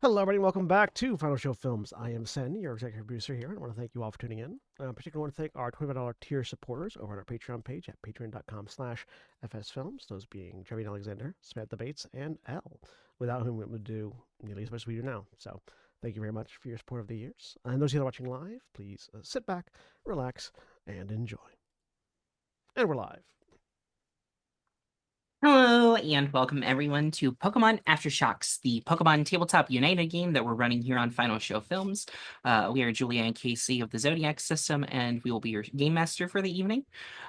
Hello, everybody. Welcome back to Final Show Films. I am Sen, your executive producer here, and I want to thank you all for tuning in. I particularly want to thank our $25 tier supporters over on our Patreon page at patreon.com/fsfilms, those being Jerry Alexander, Samantha Bates, and L, without whom we would do nearly as much as we do now. So thank you very much for your support of the years. And those of you that are watching live, please sit back, relax, and enjoy. And we're live. Hello, and welcome everyone to Pokemon Aftershocks, the Pokemon Tabletop United game that we're running here on Final Show Films. We are Julia and Casey of the Zodiac system, and we will be your game master for the evening.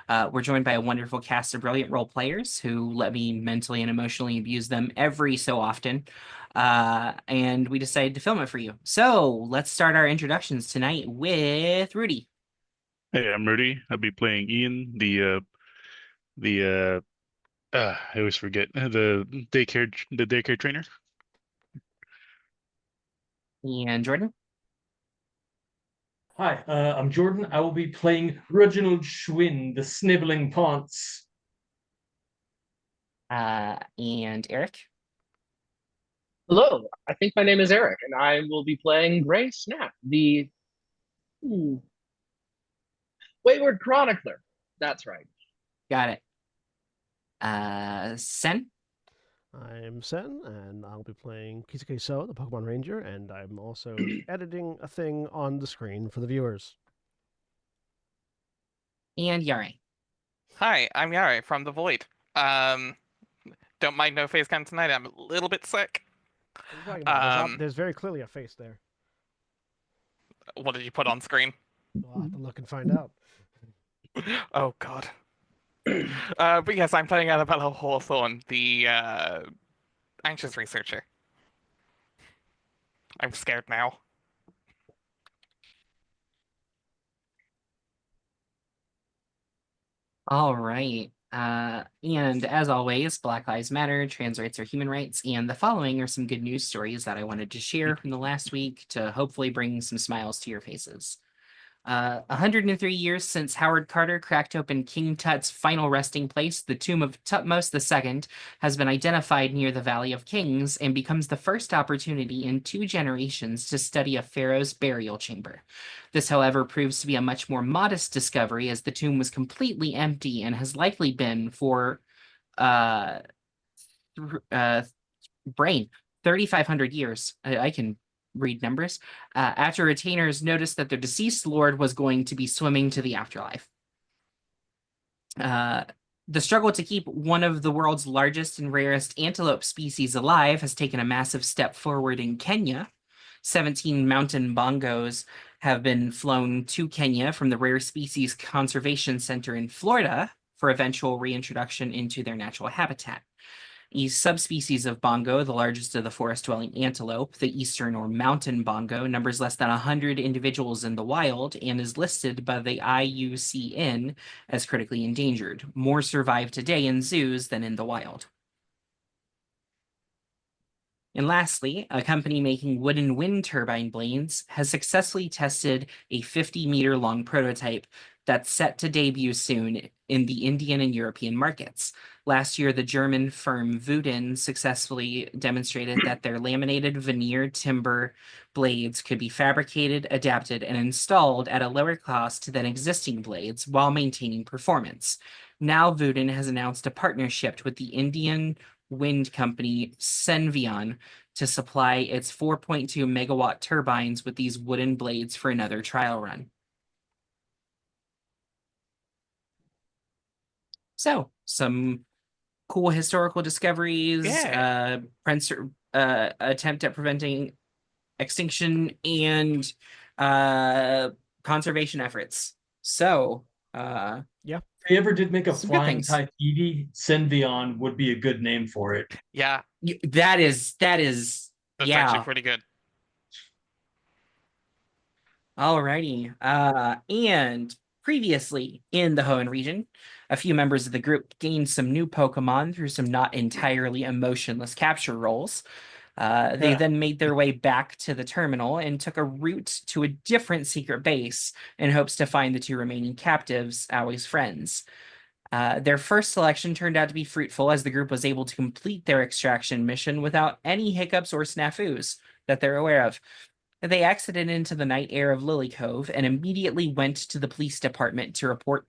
We're joined by a wonderful cast of brilliant role players who let me mentally and emotionally abuse them every so often. And we decided to film it for you. So let's start our introductions tonight with Rudy. Hey, I'm Rudy. I'll be playing Ian, the I always forget the daycare trainer. And Jordan. Hi, I'm Jordan. I will be playing Reginald Schwinn, the Sniveling Ponce. And Eric. Hello, I think my name is Eric, and I will be playing Gray Snap, the Wayward Chronicler. That's right. Got it. Sen. I'm Sen, and I'll be playing Kisuke So, the Pokemon Ranger, and I'm also editing a thing on the screen for the viewers. And Yare. Hi, I'm Yare from The Void. Don't mind no face cam tonight. I'm a little bit sick. What are you talking about? There's very clearly a face there. What did you put on screen? We'll have to look and find out. Oh God. But yes, I'm playing Annabella Hawthorne, the anxious researcher. I'm scared now. All right. And as always, Black Lives Matter, trans rights are human rights, and the following are some good news stories that I wanted to share from the last week to hopefully bring some smiles to your faces. 103 years since Howard Carter cracked open King Tut's final resting place, the tomb of Tutmos II has been identified near the Valley of Kings and becomes the first opportunity in 2 generations to study a pharaoh's burial chamber. This, however, proves to be a much more modest discovery, as the tomb was completely empty and has likely been for brain 3,500 years. I can read numbers, after retainers noticed that their deceased lord was going to be swimming to the afterlife. The struggle to keep one of the world's largest and rarest antelope species alive has taken a massive step forward in Kenya. 17 mountain bongos have been flown to Kenya from the Rare Species Conservation Center in Florida for eventual reintroduction into their natural habitat. A subspecies of bongo, the largest of the forest-dwelling antelope, the eastern or mountain bongo, numbers less than 100 individuals in the wild and is listed by the IUCN as critically endangered. More survive today in zoos than in the wild. And lastly, a company making wooden wind turbine blades has successfully tested a 50-meter-long prototype that's set to debut soon in the Indian and European markets. Last year, the German firm Wooten successfully demonstrated that their laminated veneer timber blades could be fabricated, adapted, and installed at a lower cost than existing blades while maintaining performance. Now, Wooten has announced a partnership with the Indian wind company Senvion to supply its 4.2 megawatt turbines with these wooden blades for another trial run. So, some cool historical discoveries, Yeah. attempt at preventing extinction, and conservation efforts. So, Yeah. If they ever did make a Some good flying things. Typhoon, Senvion would be a good name for it. Yeah, that is, that's yeah. actually pretty good. Alrighty. And previously in the Hoenn region, a few members of the group gained some new Pokemon through some not entirely emotionless capture rolls. They then made their way back to the terminal and took a route to a different secret base in hopes to find the 2 remaining captives, Aui's friends. Their first selection turned out to be fruitful as the group was able to complete their extraction mission without any hiccups or snafus that they're aware of. They exited into the night air of Lily Cove and immediately went to the police department to report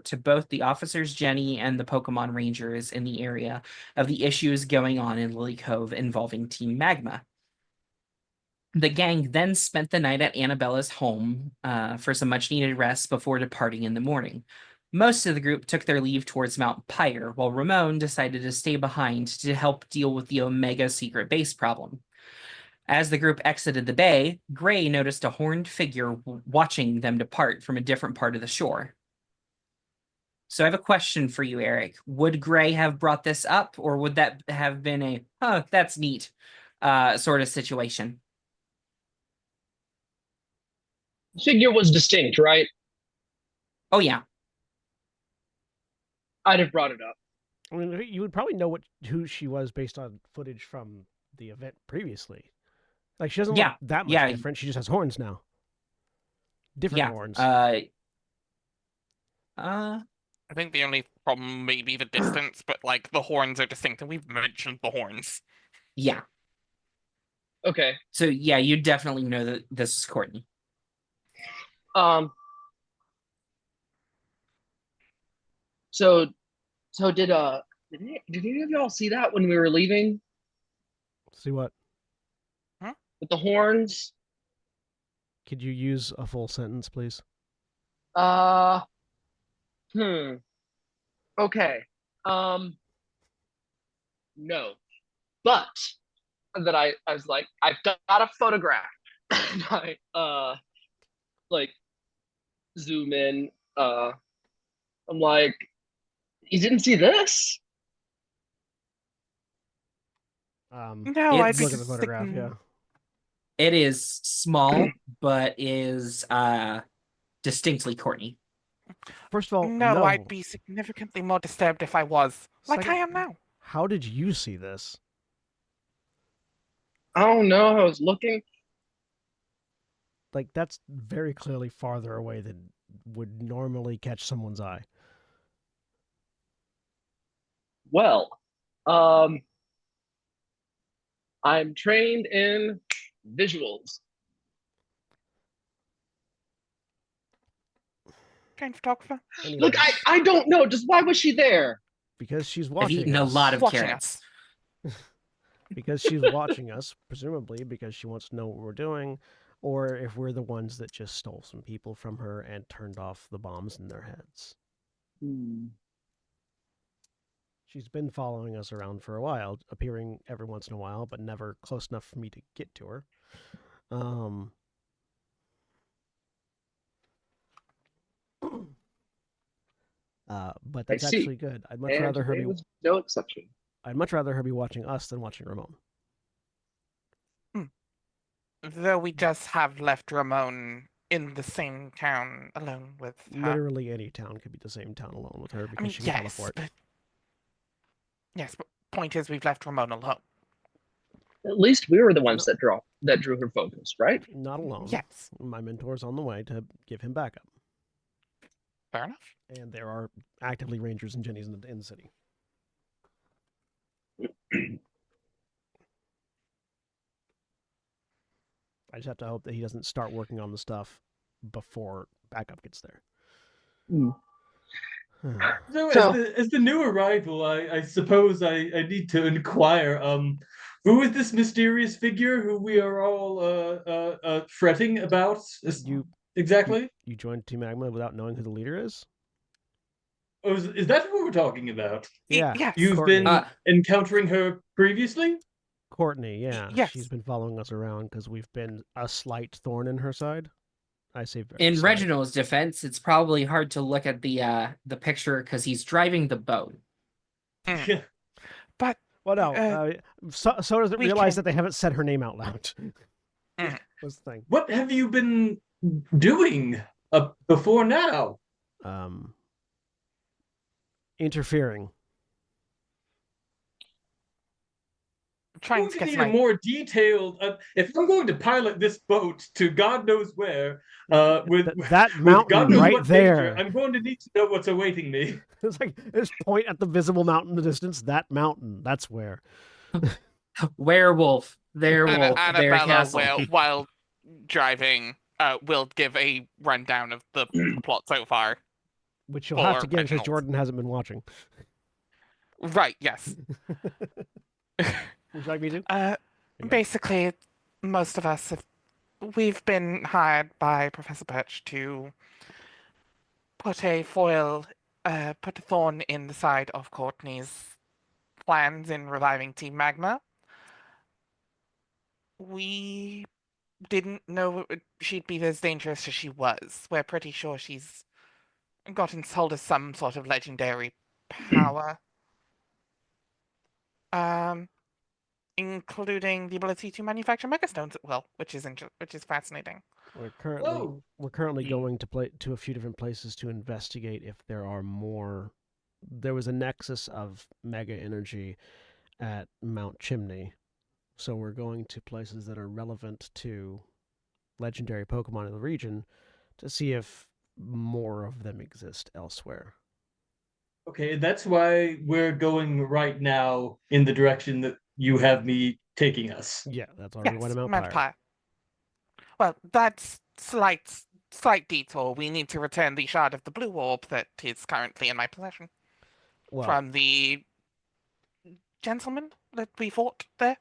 to both the officers Jenny and the Pokemon Rangers in the area of the issues going on in Lily Cove involving Team Magma. The gang then spent the night at Annabella's home for some much-needed rest before departing in the morning. Most of the group took their leave towards Mount Pyre, while Ramon decided to stay behind to help deal with the Omega secret base problem. As the group exited the bay, Gray noticed a horned figure watching them depart from a different part of the shore. So I have a question for you, Eric. Would Gray have brought this up, or would that have been a, oh, that's neat sort of situation? The figure was distinct, right? Oh, yeah. I'd have brought it up. I mean, you would probably know who she was based on footage from the event previously. Like, she doesn't look that much different. She just has horns now. Different horns. I think the only problem may be the distance, but like the horns are distinct, and we've mentioned the horns. Yeah. Okay. So yeah, you definitely know that this is Courtney. So did any of y'all see that when we were leaving See what? with the horns? Could you use a full sentence, please? Okay. No. But that I was like, I've got a photograph. And I like zoom in. I'm like, you didn't see this? No, I'd look at the photograph, yeah. It is small, but is distinctly Courtney. First of all, no, I'd be significantly more disturbed if I was, like I am now. How did you see this? I don't know. I was looking. Like, that's very clearly farther away than would normally catch someone's eye. Well, I'm trained in visuals. Trained photographer. Anyways, Look, I don't know. Just why was she there? because she's I've watching eaten us. a lot of Watching carrots. Because she's watching us, presumably because she wants to know what we're doing, or if we're the ones that just stole some people from her and turned off the bombs in their heads. She's been following us around for a while, appearing every once in a while, but never close enough for me to get to her. But that's actually good. I'd much rather her be no exception. I'd much rather her be watching us than watching Ramon. Though we just have left Ramon in the same town alone with her. Literally any town could be the same town alone with her because she can teleport. Yes, but point is we've left Ramon alone. At least we were the ones that drew her focus, right? Not alone. Yes. My mentor's on the way to give him backup. Fair enough. And there are actively rangers and Jennies in the city. I just have to hope that he doesn't start working on the stuff before backup gets there. So as the new arrival, I suppose I need to inquire, who is this mysterious figure who we are all fretting about? Exactly? You joined Team Magma without knowing who the leader is? Oh, is that who we're talking about? Yeah. Yes. You've Courtney. been encountering her previously? Courtney, yeah. Yes. She's been following us around because we've been a slight thorn in her side. I say very In slight. Reginald's defense, it's probably hard to look at the picture because he's driving the boat. Yeah. But Well, no. So doesn't realize that they haven't said her name out loud. What's the thing? What have you been doing before now? Interfering. trying going to to get need an a more detailed. If I'm going to pilot this boat to God knows where, with that with mountain God knows right what danger, there. I'm going to need to know what's awaiting me. It's like just point at the visible mountain in the distance. That mountain. That's where. Werewolf, their wolf, their Annabella castle. while driving, will give a rundown of the plot so far. Which you'll have to For give because Reginald. Jordan hasn't been watching. Right, yes. Would you like me to? Uh, you go. basically, most of us we've been hired by Professor Birch to put a thorn in the side of Courtney's plans in reviving Team Magma. We didn't know she'd be as dangerous as she was. We're pretty sure she's gotten sold as some sort of legendary power. Including the ability to manufacture megastones at will, which is fascinating. We're currently going to a few different places to investigate if there are more. There was a nexus of mega energy at Mount Chimney, so we're going to places that are relevant to legendary Pokemon in the region to see if more of them exist elsewhere. Okay, that's why we're going right now in the direction that you have me taking us. Yeah, that's already one Yes, of Mount Pyre. Well, that's slight detour. We need to return the shard of the blue orb that is currently in my possession from the gentleman that we fought there.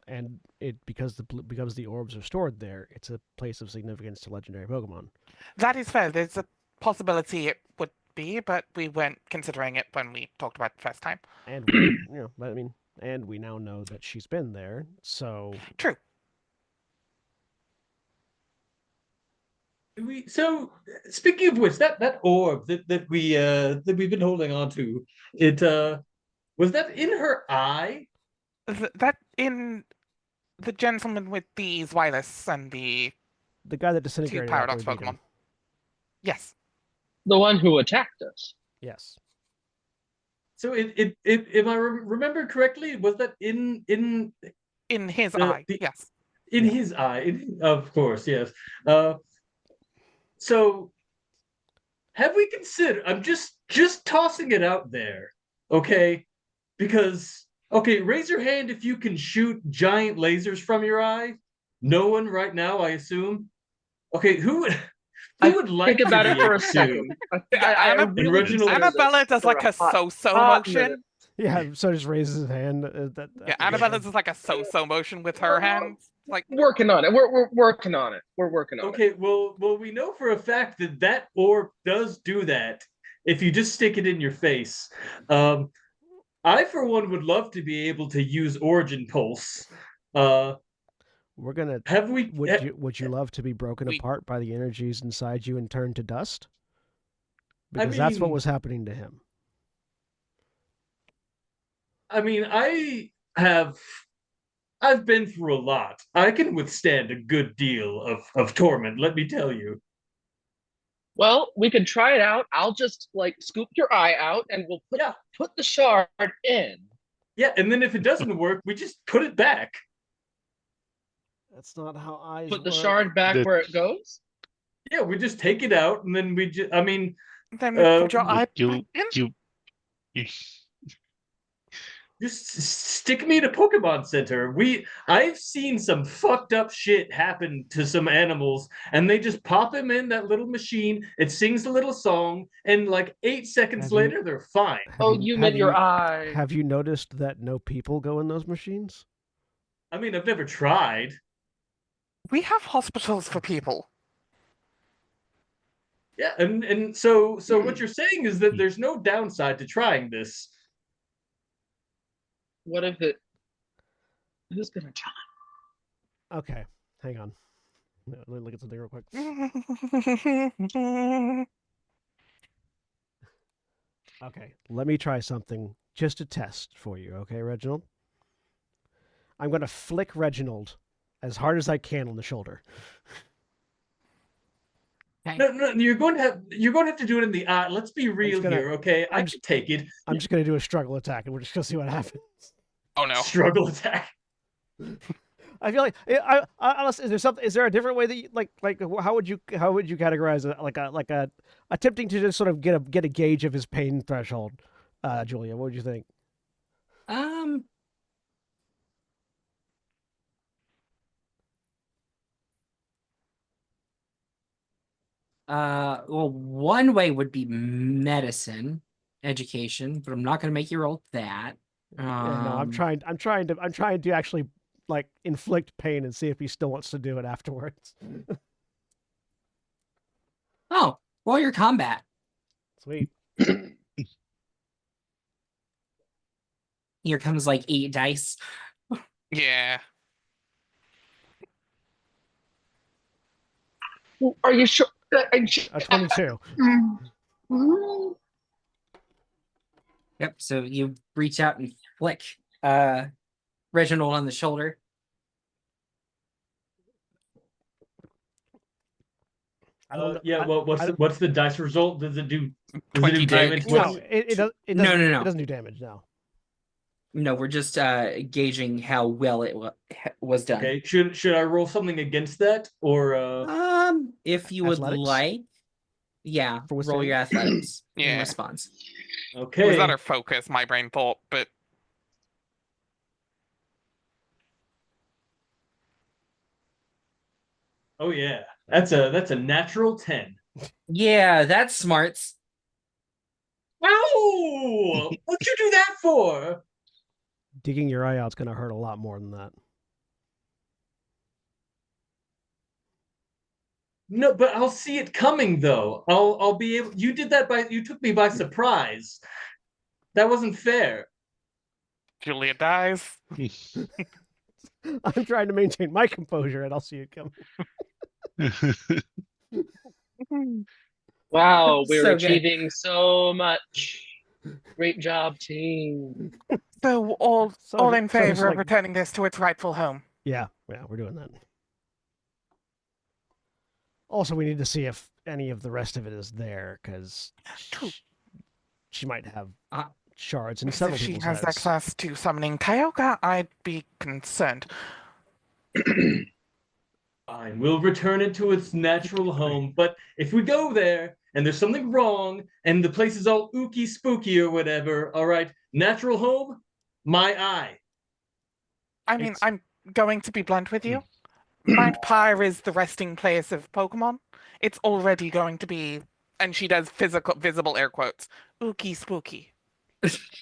And because the orbs are stored there, it's a place of significance to legendary Pokemon. That is fair. There's a possibility it would be, but we weren't considering it when we talked about it the first time. And we, and we now know that she's been there, so true. So speaking of which, that orb that we've been holding on to, it was that in her eye? That in the gentleman with the wireless and the guy that disintegrated two paradox Pokemon. Yes. The one who attacked us. Yes. So if I remember correctly, was that in his eye? Yes. In his eye, of course, yes. So have we considered? I'm just tossing it out there, okay? Because raise your hand if you can shoot giant lasers from your eye. No one right now, I assume. Okay, who would like think about to it be for a able second? to? Annabella does like a so-so motion. Yeah, so just raises his hand. Annabella does like a so-so motion with her hands. Like working on it. We're working on it. We're working on it. Okay, well, we know for a fact that orb does do that if you just stick it in your face. I, for one, would love to be able to use Origin Pulse. We're gonna. Have we? Would you love to be broken apart by the energies inside you and turned to dust? Because that's what was happening to him. I mean, I've been through a lot. I can withstand a good deal of torment, let me tell you. Well, we could try it out. I'll just scoop your eye out and we'll put the shard in. Yeah, and then if it doesn't work, we just put it back. That's not how eyes put the shard back where it goes? Yeah, we just take it out and then we just then we put your eye you just stick me in a Pokemon Center. I've seen some fucked up shit happen to some animals, and they just pop them in that little machine. It sings a little song, and 8 seconds later, they're fine. You meant your eye. Have you noticed that no people go in those machines? I mean, I've never tried. We have hospitals for people. Yeah, and so what you're saying is that there's no downside to trying this. What if it? Who's gonna try? Okay, hang on. Let me look at something real quick. Okay, let me try something just to test for you. Okay, Reginald. I'm gonna flick Reginald as hard as I can on the shoulder. Okay. No, you're going to have to do it in the eye. Let's be real here, okay? I can take it. I'm just gonna do a struggle attack, and we're just gonna see what happens. Oh no! Struggle attack. I feel like honestly, is there something? Is there a different way that you, how would you categorize it? Like a attempting to just sort of get a gauge of his pain threshold? Julia, what would you think? Um. Well, one way would be medicine, education, but I'm not going to make you roll that. Yeah, no, I'm trying to actually like inflict pain and see if he still wants to do it afterwards. Oh, roll your combat. Sweet. Here comes like 8 dice. Yeah. Are you sure? A 22. Yep. So you reach out and flick Reginald on the shoulder. I don't know. Yeah. Well, what's the dice result? Does it do 22. damage? No, it doesn't. No. It doesn't do damage. No. No, we're just gauging how well it was done. Okay. Should I roll something against that, or if you would Athletics? like, yeah, For roll your athletics in Yeah. response. okay? Was that our focus? My brain thought, but Oh yeah, that's a natural 10. Yeah, that's smarts. Ow! What'd you do that for? Digging your eye out's gonna hurt a lot more than that. No, but I'll see it coming though. I'll be able. You did that you took me by surprise. That wasn't fair. Julia dies. I'm trying to maintain my composure, and I'll see it coming. Wow, we're So good. achieving so much. Great job, team. So all So in it's favor of like- returning this to its rightful home. Yeah, we're doing that. Also, we need to see if any of the rest of it is there, because True. she might have Uh, shards in If several she people's has heads. access to summoning Tioga, I'd be concerned. Fine, we'll return it to its natural home. But if we go there and there's something wrong and the place is all ooky spooky or whatever, all right, natural home, my eye. I mean, It's- I'm going to be blunt with you. Mount Pyre is the resting place of Pokemon. It's already going to be, and she does visible air quotes, ooky spooky.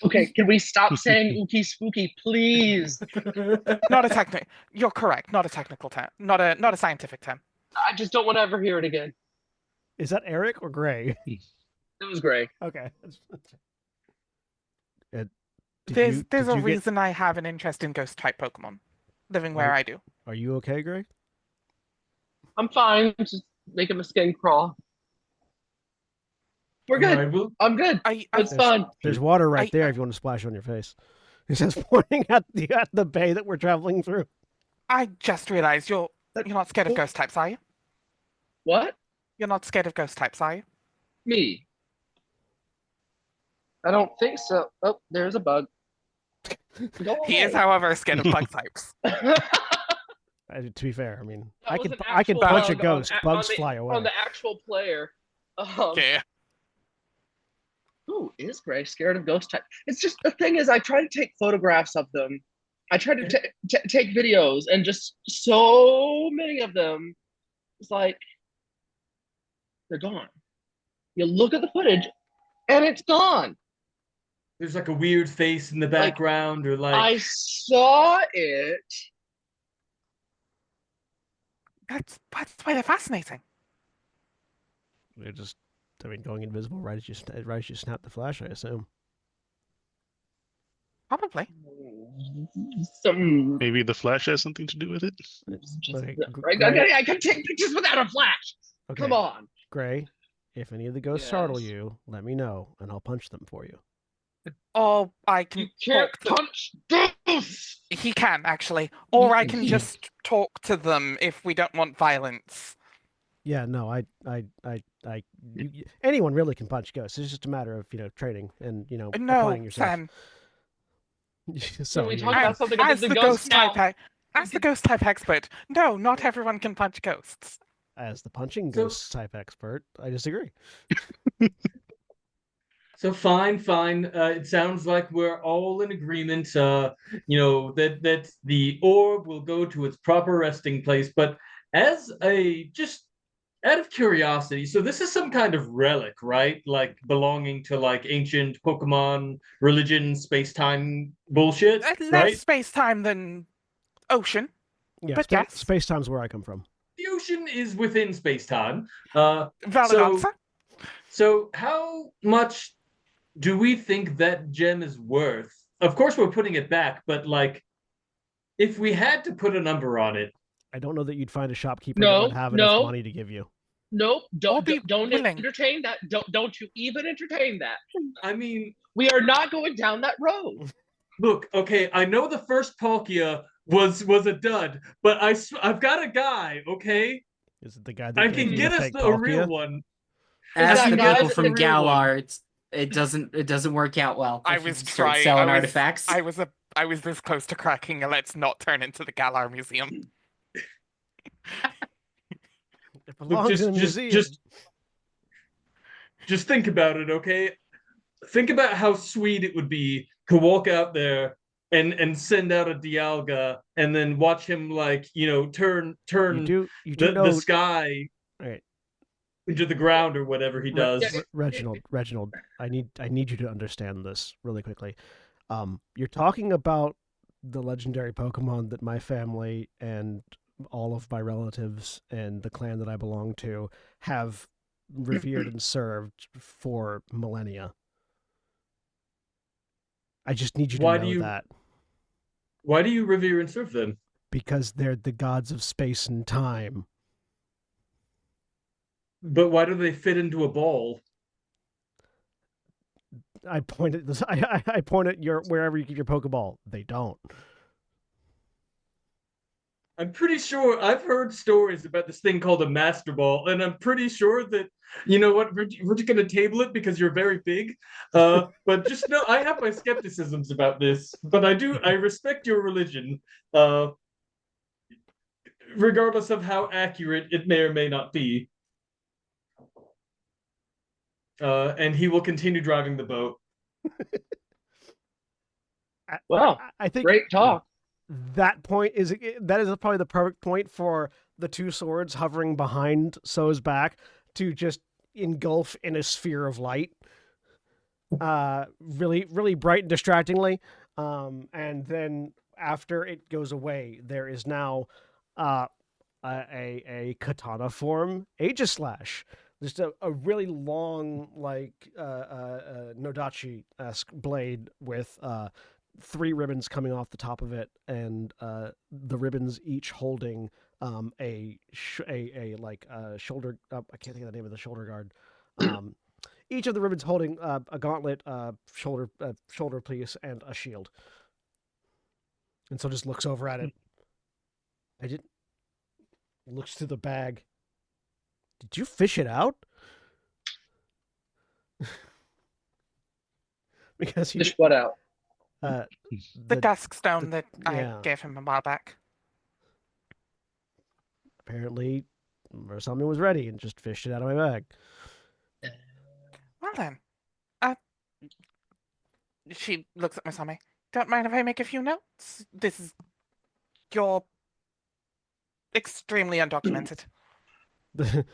Okay, can we stop saying ooky spooky, please? Not a technical. You're correct. Not a technical term. Not a scientific term. I just don't want to ever hear it again. Is that Eric or Gray? It was great. Okay. There's a you get- reason I have an interest in ghost type Pokemon, living where I do. Are you okay, Gray? I'm fine. Just making my skin crawl. We're good. All right, well, I'm good. It's fun. There's water right I- there if you want to splash on your face. He says, pointing at the bay that we're traveling through. I just realized you're not scared of ghost types, are you? What? You're not scared of ghost types, are you? Me? I don't think so. Oh, there's a bug. Go He is, away. however, scared of bug types. To be fair, I mean, That I was can an I can actual punch a bug ghost. on Bugs the- fly away. On the actual player. Yeah. Ooh, is Gray scared of ghost type? It's just the thing is, I try to take photographs of them. I try to take videos, and just so many of them, it's like they're gone. You look at the footage, and it's gone. there's like a weird face in the background, or like I saw it. That's why they're fascinating. They're just, I mean, going invisible right as you snap the flash, I assume. Probably. Some. Maybe the flash has something to do with it. Just, Okay, right, Gray, I can take pictures without a flash. okay, Come on. Gray, if any of the ghosts startle Yes. you, let me know, and I'll punch them for you. Or I can You can't talk to... punch ghosts. He can, actually. Or I can just talk to them if we don't want violence. Yeah, no, anyone really can punch ghosts. It's just a matter of, training and, No, applying yourself. Sam. So, we yeah. talk about something other As than the ghosts ghost type, now? As the ghost type expert, no, not everyone can punch ghosts. As the punching So- ghost type expert, I disagree. So fine. It sounds like we're all in agreement. That the orb will go to its proper resting place. But as a just out of curiosity, so this is some kind of relic, right? Like belonging to like ancient Pokemon religion, space time bullshit, Less right? space time than ocean. Yeah, But yes. space time's where I come from. The ocean is within space time. Valid answer. So how much do we think that gem is worth? Of course, we're putting it back, but like, if we had to put a number on it, I don't know that you'd find a shopkeeper that would have enough money to give you. Nope. Or be Don't willing. entertain that. Don't you even entertain that. I mean, We are not going down that road. look, okay, I know the first Palkia was a dud, but I've got a guy, okay? Is it the guy that I gave can you get the us fake a real Palkia? one. Ask that the guy people that's from the real Galar. It doesn't work out well. I if you was start trying. selling I was, artifacts. I was this close to cracking a let's not turn into the Galar Museum. It Look, belongs in a museum. just think about it, okay? Think about how sweet it would be to walk out there and send out a Dialga and then watch him like, turn you do know the sky right. into the ground or whatever he does. Reginald, I need you to understand this really quickly. You're talking about the legendary Pokemon that my family and all of my relatives and the clan that I belong to have revered and served for millennia. I just need you to know that. Why do you revere and serve them? Because they're the gods of space and time. But why do they fit into a ball? I point at this. I point at your wherever you get your Pokeball. They don't. I'm pretty sure I've heard stories about this thing called a Master Ball, and I'm pretty sure that you know what we're just gonna table it because you're very big. But just know I have my skepticisms about this, but I respect your religion, regardless of how accurate it may or may not be. And he will continue driving the boat. Wow. I think Great talk. that is probably the perfect point for the two swords hovering behind So's back to just engulf in a sphere of light, really, really bright and distractingly. And then after it goes away, there is now a katana form Aegislash. Just a really long, like Nodachi-esque blade with 3 ribbons coming off the top of it, and the ribbons each holding a shoulder. I can't think of the name of the shoulder guard. Each of the ribbons holding a gauntlet, shoulder piece, and a shield. And so just looks over at it. Looks through the bag. Did you fish it out? Because Fish what out? The dusk stone that yeah. I gave him a while back. Apparently, something was ready and just fished it out of my bag. Well then, she looks at Masami. Don't mind if I make a few notes? You're extremely undocumented. The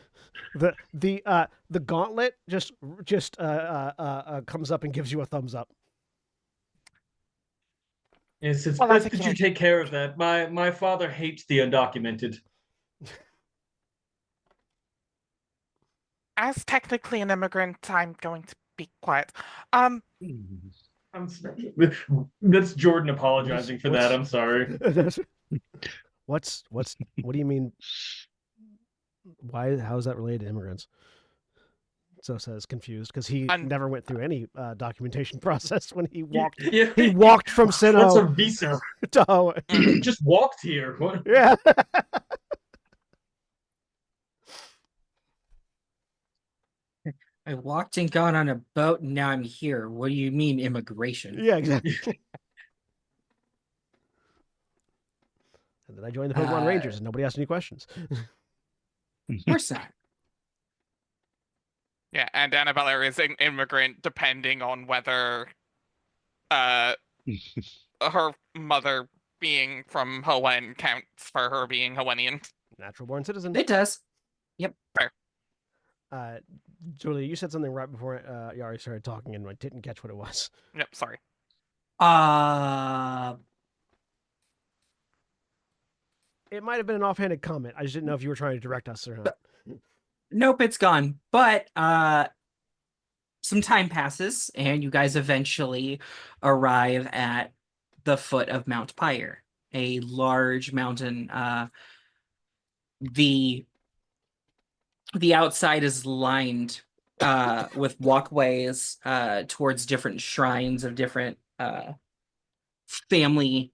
gauntlet just comes up and gives you a thumbs up. It's Well, best that you take care of that. My father hates the undocumented. As technically an immigrant, I'm going to be quiet. That's Jordan apologizing for that. I'm sorry. What do you mean? How is that related to immigrants? So says confused because he never went through any documentation process when he walked. Yeah. He walked from Sinnoh. What's a visa? To Just walked here. What? Yeah. I walked and got on a boat, and now I'm here. What do you mean immigration? Yeah, exactly. And then I joined the Pokemon Rangers, and nobody asked any questions. Of course not. Yeah, and Annabella is an immigrant, depending on whether her mother being from Hoenn counts for her being Hoennian. Natural born citizen. It does. Yep. Fair. Julia, you said something right before Yari started talking, and I didn't catch what it was. Yep, sorry. It might have been an offhanded comment. I just didn't know if you were trying to direct us or not. Nope, it's gone. But some time passes, and you guys eventually arrive at the foot of Mount Pyre, a large mountain. The outside is lined with walkways towards different shrines of different family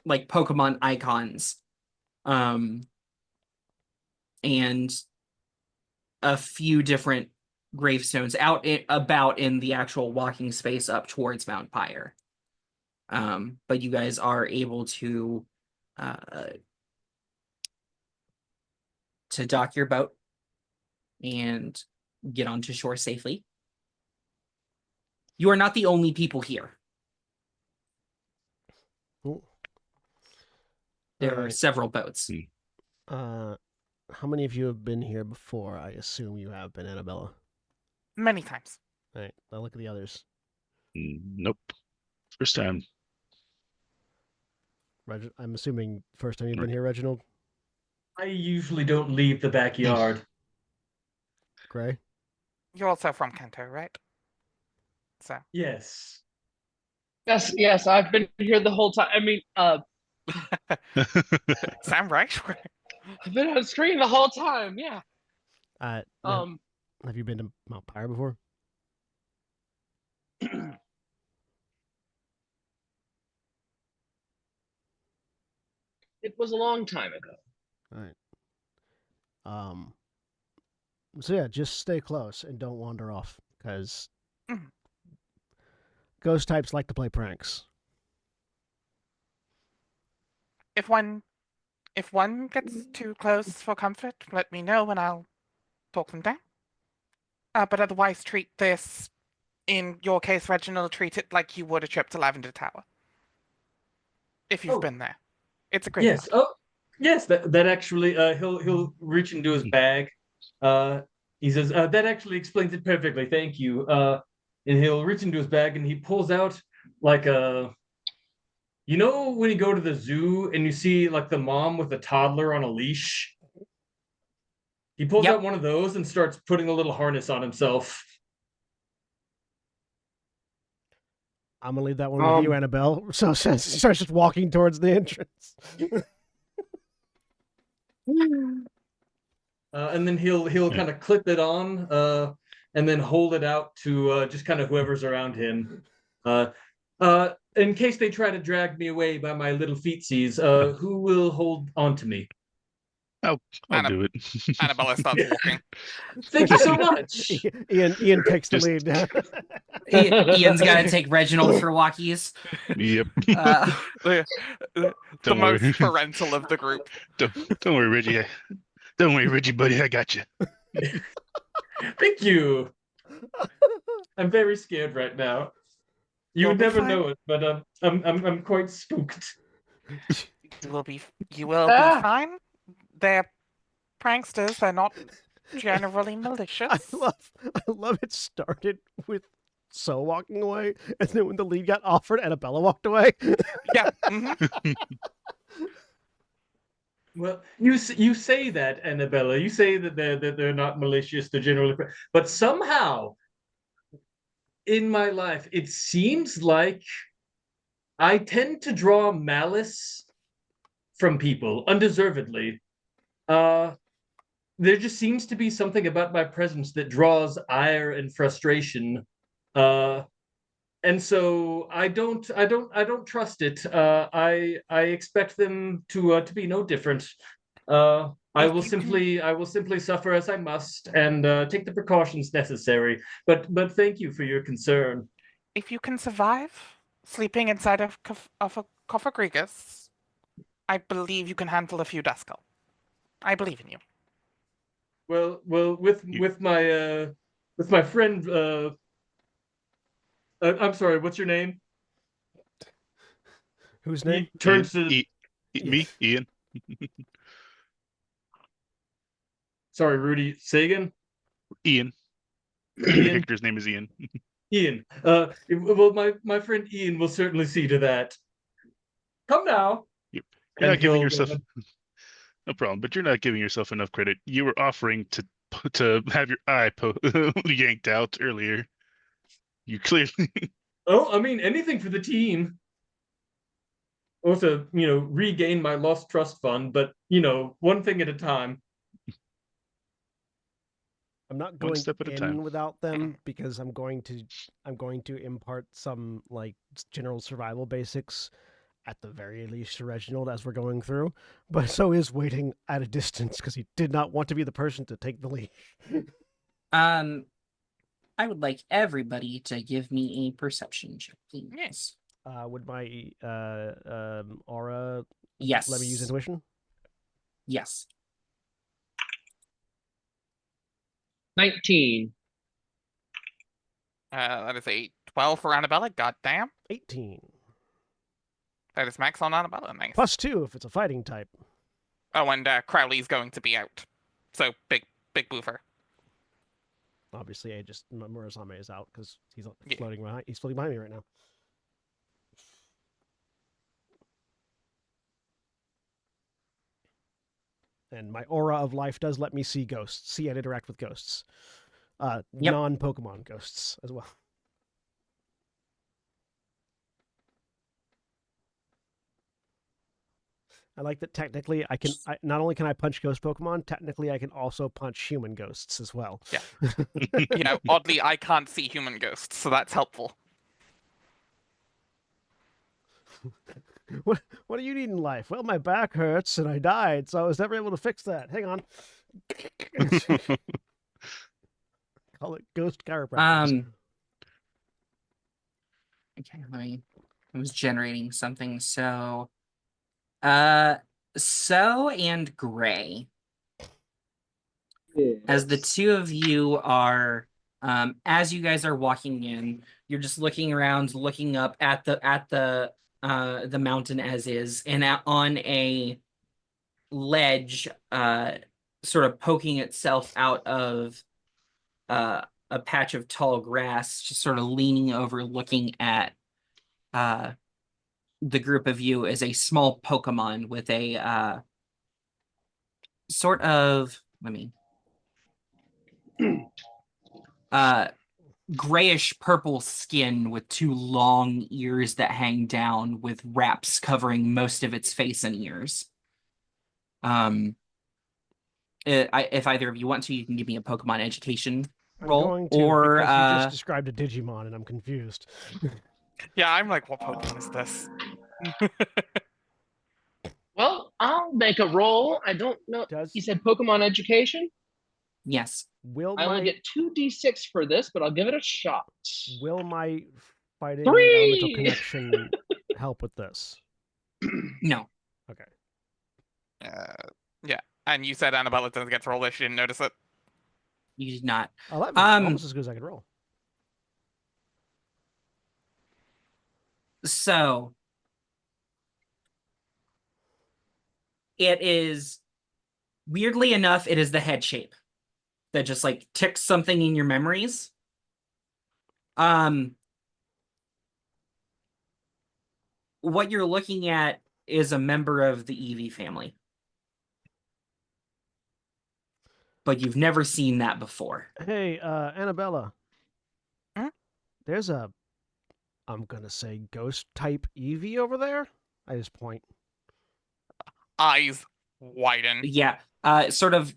like Pokemon icons. And a few different gravestones about in the actual walking space up towards Mount Pyre. But you guys are able to dock your boat and get onto shore safely. You are not the only people here. Cool. There are several boats. How many of you have been here before? I assume you have been, Annabella. Many times. All right, now look at the others. Nope. First time. I'm assuming first time you've been here, Reginald? I usually don't leave the backyard. Gray? You're also from Kanto, right? So. Yes. Yes, I've been here the whole time. I mean, Sound right? I've been on screen the whole time, yeah. Have you been to Mount Pyre before? It was a long time ago. All right. So yeah, just stay close and don't wander off, because ghost types like to play pranks. If one gets too close for comfort, let me know and I'll talk them down. But otherwise, treat this, in your case, Reginald, treat it like you would a trip to Lavender Tower. If you've been there. It's a great Yes. spot. Oh, yes. That actually, he'll reach into his bag. He says, "That actually explains it perfectly. Thank you." And he'll reach into his bag and he pulls out like a. You know when you go to the zoo and you see like the mom with a toddler on a leash? He pulls out one of those and starts putting a little harness on himself. I'm gonna leave that one with you, Annabelle. So he starts just walking towards the entrance. And then he'll kind of clip it on, and then hold it out to just kind of whoever's around him. In case they try to drag me away by my little feetsies, who will hold on to me? I'll do it. Annabella starts walking. Thank you so much. Ian takes the lead. Ian's got to take Reginald for walkies. Yep. The most parental of the group. Don't worry, Reggie. Don't worry, Reggie, buddy. I got you. Thank you. I'm very scared right now. You would never know it, but I'm quite spooked. You will be fine. They're pranksters. They're not generally malicious. I love it started with So walking away, and then when the lead got offered, Annabella walked away. Yeah. Mm-hmm. Well, you say that, Annabella. You say that they're not malicious. They're generally, but somehow in my life, it seems like I tend to draw malice from people undeservedly. There just seems to be something about my presence that draws ire and frustration, and so I don't trust it. I expect them to be no different. I will simply suffer as I must and take the precautions necessary. But thank you for your concern. If you can survive sleeping inside of a Cofagrigus, I believe you can handle a few Duskull. I believe in you. Well, You, with my friend. I'm sorry. What's your name? Whose He name? Ian, turns to. me, Ian. Sorry, Rudy. Sagan. Ian. The Ian. character's name is Ian. Ian. Well, my friend Ian will certainly see to that. Come now. You're And not giving he'll yourself no problem, but you're not giving yourself enough credit. You were offering to have your eye yanked out earlier. You clearly Oh, I mean, anything for the team. Also, regain my lost trust fund, but one thing at a time. I'm not one going step at a time. in without them because I'm going to impart some like general survival basics at the very least to Reginald as we're going through. But so is waiting at a distance because he did not want to be the person to take the lead. I would like everybody to give me a perception check, please. Yes. Would my aura Yes. let me use intuition? Yes. 19. That is a 12 for Annabella. Goddamn. 18. That is max on Annabella. Nice. +2 if it's a fighting type. Oh, and Crowley's going to be out. So big boofer. Obviously, Murasame is out because he's Yeah. floating behind. He's floating behind me right now. And my aura of life does let me see ghosts, see and interact with ghosts. Yep. Non-Pokemon ghosts as well. I like that technically not only can I punch ghost Pokemon, technically I can also punch human ghosts as well. Yeah. Oddly, I can't see human ghosts, so that's helpful. What do you need in life? Well, my back hurts and I died, so I was never able to fix that. Hang on. Call it ghost chiropractic. Okay, I was generating something, so So and Gray. As the two of you are as you guys are walking in, you're just looking around, looking up at the mountain as is, and on a ledge sort of poking itself out of a patch of tall grass, just sort of leaning over, looking at the group of you, is a small Pokemon with a sort of, grayish purple skin with two long ears that hang down with wraps covering most of its face and ears. If either of you want to, you can give me a Pokemon education roll. I'm going to, or because you just described a Digimon and I'm confused. Yeah, I'm like, what Pokemon is this? Well, I'll make a roll. I don't know. You said Pokemon education? Yes. I only get 2d6 for this, but I'll give it a shot. Will my fighting 3! elemental connection help with this? No. Okay. Yeah. And you said Annabella doesn't get to roll this. She didn't notice it. You did not. 11. Almost as good as I could roll. So it is, weirdly enough, it is the head shape that just like ticks something in your memories. What you're looking at is a member of the Eevee family. But you've never seen that before. Hey, Annabella. Huh? There's a, I'm gonna say, ghost type Eevee over there. I just point. Eyes widen. Yeah, sort of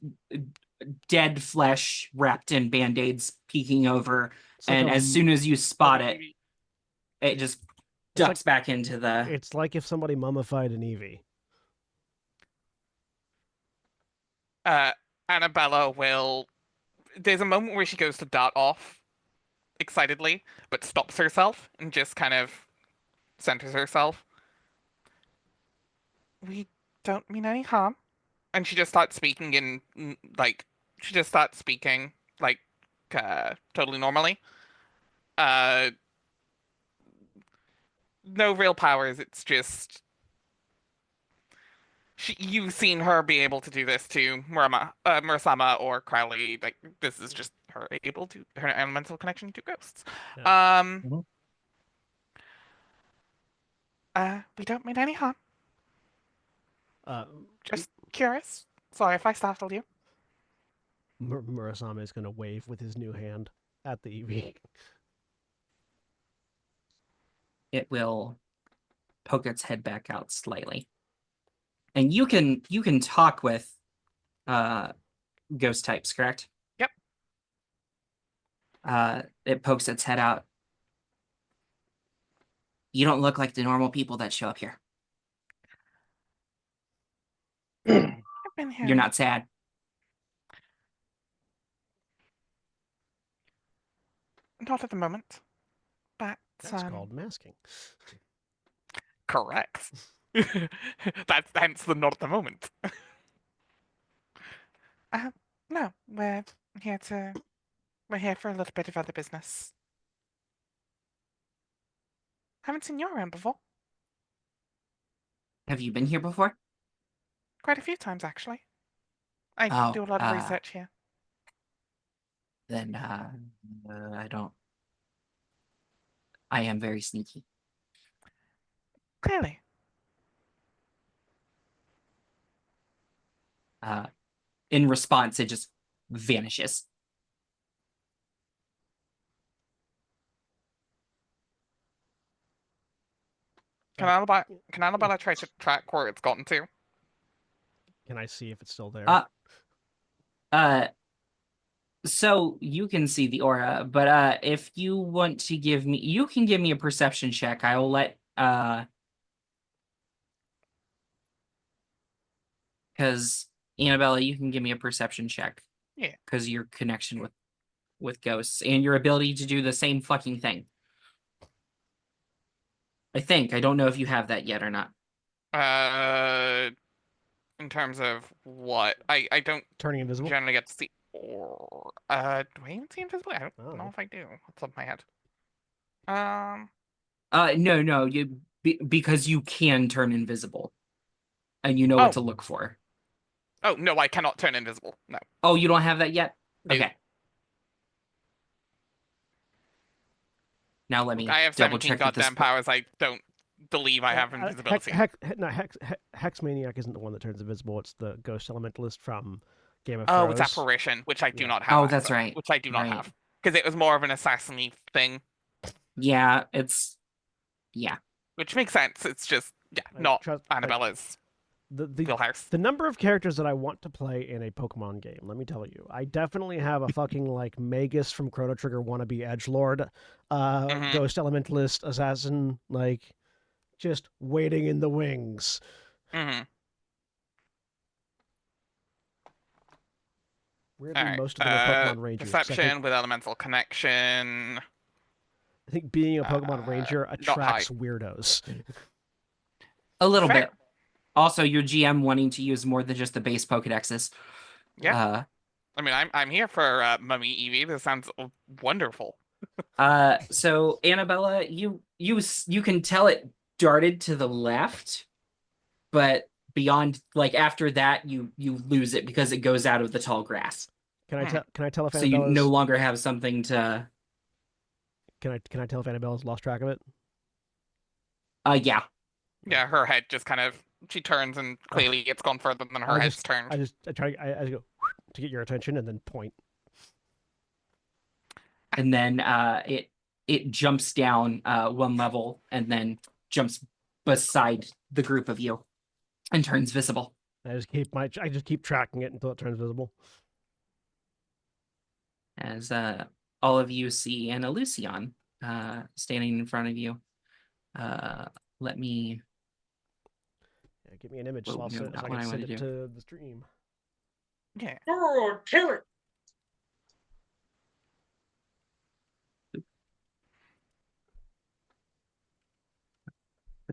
dead flesh wrapped in band-aids peeking over, and as soon as you spot it, it just ducks back into the... It's like if somebody mummified an Eevee. Annabella will... There's a moment where she goes to dart off excitedly, but stops herself and just kind of centers herself. We don't mean any harm. And she just starts speaking totally normally. No real powers, it's just you've seen her be able to do this to Murasama or Crowley. Like, this is just her elemental connection to ghosts. Yeah. We don't mean any harm. M- Just curious. Sorry if I startled you. Murasama is going to wave with his new hand at the EV. It will poke its head back out slightly. And you can talk with ghost types, correct? Yep. It pokes its head out. You don't look like the normal people that show up here. I've been here. You're not sad. Not at the moment. But That's called masking. correct. That's hence the not at the moment. No, we're here for a little bit of other business. Haven't seen you around before. Have you been here before? Quite a few times, actually. I Oh, do a lot of research here. Then I don't. I am very sneaky. Clearly. In response, it just vanishes. Can Annabella try to track where it's gotten to? Can I see if it's still there? So you can see the aura, but if you want to give me, you can give me a perception check. I will let because Annabella, you can give me a perception check. Yeah. Because your connection with ghosts and your ability to do the same fucking thing. I think. I don't know if you have that yet or not. In terms of what? I don't Turning invisible? generally get to see. Or do I even see invisible? I don't know Oh. if I do. What's up my head? No, because you can turn invisible, and you know what to look for. Oh no, I cannot turn invisible. No. Oh, you don't have that yet? No. Okay. Now let me I have double 17 check that this. goddamn powers. I don't believe I have invisibility. Hex Maniac isn't the one that turns invisible. It's the Ghost Elementalist from Game of Oh, Thrones. it's Apparition, which I do not have. Oh, that's right. Which I do not have. Because it was more of an assassin-y thing. Yeah, Which makes sense. It's just, not Annabella's wheelhouse. The number of characters that I want to play in a Pokemon game, let me tell you. I definitely have a fucking, like, Magus from Chrono Trigger wannabe edgelord, Ghost Elementalist, Assassin, like, just waiting in the wings. Weirdly, most of them are Pokemon Rangers. Perception with Elemental Connection. I think being a Pokemon Ranger attracts weirdos. a little bit. Also, your GM wanting to use more than just the base Pokedexes. Yeah. I mean, I'm here for Mummy Eevee. This sounds wonderful. So Annabella, you can tell it darted to the left, but beyond, like, after that, you lose it because it goes out of the tall grass. Can I tell if Annabella's... So you no longer have something to... Can I tell if Annabella's lost track of it? Yeah. Yeah, her head just kind of, she turns and clearly it's gone further than her head's turned. I go to get your attention and then point. And then it jumps down one level and then jumps beside the group of you and turns visible. I just keep tracking it until it turns visible. As all of you see Anna Lucian standing in front of you. Let me... Yeah, give me an image so I can send it to the stream. Yeah. Oh, kill it!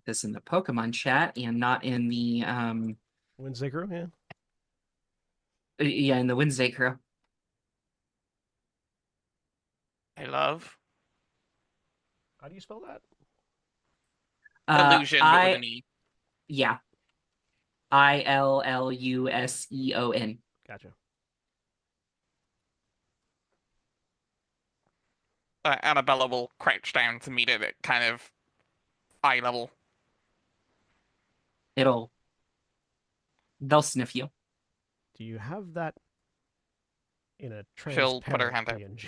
Put this in the Pokemon chat and not in the Wednesday crew, yeah. in the Wednesday crew. I love How do you spell that? illusion, but with an E. Yeah. ILLUSEON. Gotcha. Annabella will crouch down to meet it at kind of eye level. They'll sniff you. Do you have that in a She'll put her transparent hand out.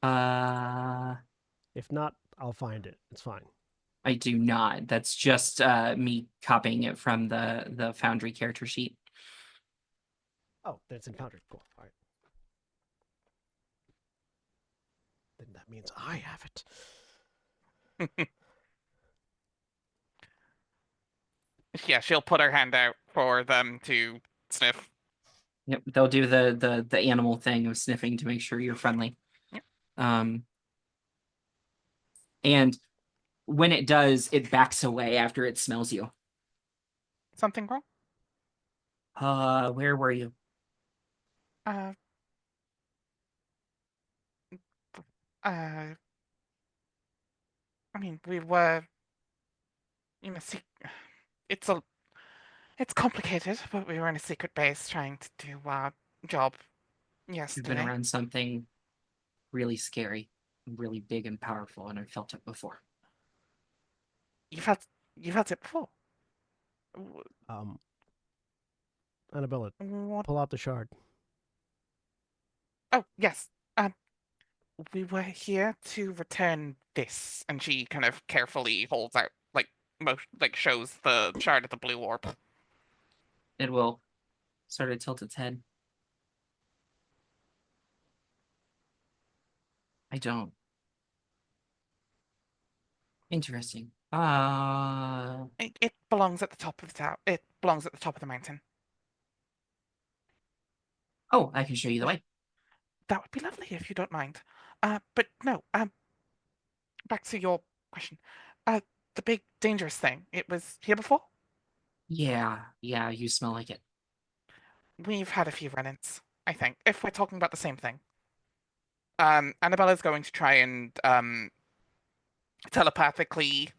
PNG? Uh, If not, I'll find it. It's fine. I do not. That's just me copying it from the Foundry character sheet. Oh, that's in Foundry. Cool. All right. Then that means I have it. Yeah, she'll put her hand out for them to sniff. Yep, they'll do the animal thing of sniffing to make sure you're friendly. Yep. And when it does, it backs away after it smells you. Something wrong? Where were you? Uh, I mean, we were, you know, it's complicated, but we were in a secret base trying to do our job You've been yesterday. around something really scary, really big and powerful, and I've felt it before. You've had it before. Annabella, What? pull out the shard. Oh, yes. We were here to return this, and she kind of carefully holds out, shows the shard of the blue orb. It will sort of tilt its head. I don't. Interesting. It belongs at the top of the tower. It belongs at the top of the mountain. Oh, I can show you the way. That would be lovely if you don't mind. But no. Back to your question. The big dangerous thing. It was here before? Yeah, you smell like it. We've had a few run-ins, I think, if we're talking about the same thing. Annabella's going to try and telepathically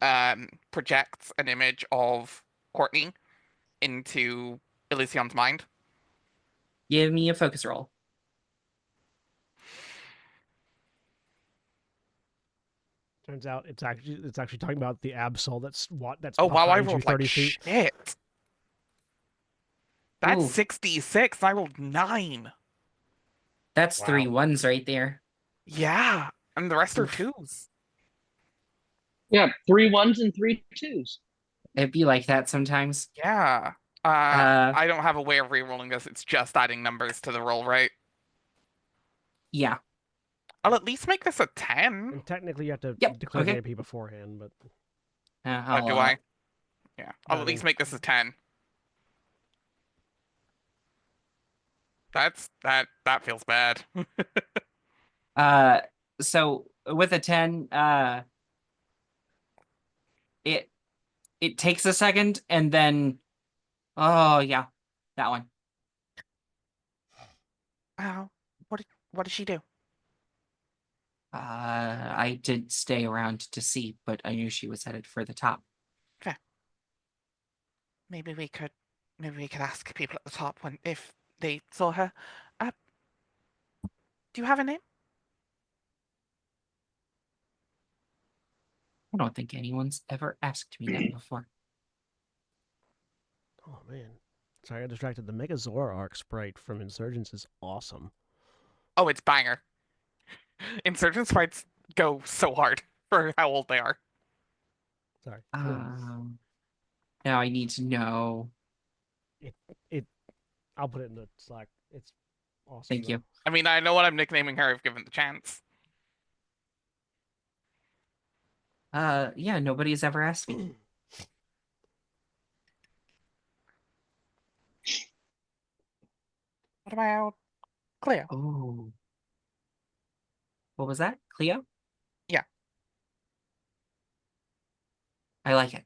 project an image of Courtney into Elysion's mind. Give me a focus roll. Turns out it's actually talking about the Absol that's Oh wow, I behind you rolled 30 like feet. shit. That's Ooh. 66, and I rolled 9. That's Wow. 3 1s right there. Yeah, and the rest are Oof. 2s. Yeah, 3 1s and 3 2s. It'd be like that sometimes. Yeah. I don't have a way of re-rolling this. It's just adding numbers to the roll, right? Yeah. I'll at least make this a 10. And technically, you have to Yep, declare okay. the AP beforehand, but Oh, do I? Yeah. I'll I at least mean- make this a 10. That feels bad. So with a 10, it takes a second and then oh yeah, that one. What did she do? I did stay around to see, but I knew she was headed for the top. Maybe we could ask people at the top if they saw her. Do you have a name? I don't think anyone's ever asked me that before. oh man, sorry, I got distracted. The Megazord arc sprite from Insurgents is awesome. Oh, it's banger. Insurgent sprites go so hard for how old they are. Sorry. Now I need to know. I'll put it in the Slack. It's awesome. Thank you. I mean, I know what I'm nicknaming her if given the chance. Yeah, nobody's ever asked me. What about Cleo? Oh. What was that? Cleo? Yeah. I like it.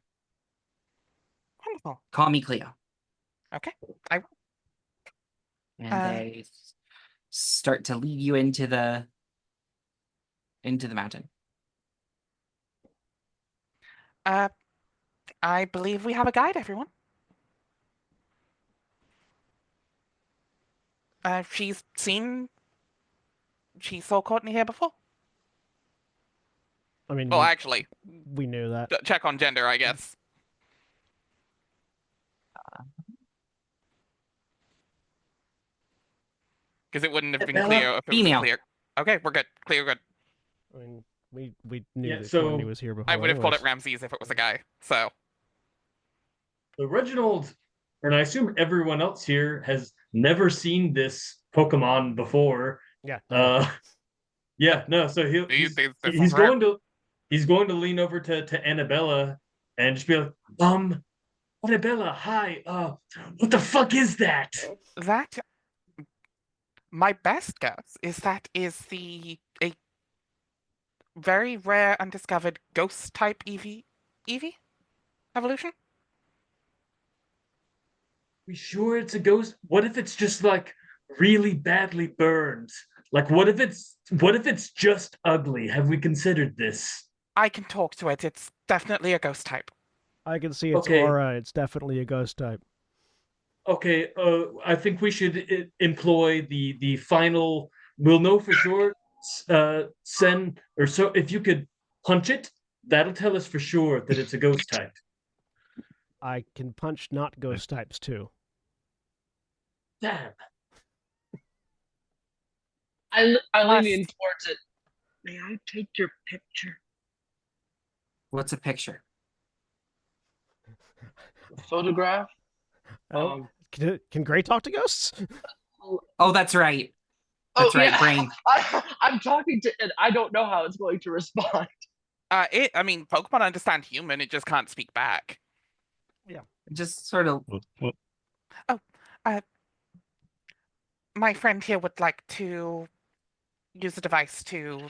Wonderful. Call me Cleo. Okay, I will. And Uh, they start to lead you into the mountain. I believe we have a guide, everyone. She saw Courtney here before. I mean, Well, actually, we knew that. check on gender, I guess. Because it wouldn't have been clear if it was Female. clear. Okay, we're good. Clear, good. I mean, we knew Yeah, that so Courtney was here before. I would have called it anyways. Ramses if it was a guy. So Reginald, and I assume everyone else here has never seen this Pokemon before. Yeah. Yeah, no. So This he's is rare. going to lean over to Annabella and just be like, Annabella, hi. What the fuck is that? That, my best guess is that is a very rare undiscovered ghost type Eevee evolution. We sure it's a ghost? What if it's just like really badly burned? Like what if it's just ugly? Have we considered this? I can talk to it. It's definitely a ghost type. I can see its Okay. aura. It's definitely a ghost type. Okay, I think we should employ the final. We'll know for sure. Send or so if you could punch it, that'll tell us for sure that it's a ghost type. I can punch not ghost types too. Damn. I lean Plus- in towards it. May I take your picture? What's a picture? A photograph? Oh, can Gray talk to ghosts? Oh, that's right. That's right, brain. I'm talking to it. I don't know how it's going to respond. I mean, Pokemon understand human. It just can't speak back. Just sort of. My friend here would like to use the device to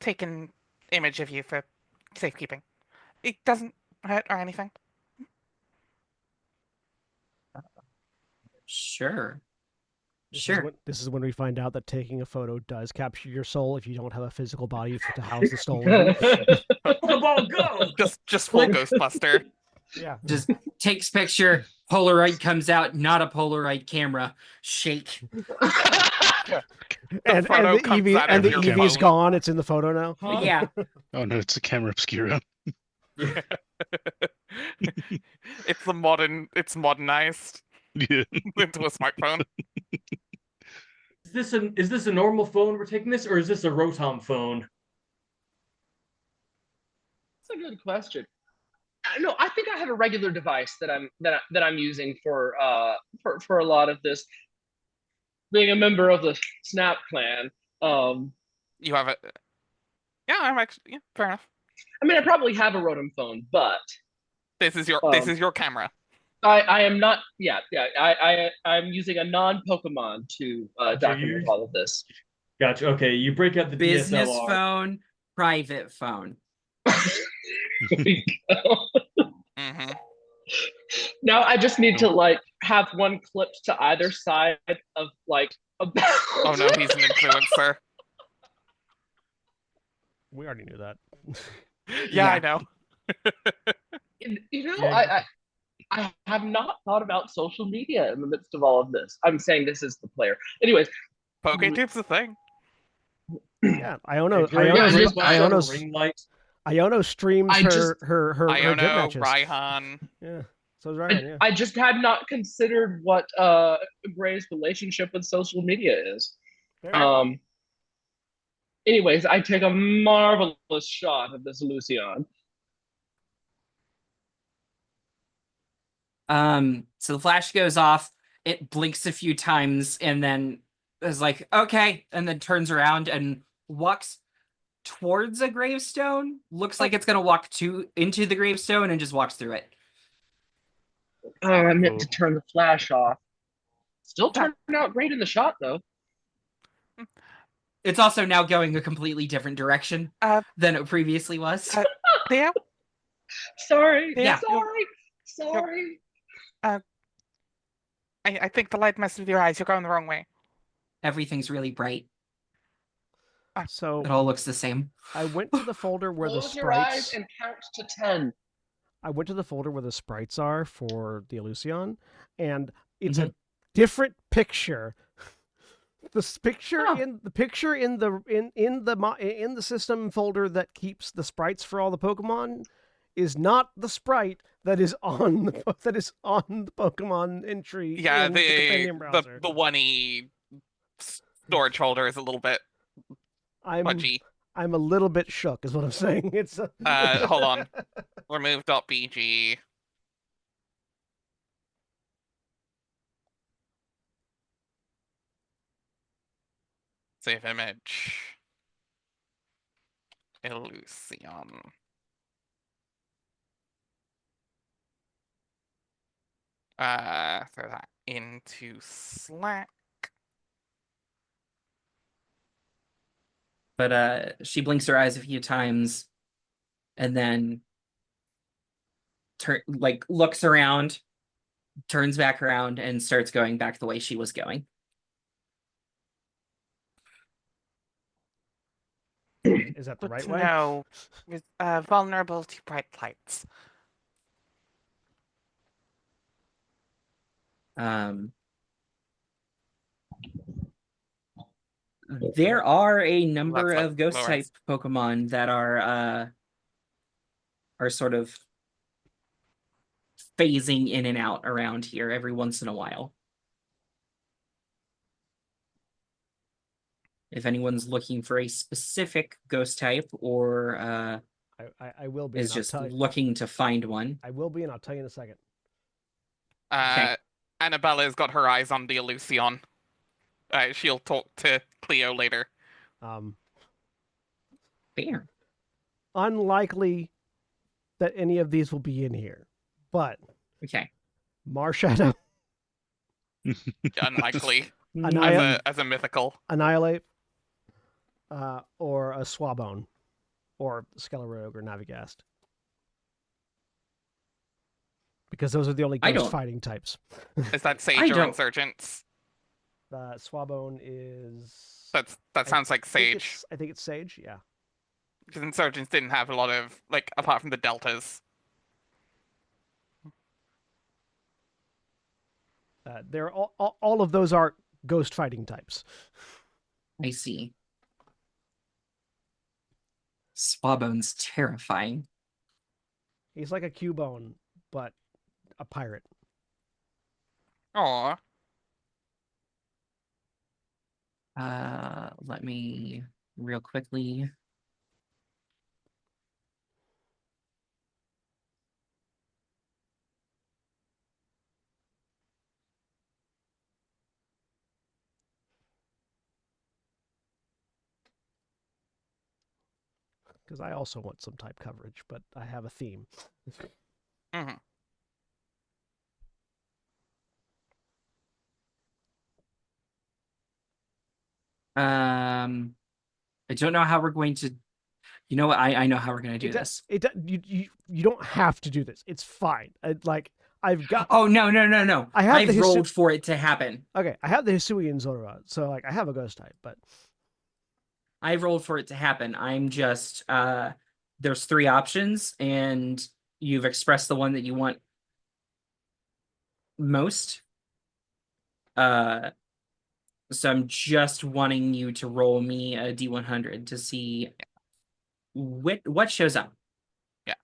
take an image of you for safekeeping. It doesn't hurt or anything. Sure. This Sure. This is when we find out that taking a photo does capture your soul if you don't have a physical body to house the soul in. Pokeball, go! Just full Ghostbuster. Yeah. Just takes picture. Polaroid comes out. Not a Polaroid camera. Shake. And photo the comes Eevee out and of the your Eevee's phone. gone. It's in the photo now. Yeah. Oh no, it's a camera obscura. It's modernized Yeah. into a smartphone. Is this a normal phone we're taking this, or is this a Rotom phone? That's a good question. No, I think I have a regular device that I'm using for a lot of this. Being a member of the Snap clan, You have it. Yeah, I'm actually fair enough. I mean, I probably have a Rotom phone, but This is your camera. I am not. Yeah. I'm using a non-Pokemon to document all of this. Gotcha. Okay, you break out the Business DSLR. phone, private phone. Mm-hmm. Now I just need to like have one clipped to either side of like a Oh no, he's an influencer. We already knew that. Yeah, I know. You know, Yeah. I have not thought about social media in the midst of all of this. I'm saying this is the player. Anyways, PokeTube's the thing. Yeah, Iono Ring light. Iono streams I just- her gym Iono, matches. Raihan. Yeah, so is Ryan. Yeah. I just had not considered what Gray's relationship with social media is. Fair. Anyways, I take a marvelous shot of this Lucian. So the flash goes off, it blinks a few times, and then is like, okay, and then turns around and walks towards a gravestone. Looks like it's gonna walk into the gravestone and just walks through it. Oh, I meant to turn the flash off. Still turned out great in the shot, though. It's also now going a completely different direction Uh, than it previously was. Theo, Sorry. Yeah. Sorry. I think the light messed with your eyes. You're going the wrong way. Everything's really bright. So It all looks the same. I went to the folder where the Close your eyes sprites. and count to 10. I went to the folder where the sprites are for the Eleusion, and it's Mm-hmm. a different picture. The picture Huh. in the system folder that keeps the sprites for all the Pokemon is not the sprite that is on the Pokemon entry Yeah, in the companion browser. the 1E storage folder is a little bit pudgy. I'm a little bit shook, is what I'm saying. It's Hold on. Remove.bg. Save image. Eleusion. Throw that into Slack. But she blinks her eyes a few times and then looks around, turns back around, and starts going back the way she was going. Is that the Good right to way? know. With vulnerable to bright lights. There are a number Let's of ghost lower type Pokemon that are sort of phasing in and out around here every once in a while. If anyone's looking for a specific ghost type or I will be. is just looking to find one. I will be, and I'll tell you in a second. Okay. Annabella's got her eyes on the Eleusion. She'll talk to Cleo later. Fair. Unlikely that any of these will be in here, but Okay. Marshadow, Unlikely. Annihilate, as a mythical. Annihilate, or a Swabone, or Skellerogue or Navigast. Because those are the only ghost fighting types. Is that Sage or Insurgents? Swabone is... That sounds like Sage. I think it's Sage, yeah. Because Insurgents didn't have a lot of, apart from the Deltas. They're all of those are ghost fighting types. I see. Swabone's terrifying. He's like a Cubone, but a pirate. Aww. Let me real quickly. Because I also want some type coverage, but I have a theme. Mm-hmm. I don't know how we're going to. You know what? I know how we're going to do this. You don't have to do this. It's fine. I've got. Oh no! I've rolled for it to happen. Okay, I have the Hisui and Zorua, so I have a ghost type, but I've rolled for it to happen. I'm just there's 3 options, and you've expressed the one that you want most. So I'm just wanting you to roll me a D100 to see what shows up. Yeah.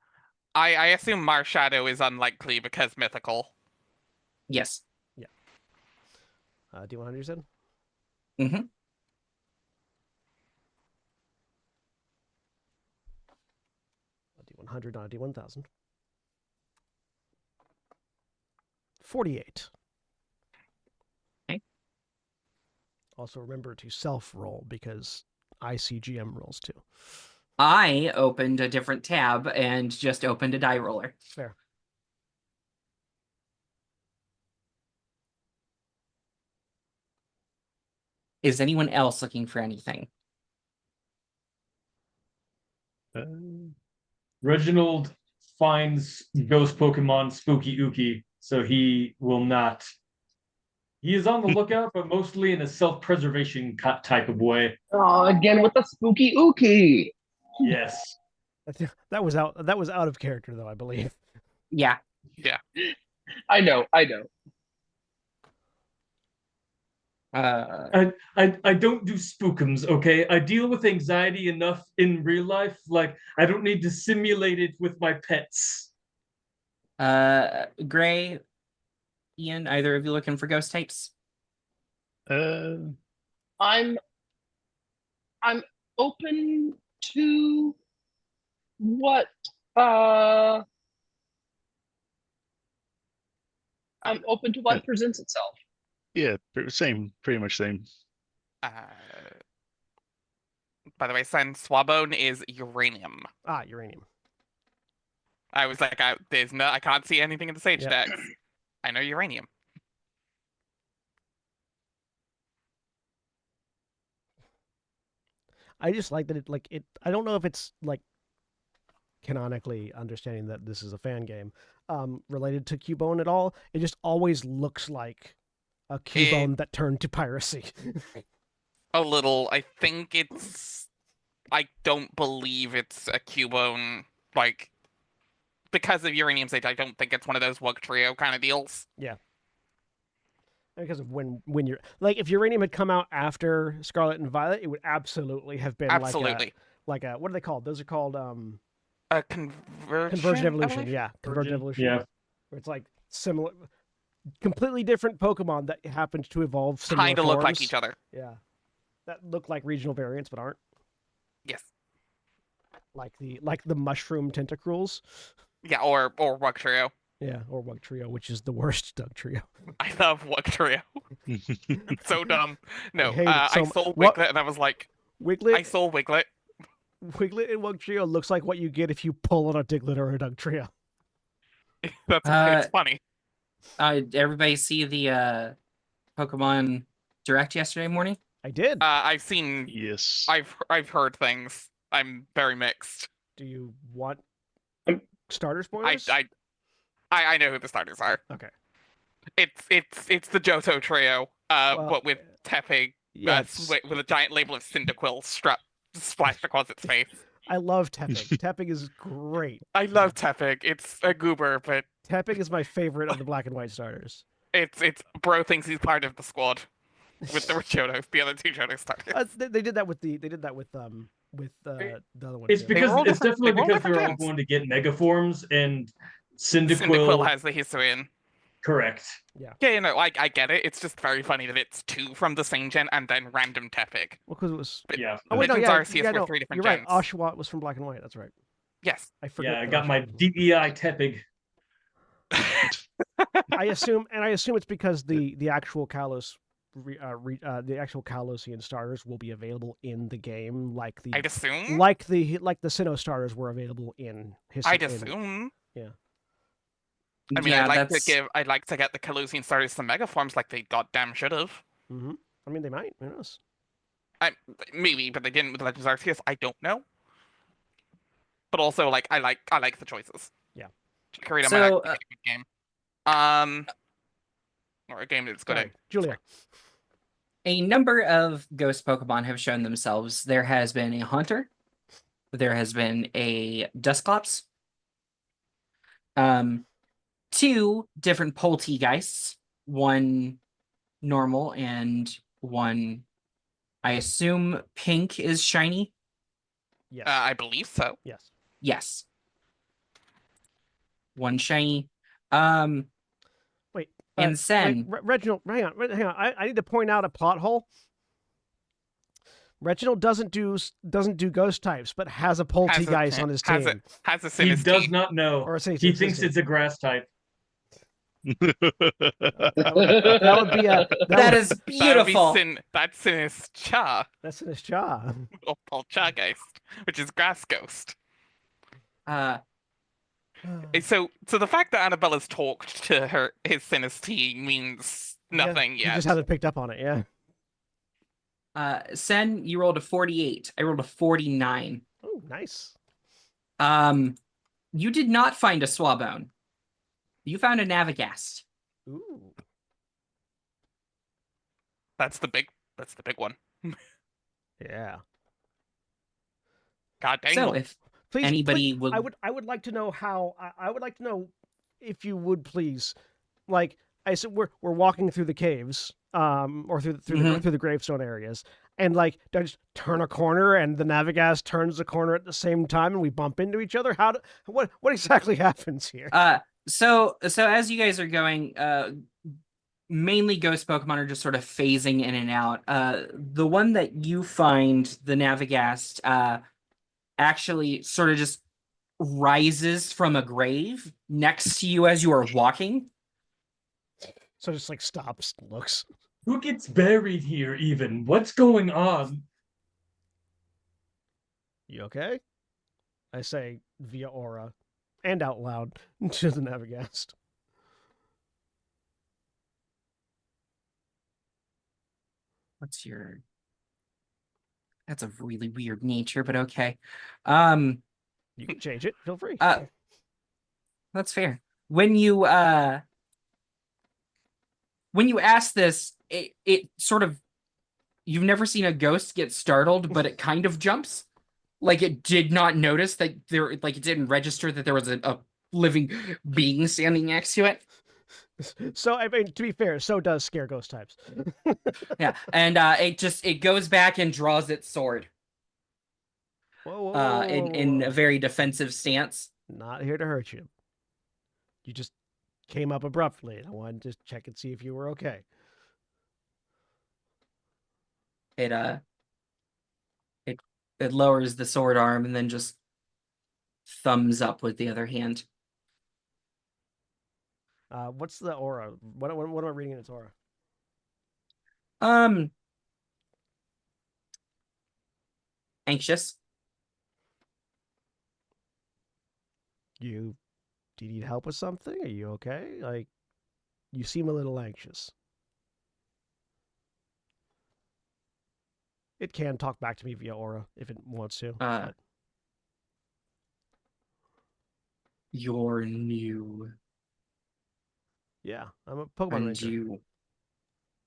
I assume Marshadow is unlikely because mythical. Yes. Yeah. D100 you said? Mm-hmm. A D100, not a D1000. 48. Okay. Also remember to self-roll because ICGM rolls too. I opened a different tab and just opened a die roller. Fair. Is anyone else looking for anything? Reginald finds ghost Pokemon spooky ooky, so he will not. He is on the lookout, but mostly in a self-preservation type of way. Oh, again with the spooky ooky. Yes. That was out of character though, I believe. Yeah. I know. I don't do spookums, okay? I deal with anxiety enough in real life. Like, I don't need to simulate it with my pets. Gray, Ian, either of you looking for ghost types? I'm open to what I'm open to what presents itself. Yeah, pretty much same. By the way, Sen, Swabone is uranium. Ah, uranium. I was like, I can't see anything in the Sage Yep. decks. I know uranium. I just like that it I don't know if it's like canonically understanding that this is a fan game related to Cubone at all. It just always looks like a Cubone that turned to piracy. A little. I don't believe it's a Cubone, like, because of uranium's age, I don't think it's one of those Wug Trio kind of deals. Yeah. Because of when you're like, if Uranium had come out after Scarlet and Violet, it would absolutely have been Absolutely. like a what are they called? Those are called A conversion evolution. Yeah, convergent evolution. Yeah. Where it's like similar, completely different Pokemon that happened to evolve similar kind of look like forms. each other. Yeah, that look like regional variants but aren't. Yes. Like the mushroom tentacruels. Yeah, or Wug Trio. Yeah, or Wug Trio, which is the worst Doug Trio. I love Wug Trio. So dumb. No, hate it I so saw what- Wiglet and I was like, Wiglet. I saw Wiglet. Wiglet and Wug Trio looks like what you get if you pull on a Diglett or a Doug Trio. It's funny. Everybody see the Pokemon Direct yesterday morning? I did. I've seen. Yes. I've heard things. I'm very mixed. Do you want Um, starter spoilers? I know who the starters are. Okay. It's the Johto trio, Well, but with Tepe, Yeah, it's- with a giant label of Cyndaquil splashed across its face. I love Tepig. Tepig is great. I love Tepig. It's a goober, but Tepig is my favorite of the black and white starters. it's bro thinks he's part of the squad with the Johtos, the other two Johto starters. They did that with the other one. It's too. because all it's different- definitely they were all because they're all different going to get mega forms and Cyndaquil Cyndaquil. has the Hisuian. Correct. Yeah, I get it. It's just very funny that it's two from the same gen and then random Tepig. Well, because it was. But Yeah. Oh wait, no, Legends yeah, Arceus yeah, were no, three different you're right. gens. Oshawott was from black and white. That's right. Yes. I forget. Yeah, I that got my Oshawott was- DEI Tepig. I assume it's because the actual Kalos, the actual Kalosian starters will be available in the game, like the I'd assume. like the Sinnoh starters were available in his. I'd assume. Yeah. I mean, yeah, I'd like to get the Kalosian starters some mega forms like they goddamn should have. Mm-hmm. I mean, they might. Who knows? Maybe, but they didn't with Legends Arceus. I don't know. But also, like, I like the choices. Yeah. Chikorita So, might actually be a good game. Or a game that's good. Sorry, Julia. A number of ghost Pokemon have shown themselves. There has been a Haunter. There has been a Dusclops. Two different Polteageists. One normal and one, I assume, pink is shiny. Yes. I believe so. Yes. Yes. One shiny. Wait. And Sen. Reginald, hang on. I need to point out a plot hole. Reginald doesn't do ghost types, but has a Polteageist on his team. Has a He Sinistine. does not know. Or a Sinistine, He thinks Sinistine. it's a grass type. That would be a That is beautiful. That's Sinischa, that's in his jaw. or Poltergeist, which is Grass Ghost. So the fact that Annabella's talked to his Sinistine means nothing He yet. just hasn't picked up on it. Yeah. Sen, you rolled a 48. I rolled a 49. Oh, nice. You did not find a Swabone. You found a Navigast. Ooh. That's the big one. Yeah. God dang. So if anybody would, I would like to know how. I would like to know if you would please, like I said, we're walking through the caves, or through the gravestone areas, and like do I just turn a corner and the Navigast turns the corner at the same time and we bump into each other? What exactly happens here? So as you guys are going, mainly ghost Pokemon are just sort of phasing in and out. The one that you find, the Navigast, actually sort of just rises from a grave next to you as you are walking. So just like stops, looks. Who gets buried here even? What's going on? You okay? I say via aura and out loud to the Navigast. What's your... That's a really weird nature, but okay. You can change it. Feel free. That's fair. When you ask this, it sort of, you've never seen a ghost get startled, but it kind of jumps. Like it did not notice that there, like it didn't register that there was a living being standing next to it. So I mean, to be fair, so does scare ghost types. Yeah, and it goes back and draws its sword. Whoa, in a very defensive stance. Not here to hurt you. You just came up abruptly, and I wanted to check and see if you were okay. It lowers the sword arm and then just thumbs up with the other hand. What's the aura? What am I reading in its aura? Anxious. Do you need help with something? Are you okay? Like, you seem a little anxious. It can talk back to me via aura if it wants to. But... You're new. Yeah, I'm a Pokemon Ranger.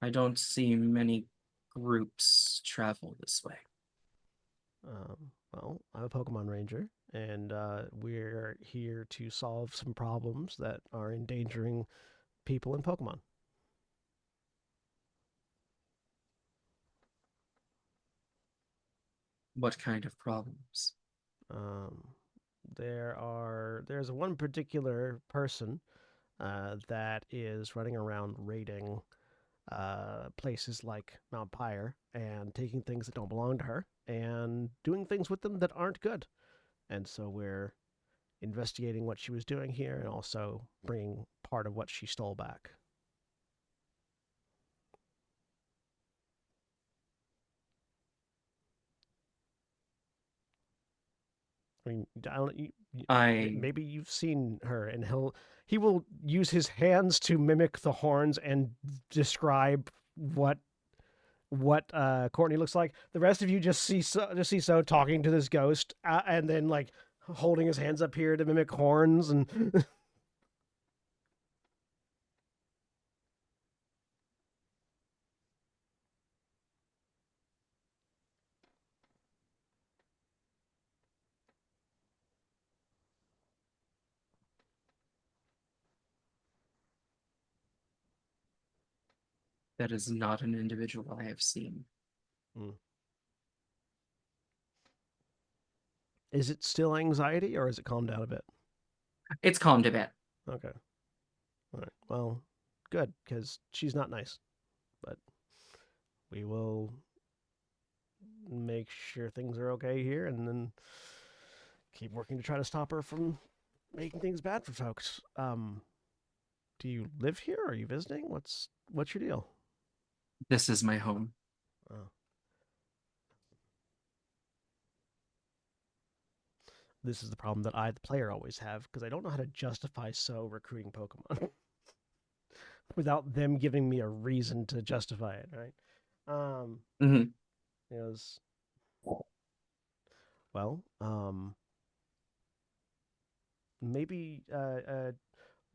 I don't see many groups travel this way. Well, I'm a Pokemon Ranger, and we're here to solve some problems that are endangering people and Pokemon. What kind of problems? There's one particular person that is running around raiding places like Mount Pyre and taking things that don't belong to her and doing things with them that aren't good. And so we're investigating what she was doing here and also bringing part of what she stole back. I mean, maybe you've seen her, and he will use his hands to mimic the horns and describe what Courtney looks like. The rest of you just see so talking to this ghost, and then like holding his hands up here to mimic horns and. That is not an individual I have seen. Is it still anxiety, or has it calmed down a bit? It's calmed a bit. Okay. All right. Well, good, because she's not nice. But we will make sure things are okay here, and then keep working to try to stop her from making things bad for folks. Do you live here? Are you visiting? What's your deal? This is my home. Oh. This is the problem that I, the player, always have, because I don't know how to justify recruiting Pokemon without them giving me a reason to justify it, right? Well, maybe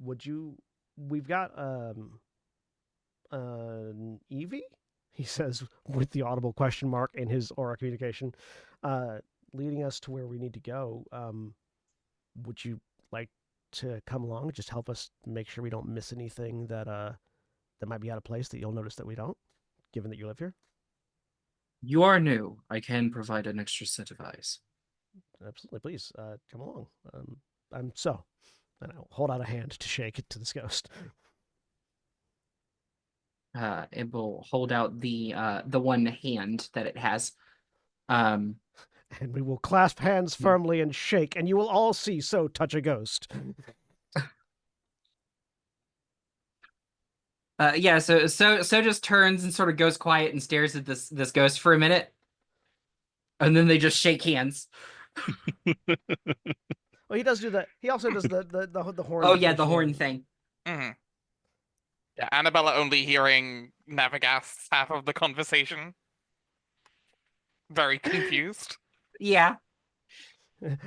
would you? We've got Evie. He says with the audible question mark in his aura communication, leading us to where we need to go. Would you like to come along? Just help us make sure we don't miss anything that that might be out of place that you'll notice that we don't, given that you live here. You are new. I can provide an extra set of eyes. Absolutely, please come along. I'm so, and I'll hold out a hand to shake it to this ghost. It will hold out the one hand that it has. And we will clasp hands firmly and shake, and you will all see so touch a ghost. Yeah, so just turns and sort of goes quiet and stares at this ghost for a minute. And then they just shake hands. Well, he does do that. He also does the horn. Oh yeah, the horn thing. Mm-hmm. Yeah, Annabella only hearing Navigast's half of the conversation. Very confused. Yeah.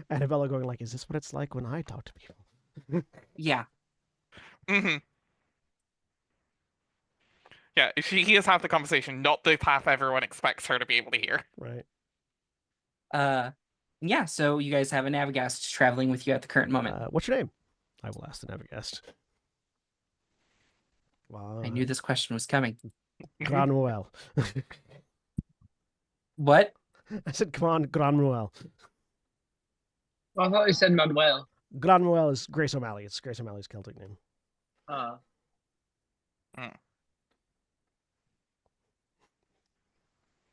Annabella going like, "Is this what it's like when I talk to people?" Yeah. Mm-hmm. Yeah, she hears half the conversation, not the half everyone expects her to be able to hear. Right. Yeah, so you guys have a Navigast traveling with you at the current moment. What's your name? I will ask the Navigast. Wow. I knew this question was coming. Granuel. What? I said, come on, Granuel. I thought you said Manuel. Granuel is Grace O'Malley. It's Grace O'Malley's Celtic name.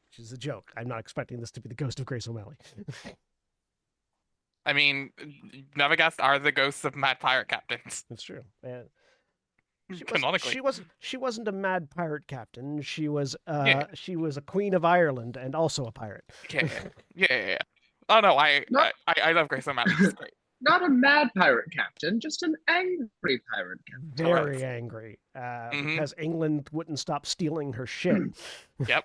Which is a joke. I'm not expecting this to be the ghost of Grace O'Malley. I mean, Navigast are the ghosts of mad pirate captains. That's true. Canonically. She wasn't a mad pirate captain. She was she was a queen of Ireland and also a pirate. Yeah. Oh no, I love Grace O'Malley. She's great. Not a mad pirate captain, just an angry pirate captain. Very angry. Because England wouldn't stop stealing her shit. Yep.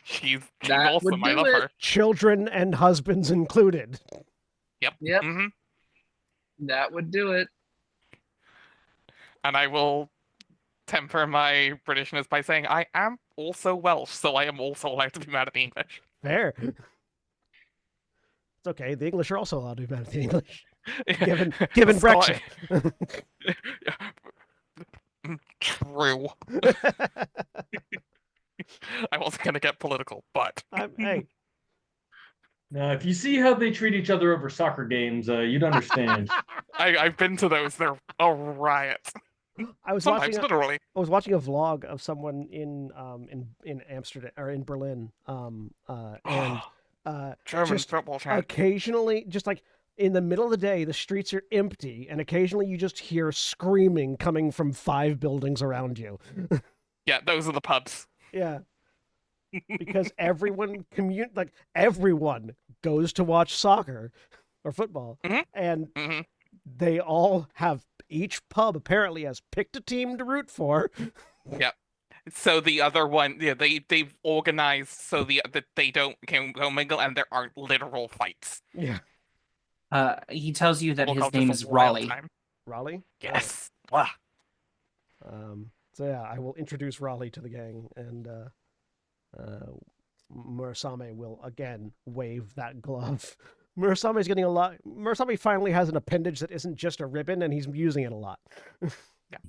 She's That would awesome. I do love it. her. Children and husbands included. Yep. Yep. That would do it. And I will temper my Britishness by saying I am also Welsh, so I am also allowed to be mad at the English. Fair. It's okay. The English are also allowed to be mad at the English. Given Brexit. True. I wasn't going to get political, but... Hey. Now, if you see how they treat each other over soccer games, you'd understand. I've been to those. They're a riot. I was Sometimes literally. I was watching a vlog of someone in Amsterdam or in Berlin, and German just football chant. occasionally, just like in the middle of the day, the streets are empty, and occasionally you just hear screaming coming from 5 buildings around you. Yeah, those are the pubs. Yeah. Because everyone everyone goes to watch soccer or football, and they all have, each pub apparently has picked a team to root for. Yep. So the other one, yeah, they've organized so that they don't go mingle and there aren't literal fights. Yeah. He tells you that We'll his name is Raleigh. Raleigh? Yes. So yeah, I will introduce Raleigh to the gang, and Murasame will again wave that glove. Murasame's getting a lot. Murasame finally has an appendage that isn't just a ribbon, and he's using it a lot.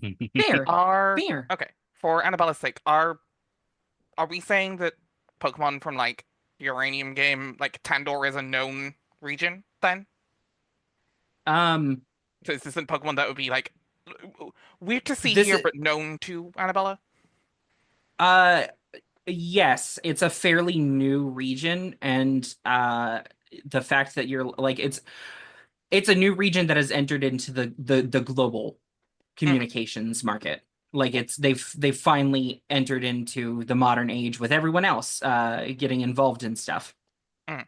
Fair. Fair. Okay. For Annabella's sake, are we saying that Pokemon from like the Uranium game, like Tandor, is a known region then? So this isn't Pokemon that would be like weird to see here, but known to Annabella? Yes, it's a fairly new region, and the fact that you're like it's a new region that has entered into the global communications market. Like they've finally entered into the modern age with everyone else getting involved in stuff. But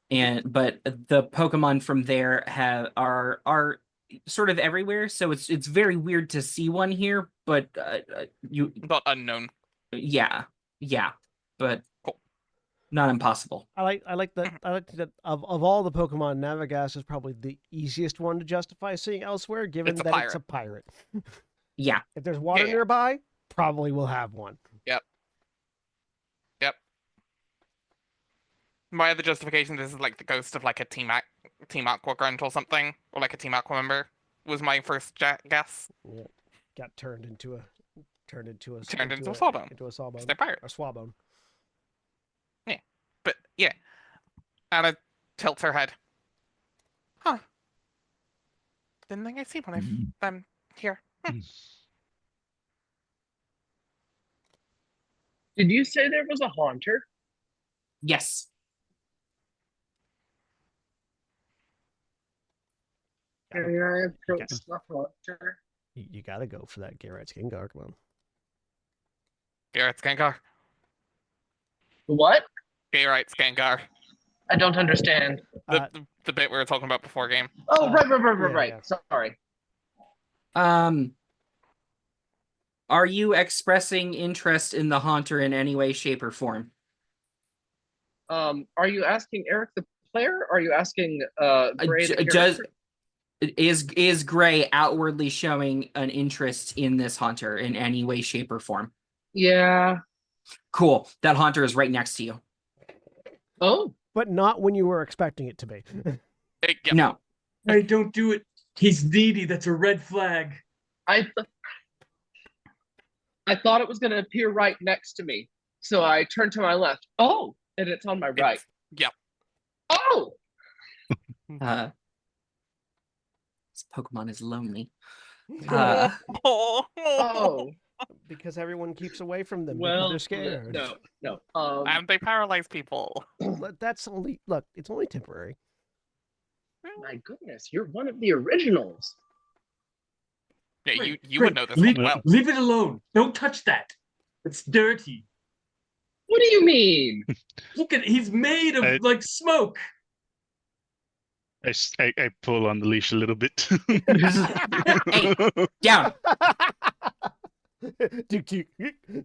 the Pokemon from there are sort of everywhere, so it's very weird to see one here, but not unknown. Yeah, but cool. not impossible. I like that. I like that of all the Pokemon, Navigast is probably the easiest one to justify seeing elsewhere, given It's a that it's a pirate. Yeah. If there's water Yeah. nearby, probably will have one. Yep. My other justification, this is like the ghost of like a Team Aqua grunt or something, or like a Team Aqua member, was my first guess. Yeah. Got turned into a Turned into a Sawbone. Into a Sawbone. They're pirate. A Swabone. But yeah, Anna tilts her head. Huh. Didn't think I'd see one of them here. Did you say there was a haunter? Yes. Can I approach the haunter? You gotta go for that Garrett's Gengar. Come on. Garrett's Gengar. What? Garrett's Gengar. I don't understand. The bit we were talking about before game. Oh, right. yeah. Sorry. Are you expressing interest in the Haunter in any way, shape, or form? Are you asking Eric the player? Or are you asking Gray the Does character? is Gray outwardly showing an interest in this Haunter in any way, shape, or form? Yeah. Cool. That Haunter is right next to you. Oh. But not when you were expecting it to be. Yep. No. Hey, don't do it. He's needy. That's a red flag. I thought it was going to appear right next to me. So I turned to my left. Oh, and it's on my right. Yep. Oh! This Pokemon is lonely. Oh. Because everyone keeps away from them Well, because they're scared. no. And they paralyze people. That's only look. It's only temporary. My goodness, you're one of the originals. Yeah, Wait, you would know this one leave, well. Leave it alone. Don't touch that. It's dirty. What do you mean? Look at he's made of I- like smoke. I pull on the leash a little bit. Hey, down.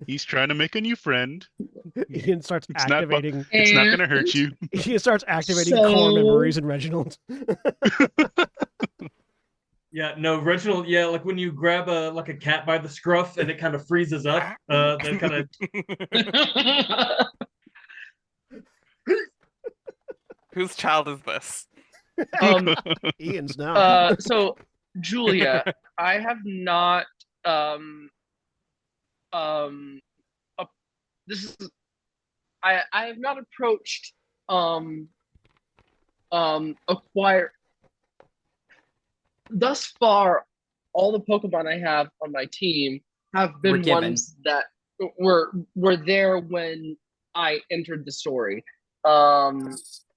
He's trying to make a new friend. Ian starts It's not bu- activating. It's not gonna hurt you. Ian starts activating So- core memories in Reginald. Yeah, no, Reginald. Yeah, like when you grab a cat by the scruff and it kind of freezes up. That kind of. Whose child is this? Ian's now. So Julia, I have not this is I have not approached acquire thus far. All the Pokemon I have on my team have Were been given. ones that were there when I entered the story.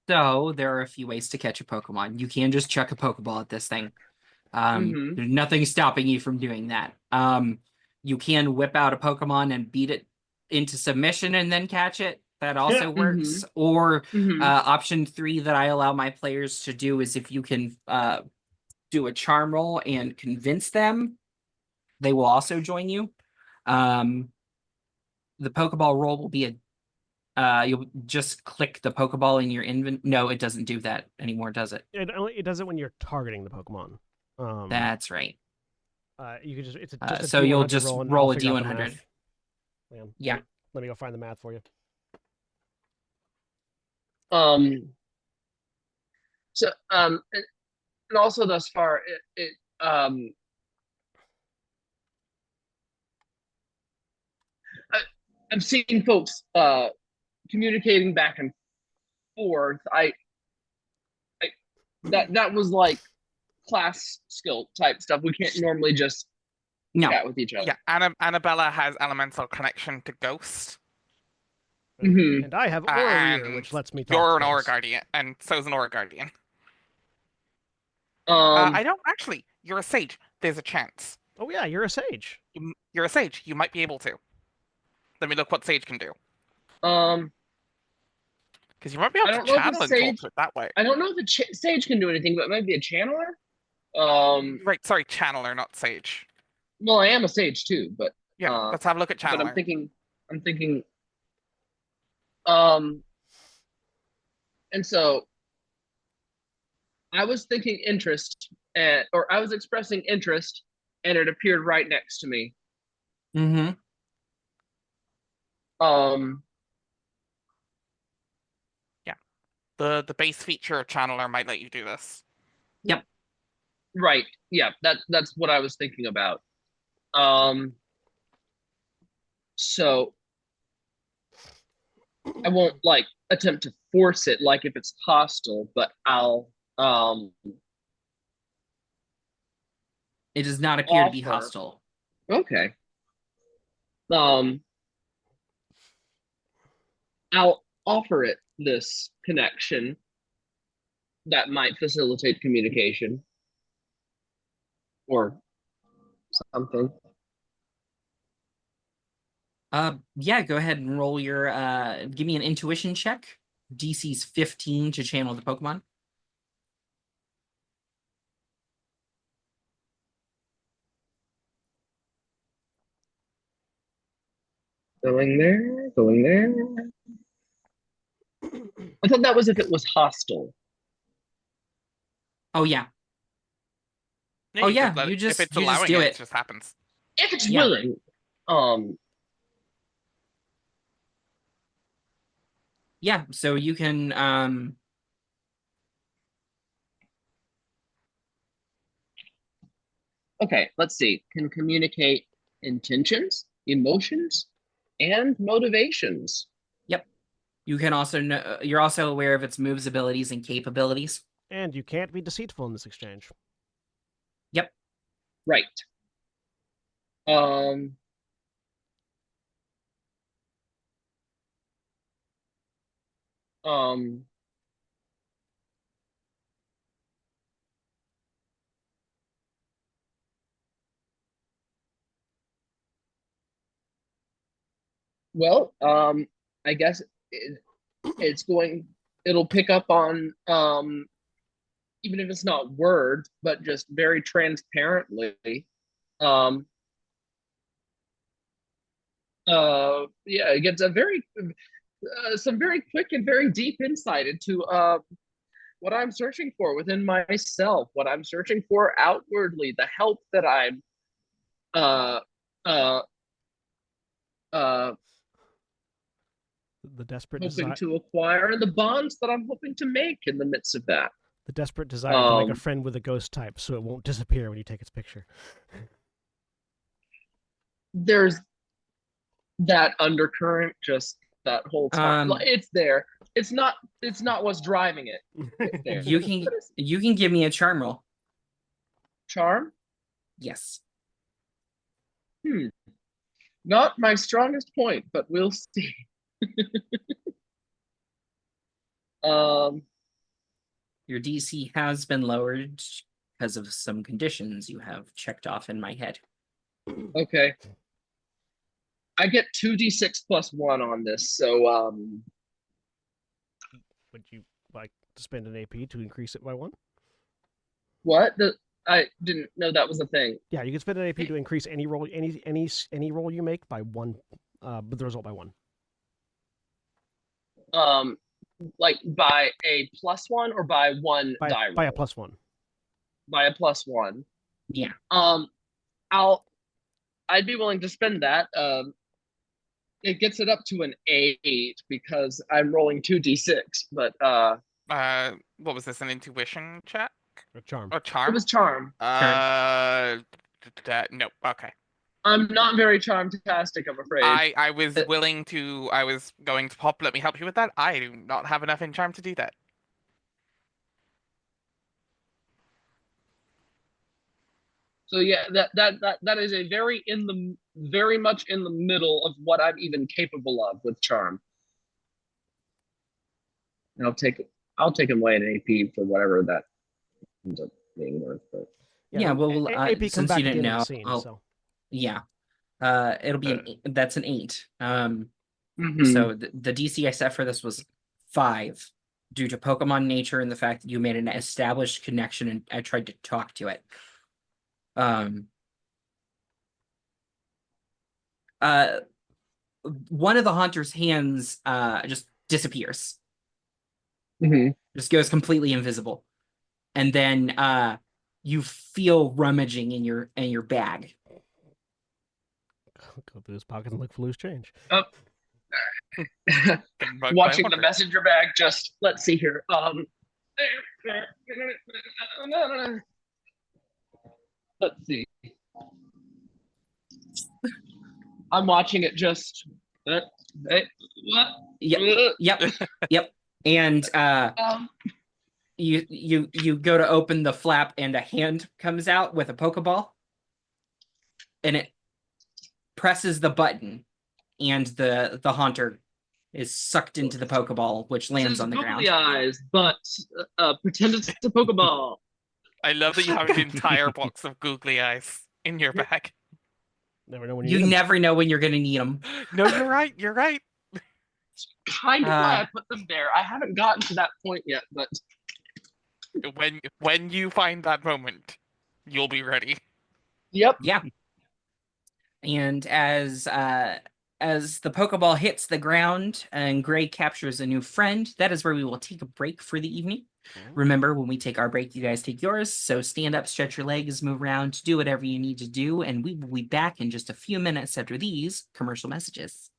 So there are a few ways to catch a Pokemon. You can just chuck a Pokeball at this thing. Mhm. There's nothing stopping you from doing that. You can whip out a Pokemon and beat it into submission and then catch it. That also works. Or option 3 that I allow my players to do is if you can do a charm roll and convince them, they will also join you. The Pokeball roll will be you'll just click the Pokeball in your inventory. No, it doesn't do that anymore, does it? It does it when you're targeting the Pokemon. That's right. You can just it's just a So you'll D100 just and roll I'll a figure out the D100. math. Man, Yeah. Let me go find the math for you. So and also thus far I've seen folks communicating back and forth. That was like class skill type stuff. We can't normally just No. chat with each other. Yeah, Annabella has elemental connection to Ghost. Mhm. And I have Aura Ear, which lets me talk. You're to an Aura things. Guardian, and so's an Aura Guardian. Um, I don't actually. You're a sage. There's a chance. Oh yeah, you're a sage. You're a sage. You might be able to. Let me look what sage can do. Because you might be I able don't to know if channel a and talk sage- to it that way. I don't know if the sage can do anything, but it might be a channeler. Right, sorry, channeler, not sage. Well, I am a sage too, but Yeah, let's have a look at but channeler. I'm thinking, And so I was thinking interest, or I was expressing interest, and it appeared right next to me. Mm-hmm. Um, The base feature channeler might let you do this. Yep. right. Yeah, that's what I was thinking about. So I won't like attempt to force it like if it's hostile, but I'll It does not appear to be offer. hostile. Okay. Um, I'll offer it this connection that might facilitate communication or something. Yeah, go ahead and roll your give me an intuition check. DC's 15 to channel the Pokemon. Going there, going there. I thought that was if it was hostile. Oh yeah. No, Oh you yeah, let you if just it's you just allowing do it, it. it just happens. If it's Yeah. willing. Yeah, so you can Okay, let's see. Can communicate intentions, emotions, and motivations. yep. You can also know you're also aware of its moves, abilities, and capabilities. And you can't be deceitful in this exchange. Yep. Right. Um um well, I guess it's going it'll pick up on even if it's not words, but just very transparently. Um yeah, it gets a very some very quick and very deep insight into what I'm searching for within myself, what I'm searching for outwardly, the help that I'm uh uh uh The desperate hoping desire, to acquire, and the bonds that I'm hoping to make in the midst of that. the desperate desire to make a Um, friend with a ghost type, so it won't disappear when you take its picture. there's that undercurrent just that whole time. It's there. It's not what's driving it. It's there. You can give me a charm roll. Charm? Yes. Not my strongest point, but we'll see. um Your DC has been lowered because of some conditions you have checked off in my head. okay. I get 2d6 plus 1 on this, so Would you like to spend an AP to increase it by 1? what? I didn't know that was a thing. Yeah, you can spend an AP to increase any roll, any roll you make by 1, but the result by 1. Like by a +1 or by one die roll? By a +1. By a +1. Yeah. I'd be willing to spend that. It gets it up to an 8 because I'm rolling 2d6, but What was this? An intuition check? A charm. Or it charm? was charm. No. Okay. I'm not very charm-tastic, I'm afraid. I was going to pop. Let me help you with that. I do not have enough in charm to do that. So yeah, that is a very much in the middle of what I'm even capable of with charm. And I'll take away an AP for whatever that ends up being worth. But Yeah, well, AP come since back you at the didn't end of know, the scene, so. yeah, it'll be that's an 8. mm-hmm. So the DC I set for this was 5, due to Pokemon nature and the fact that you made an established connection and I tried to talk to it. One of the hunter's hands just disappears. Mhm. Just goes completely invisible. And then you feel rummaging in your bag. Go through his pockets and look for loose change. Oh. Getting bugged by a Watching the hunter. messenger bag. Just let's see here. Let's see. I'm watching it just. Hey, what? Yep. And you go to open the flap and a hand comes out with a Pokeball. And it presses the button and the haunter is sucked into the Pokeball, which lands on the ground. Googly eyes, but pretend it's a Pokeball. I love that you have an entire box of googly eyes in your bag. Never know when You need 'em. never know when you're going to need them. No, you're right. You're right. Kind of why I put them there. I haven't gotten to that point yet, but When you find that moment, you'll be ready. yep. Yeah. And as the Pokeball hits the ground and Gray captures a new friend, that is where we will take a break for the evening. Remember, when we take our break, you guys take yours. So stand up, stretch your legs, move around, do whatever you need to do, and we will be back in just a few minutes after these commercial messages.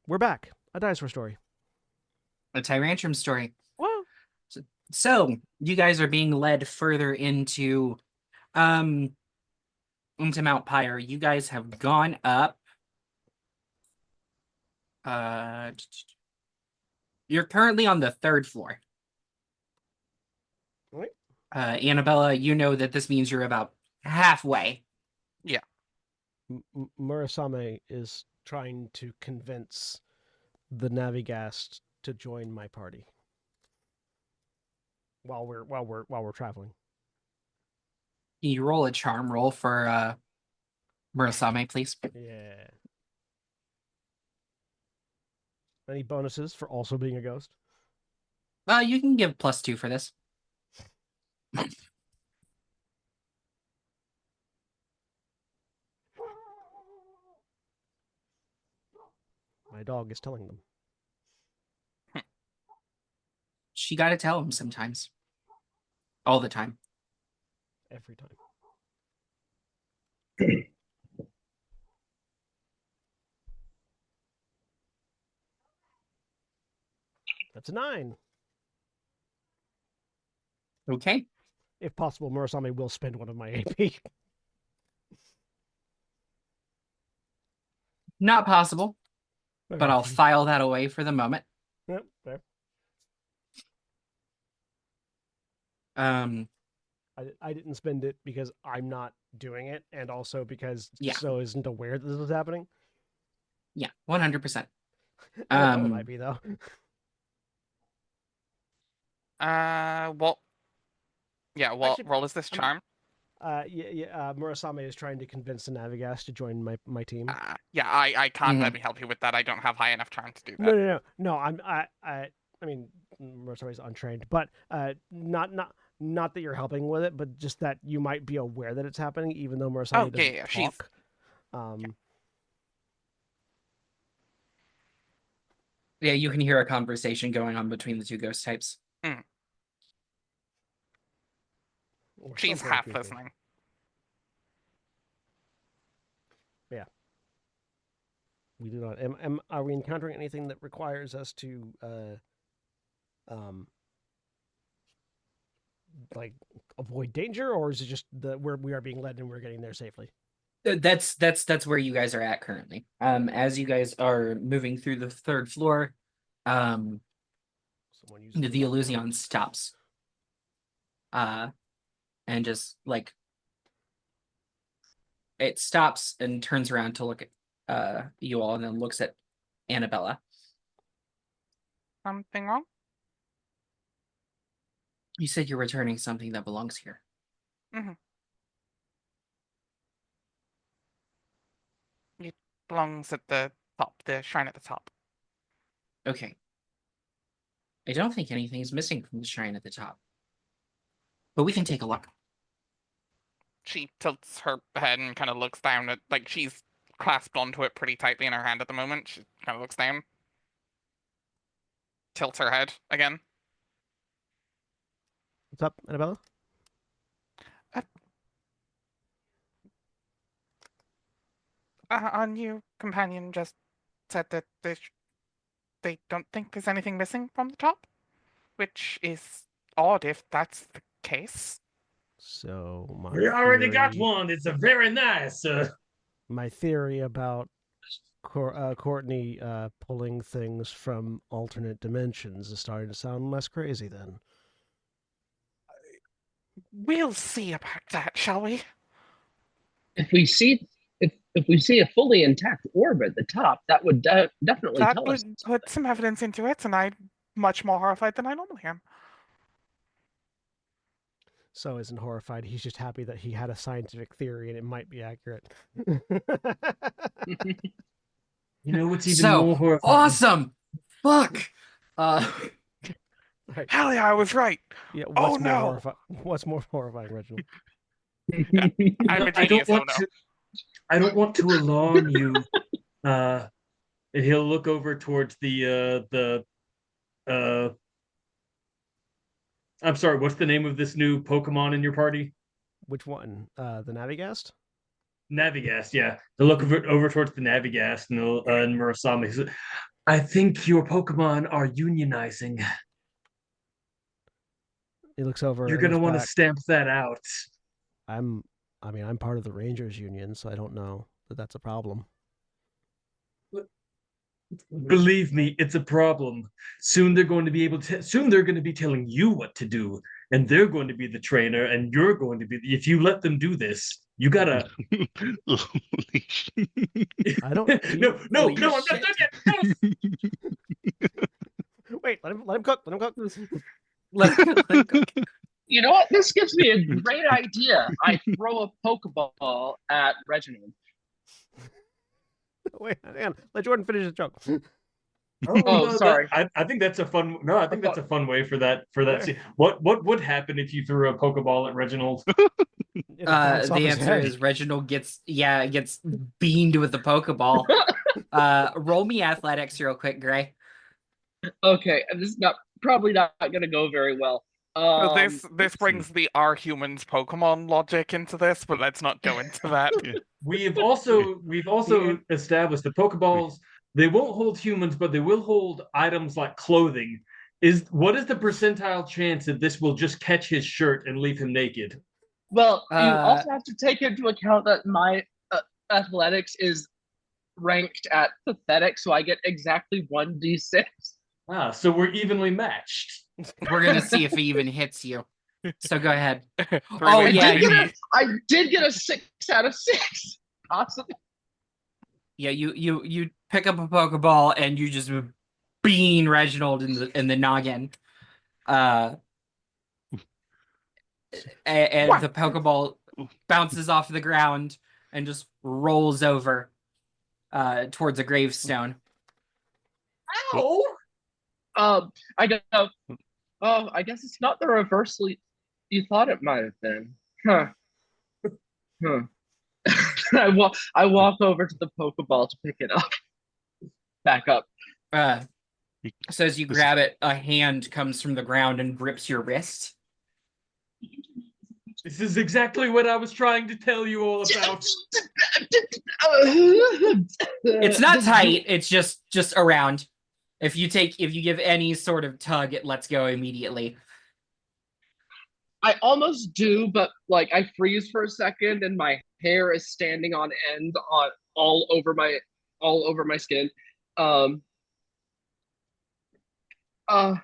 we're back. A dinosaur story. A Tyrantrum story. Whoa. So you guys are being led further into Mount Pyre. You guys have gone up. You're currently on the 3rd floor. Right. Annabella, you know that this means you're about halfway. Murasame is trying to convince the Navigast to join my party while we're traveling. Can you roll a charm roll for Murasame, please? Yeah. Any bonuses for also being a ghost? You can give +2 for this. My dog is telling them. She got to tell him sometimes. All the time. Every time. That's a 9. Okay. If possible, Murasame will spend one of my AP. Not possible, but I'll file that away for the moment. Yep, fair. I didn't spend it because I'm not doing it, and also because So isn't aware that this was happening. Yeah, 100%. Annabella might be though. What? Yeah, what Actually, role is this charm? Murasame is trying to convince the Navigast to join my team. Yeah, I can't let me help you with that. I don't have high enough charm to do that. No. I mean, Murasame's untrained, but not that you're helping with it, but just that you might be aware that it's happening, even though Murasame doesn't talk. Yeah, you can hear a conversation going on between the two ghost types. She's half listening. Yeah. We do not. Are we encountering anything that requires us to like avoid danger, or is it just where we are being led and we're getting there safely? That's where you guys are at currently. As you guys are moving through the 3rd floor, the Illusion stops. And just like it stops and turns around to look at you all, and then looks at Annabella. Something wrong? You said you're returning something that belongs here. It belongs at the top, the shrine at the top. Okay. I don't think anything is missing from the shrine at the top. But we can take a look. She tilts her head and kind of looks down at, like, she's clasped onto it pretty tightly in her hand at the moment. She kind of looks down. Tilts her head again. What's up, Annabella? Our new companion just said that they don't think there's anything missing from the top, which is odd if that's the case. So we already got one. It's a very nice. My theory about Courtney pulling things from alternate dimensions is starting to sound less crazy then. We'll see about that, shall we? If we see a fully intact orb at the top, that would definitely tell us. That would put some evidence into it, and I'm much more horrified than I normally am. So isn't horrified. He's just happy that he had a scientific theory and it might be accurate. You know what's even more horrifying? Awesome! Fuck! Right. Hell yeah, I was right. Yeah. What's more horrifying, Reginald? I'm a genius. I don't want to alarm you. And he'll look over towards the I'm sorry, what's the name of this new Pokemon in your party? Which one? The Navigast? Navigast, yeah. He'll look over towards the Navigast and Murasame. I think your Pokemon are unionizing. He looks over. You're and gonna looks want to back. stamp that out. I'm part of the Rangers Union, so I don't know that that's a problem. Believe me, it's a problem. Soon they're going to be soon they're going to be telling you what to do, and they're going to be the trainer, and you're going to be. If you let them do this, you gotta. Holy shit. I don't. No, Holy I'm not shit. done yet. Wait, let him cook. Let him cook. Let him cook. You know what? This gives me a great idea. I throw a Pokeball at Reginald. Wait, hang on. Let Jordan finish his joke. Oh, sorry. I think that's a fun. No, I think that's a fun way for that There. scene. What would happen if you threw a Pokeball at Reginald? It'll bounce off The his answer head. is Reginald gets beamed with the Pokeball. Roll me athletics real quick, Gray. Okay, and this is probably not going to go very well. So this brings the "are humans Pokemon" logic into this, but let's not go into that. We've also established that Pokeballs, they won't hold humans, but they will hold items like clothing. What is the percentile chance that this will just catch his shirt and leave him naked? Well, you also have to take into account that my athletics is ranked at pathetic, so I get exactly 1d6. Ah, so we're evenly matched. We're gonna see if he even hits you. So go ahead. Oh, yeah, I did get a 6 out of 6. Possibly. Yeah, you pick up a Pokeball and you just bean Reginald in the noggin. And the Pokeball bounces off the ground and just rolls over towards a gravestone. Ow! I go, oh, I guess it's not the reversal you thought it might have been. Huh. I walk over to the Pokeball to pick it up. Back up. So as you grab it, a hand comes from the ground and grips your wrist. This is exactly what I was trying to tell you all about. It's not tight, it's just around. If you give any sort of tug, it lets go immediately. I almost do, but like I freeze for a second and my hair is standing on end all over my skin. Okay. 1,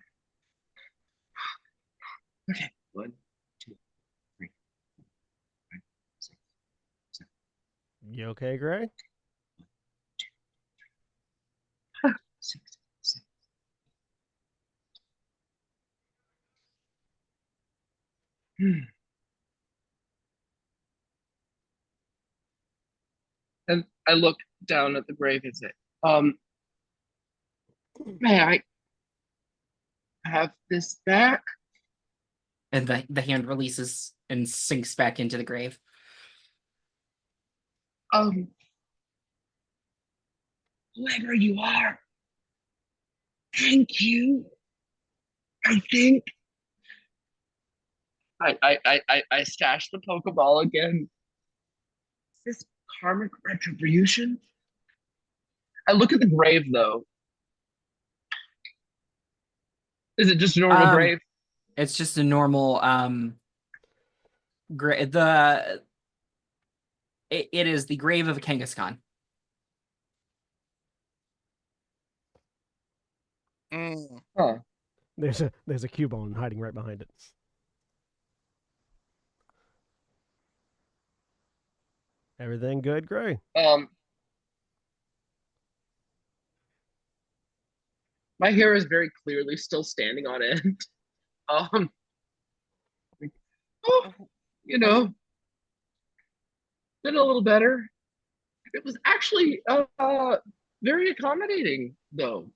2, 3, 5, 6, 7. You okay, Gray? 6, 7. And I look down at the grave and say, may I have this back? And the hand releases and sinks back into the grave. Whoever you are, thank you. I think I stash the Pokeball again. Is this karmic retribution? I look at the grave though. Is it just a normal grave? It's just a normal grave. It is the grave of a Kangaskhan. Huh. There's a Cubone hiding right behind it. Everything good, Gray? My hair is very clearly still standing on end. You know, been a little better. It was actually very accommodating, though.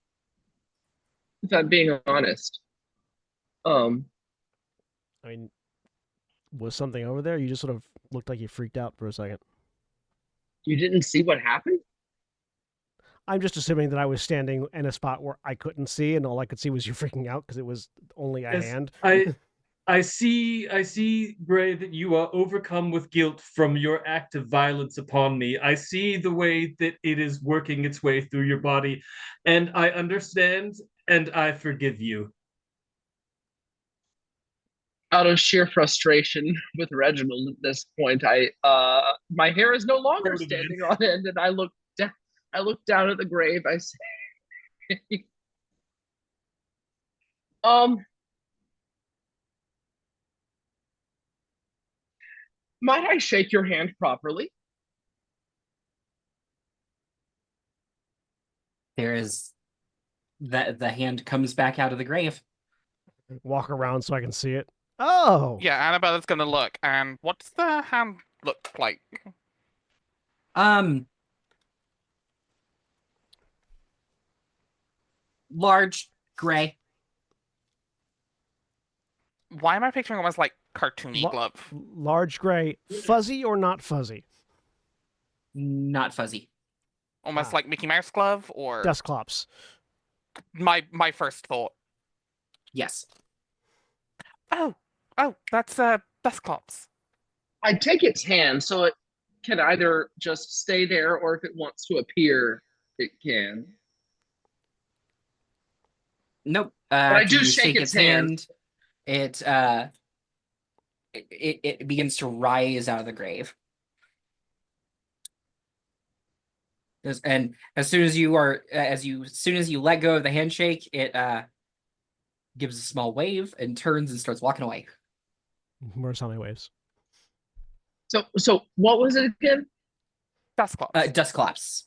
If I'm being honest. I mean, was something over there? You just sort of looked like you freaked out for a second. You didn't see what happened? I'm just assuming that I was standing in a spot where I couldn't see, and all I could see was you freaking out because it was only a hand. I see, Gray, that you are overcome with guilt from your act of violence upon me. I see the way that it is working its way through your body, and I understand, and I forgive you. Out of sheer frustration with Reginald at this point, my hair is no longer Quoted him. standing on end, and I look down at the grave. I say, might I shake your hand properly? There is the hand comes back out of the grave. Walk around so I can see it. Oh! Yeah, Annabella's gonna look, and what's the hand look like? Large, gray. Why am I picturing almost like cartoony Lo- glove? Large gray. Fuzzy or not fuzzy? Not fuzzy. Almost like Mickey Mouse glove, or Dustclops. my first thought. Yes. Oh, that's Dustclops. I take its hand so it can either just stay there, or if it wants to appear, it can. Nope. But I After do you shake its hand. It begins to rise out of the grave. And as soon as you let go of the handshake, it gives a small wave and turns and starts walking away. More sounding waves. So what was it again? Dustclops. Dustclops.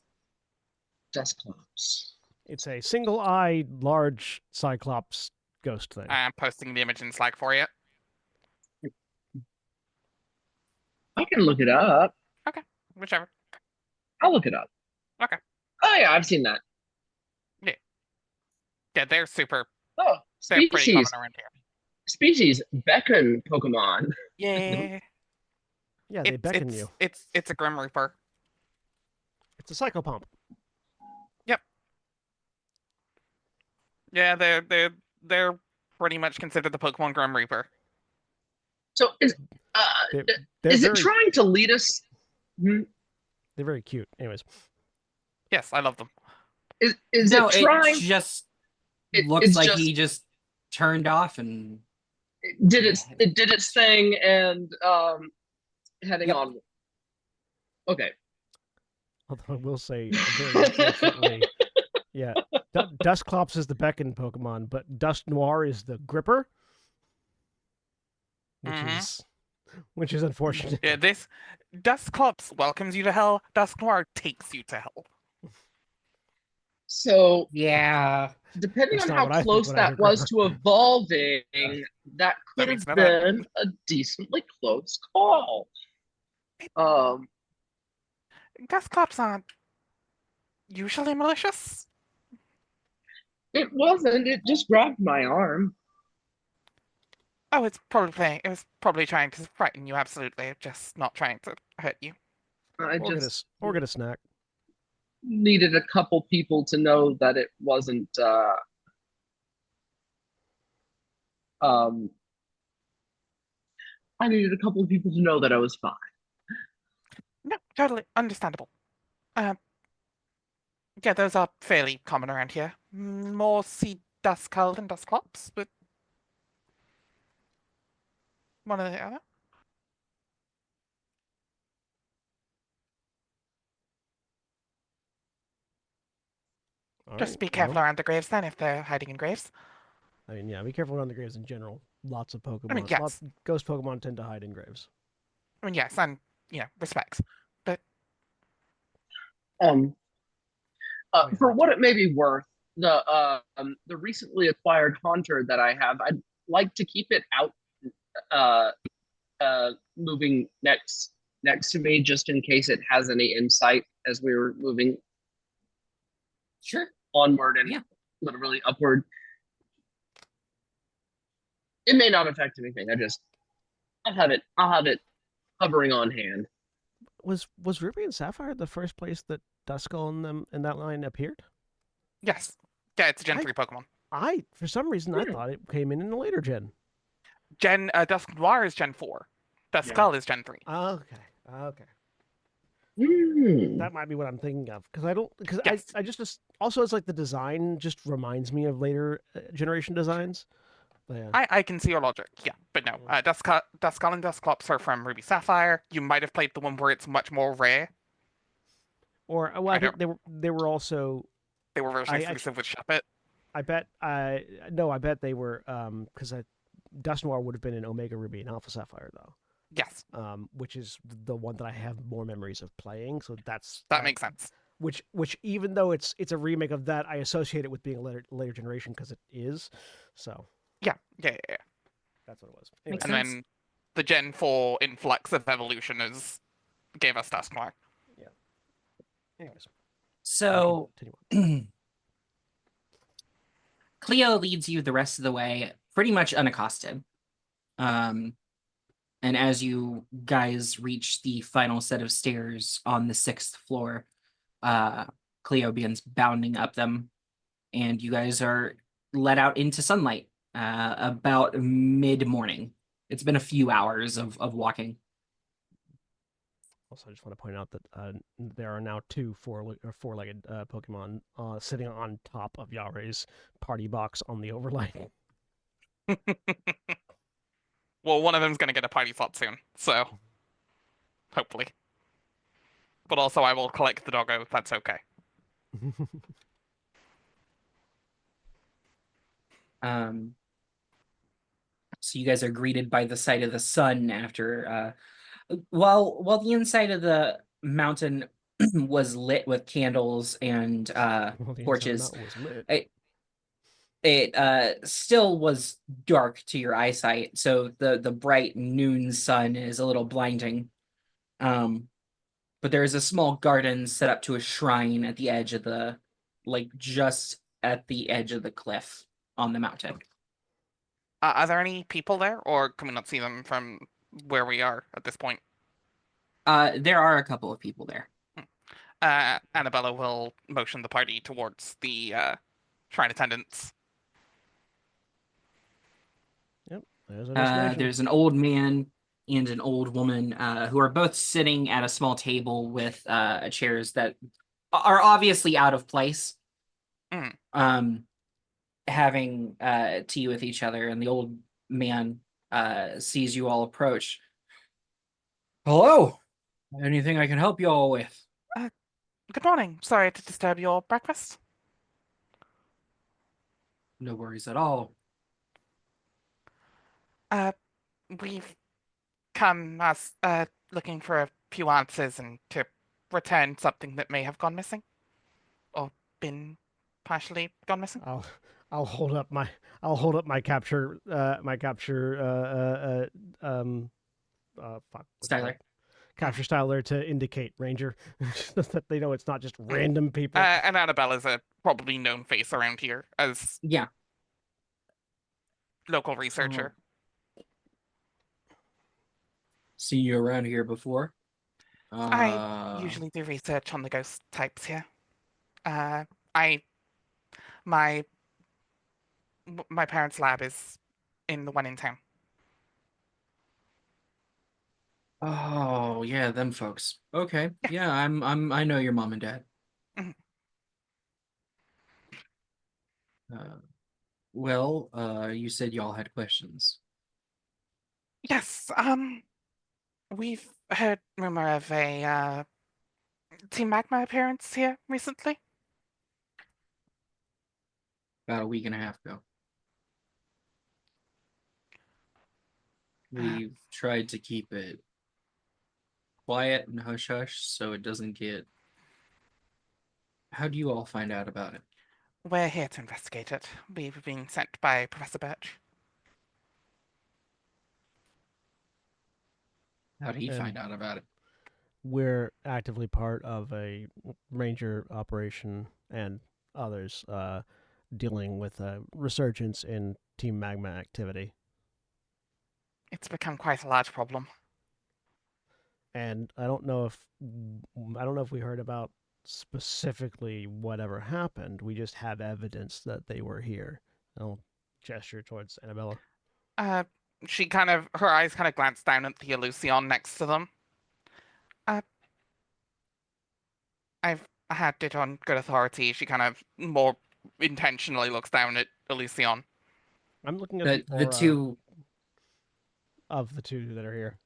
Dustclops. It's a single-eyed, large cyclops ghost thing. I'm posting the image in Slack for you. I can look it up. Whichever. I'll look it up. Okay. Oh yeah, I've seen that. Yeah, they're super. Oh, They're pretty common species. around here. Species beckon Pokemon. Yeah. Yeah, they beckon you. It's a Grim Reaper. It's a Psychopomp. Yeah, they're pretty much considered the Pokemon Grim Reaper. So is They're it very, trying to lead us? They're very cute. Anyways. Yes, I love them. Is No, it trying? it just It- looks it's like just- he just turned off and It did its thing and heading Yep. on. Okay. Although I will say, very unfortunately, yeah, Dustclops is the beckon Pokemon, but Dust Noir is the gripper, which is unfortunate. Yeah, this Dustclops welcomes you to hell. Dusk Noir takes you to hell. So yeah. depending That's on not how what I think close when I hear that was gripper. to evolving, that could means have that- been a decently close call. Dustclops aren't usually malicious. It wasn't. It just grabbed my arm. Oh, it was probably trying to frighten you, absolutely. Just not trying to hurt you. I Or just get a snack. needed a couple people to know that it wasn't. I needed a couple of people to know that I was fine. No, totally understandable. Yeah, those are fairly common around here. More sea Duskull than Dustclops, but one or the other. All Just right, be careful well, around the graves then if they're hiding in graves. I mean, yeah, be careful around the graves in general. Lots of Pokemon. yes. Ghost Pokemon tend to hide in graves. I mean, yes, and, respects. But Um, Oh, yeah, for that's what it may be worth, the recently acquired Haunter that I have, I'd like to keep it out, moving next to me, just in case it has any insight as we were moving Sure. onward and Yeah. literally upward. It may not affect anything. I'll have it hovering on hand. Was Ruby and Sapphire the first place that Duskull in that line appeared? yes. Yeah, it's a Gen 3 Pokemon. For some reason, I thought it came in the later gen. Dusk Noir is Gen 4. Dusk Yeah. Skull is Gen 3. Okay. Hmm. That might be what I'm thinking of because I don't because Yes. I just also it's like the design just reminds me of later generation designs. But yeah. I can see your logic, yeah, but no. Dusk Skull and Dusclops are from Ruby Sapphire. You might have played the one where it's much more rare. Or well, I think they were also They were version I exclusive with Shuppet. I bet I bet they were because Dust Noir would have been in Omega Ruby and Alpha Sapphire though. Yes, Which is the one that I have more memories of playing. So that makes sense. Which even though it's a remake of that, I associate it with being a later generation because it is. So Yeah. that's what it was. Makes And sense. then the Gen 4 influx of evolution gave us Dusk Noir. Yeah. Anyways. So Continue Cleo leads you the rest of the way pretty much unaccosted. And as you guys reach the final set of stairs on the 6th floor, Cleo begins bounding up them, and you guys are let out into sunlight about mid-morning. It's been a few hours of walking. Also, I just want to point out that there are now two four-legged Pokemon sitting on top of Yare's party box on the overlay. Well, one of them's going to get a party slot soon, so hopefully. But also, I will collect the doggo if that's okay. So you guys are greeted by the sight of the sun after while the inside of the mountain was lit with candles and Well, the torches. inside mountain was lit. It still was dark to your eyesight, so the bright noon sun is a little blinding. But there is a small garden set up to a shrine at the edge of the, like just at the edge of the cliff on the mountain. Are there any people there, or can we not see them from where we are at this point? There are a couple of people there. Annabella will motion the party towards the shrine attendants. Yep, there's a destination. There's an old man and an old woman who are both sitting at a small table with chairs that are obviously out of place. Having tea with each other, and the old man sees you all approach. Hello. Anything I can help you all with? Good morning. Sorry to disturb your breakfast. No worries at all. We've come as looking for a few answers and to return something that may have gone missing, or been partially gone missing. I'll hold up my capture Styler. capture styler to indicate Ranger so that they know it's not just random people. And Annabella's a probably known face around here as Yeah. local researcher. Seen you around here before? I usually do research on the ghost types here. My parents' lab is in the one in town. Oh yeah, them folks. Okay. Yeah, I know your mom and dad. Mhm. Well, you said y'all had questions. Yes, we've heard rumor of a Team Magma appearance here recently. About a week and a half ago. We've tried to keep it quiet and hush hush so it doesn't get. How do you all find out about it? We're here to investigate it. We've been sent by Professor Birch. How did he And- find out about it? We're actively part of a Ranger operation and others dealing with a resurgence in Team Magma activity. It's become quite a large problem. And I don't know if we heard about specifically whatever happened. We just have evidence that they were here. I'll gesture towards Annabella. her eyes kind of glance down at the Eleusion next to them. I've had it on good authority. She kind of more intentionally looks down at Eleusion. I'm looking at the The aura two. of the two that are here.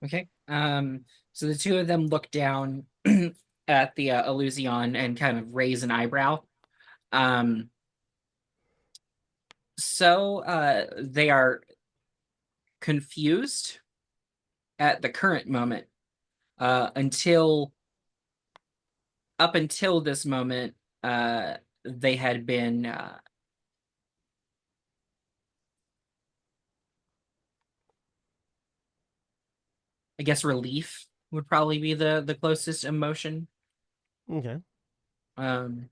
Okay. So the two of them look down at the Illusion and kind of raise an eyebrow. So they are confused at the current moment. Until up until this moment, they had been I guess relief would probably be the closest emotion. Okay. Um,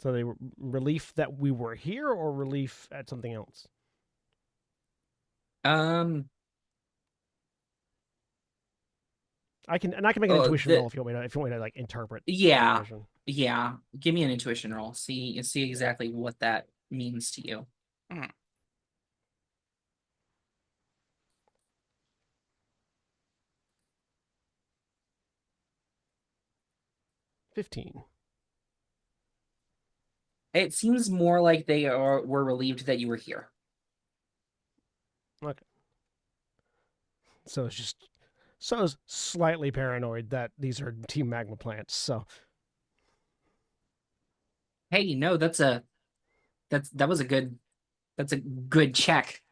So they were relief that we were here, or relief at something else. um, I can make an oh, intuition roll if you want me to like interpret. Yeah. Information. Yeah. Give me an intuition roll. See exactly what that means to you. 15. It seems more like they were relieved that you were here. Okay. So it's slightly paranoid that these are Team Magma plants. So Hey, no, that's a good check.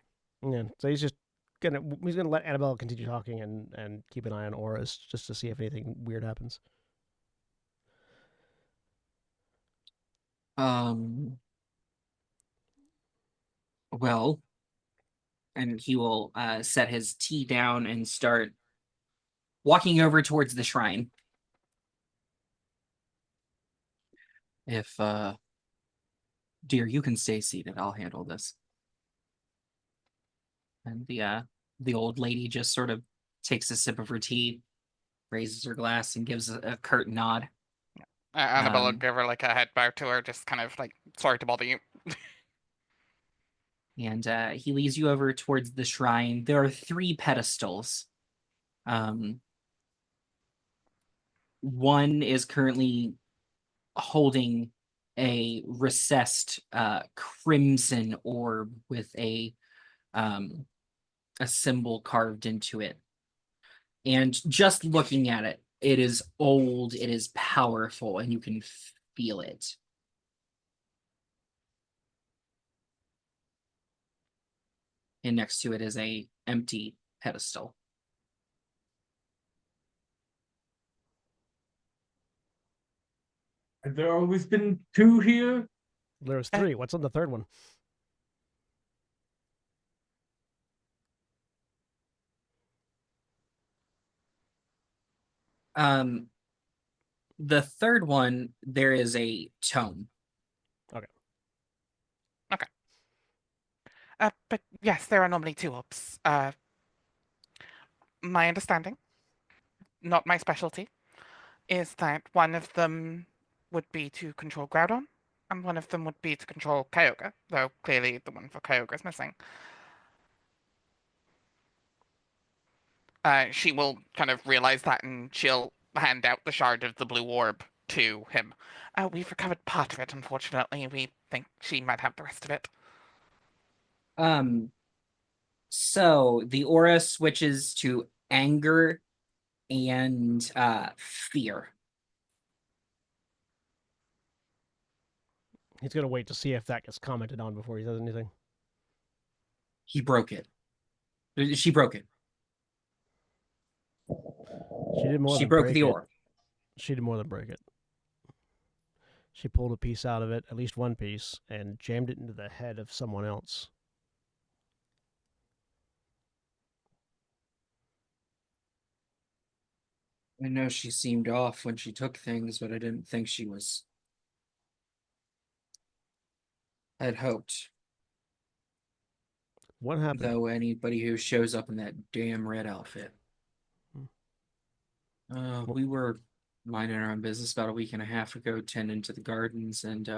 yeah. So he's gonna let Annabelle continue talking and keep an eye on auras just to see if anything weird happens. Well, and he will set his tea down and start walking over towards the shrine. If dear, you can stay seated. I'll handle this. And the old lady just sort of takes a sip of her tea, raises her glass, and gives a curt nod. Annabelle will give her like a head bow to her, just kind of like, sorry to bother you. And he leads you over towards the shrine. There are 3 pedestals. One is currently holding a recessed crimson orb with a symbol carved into it. And just looking at it, it is old, it is powerful, and you can feel it. And next to it is a empty pedestal. Have there always been 2 here? There was 3. What's on the third one? The third one, there is a tome. Okay. But yes, there are normally 2 orbs. My understanding, not my specialty, is that one of them would be to control Groudon, and one of them would be to control Kyogre, though clearly the one for Kyogre is missing. She will kind of realize that, and she'll hand out the shard of the blue orb to him. We've recovered part of it, unfortunately. We think she might have the rest of it. So the aura switches to anger and fear. He's gonna wait to see if that gets commented on before he does anything. He broke it. She broke it. She did more She than broke break the it. orb. She did more than break it. She pulled a piece out of it, at least one piece, and jammed it into the head of someone else. I know she seemed off when she took things, but I didn't think she was. I'd hoped. What happened? Though anybody who shows up in that damn red outfit. We were minding our own business about a week and a half ago, tending to the gardens, and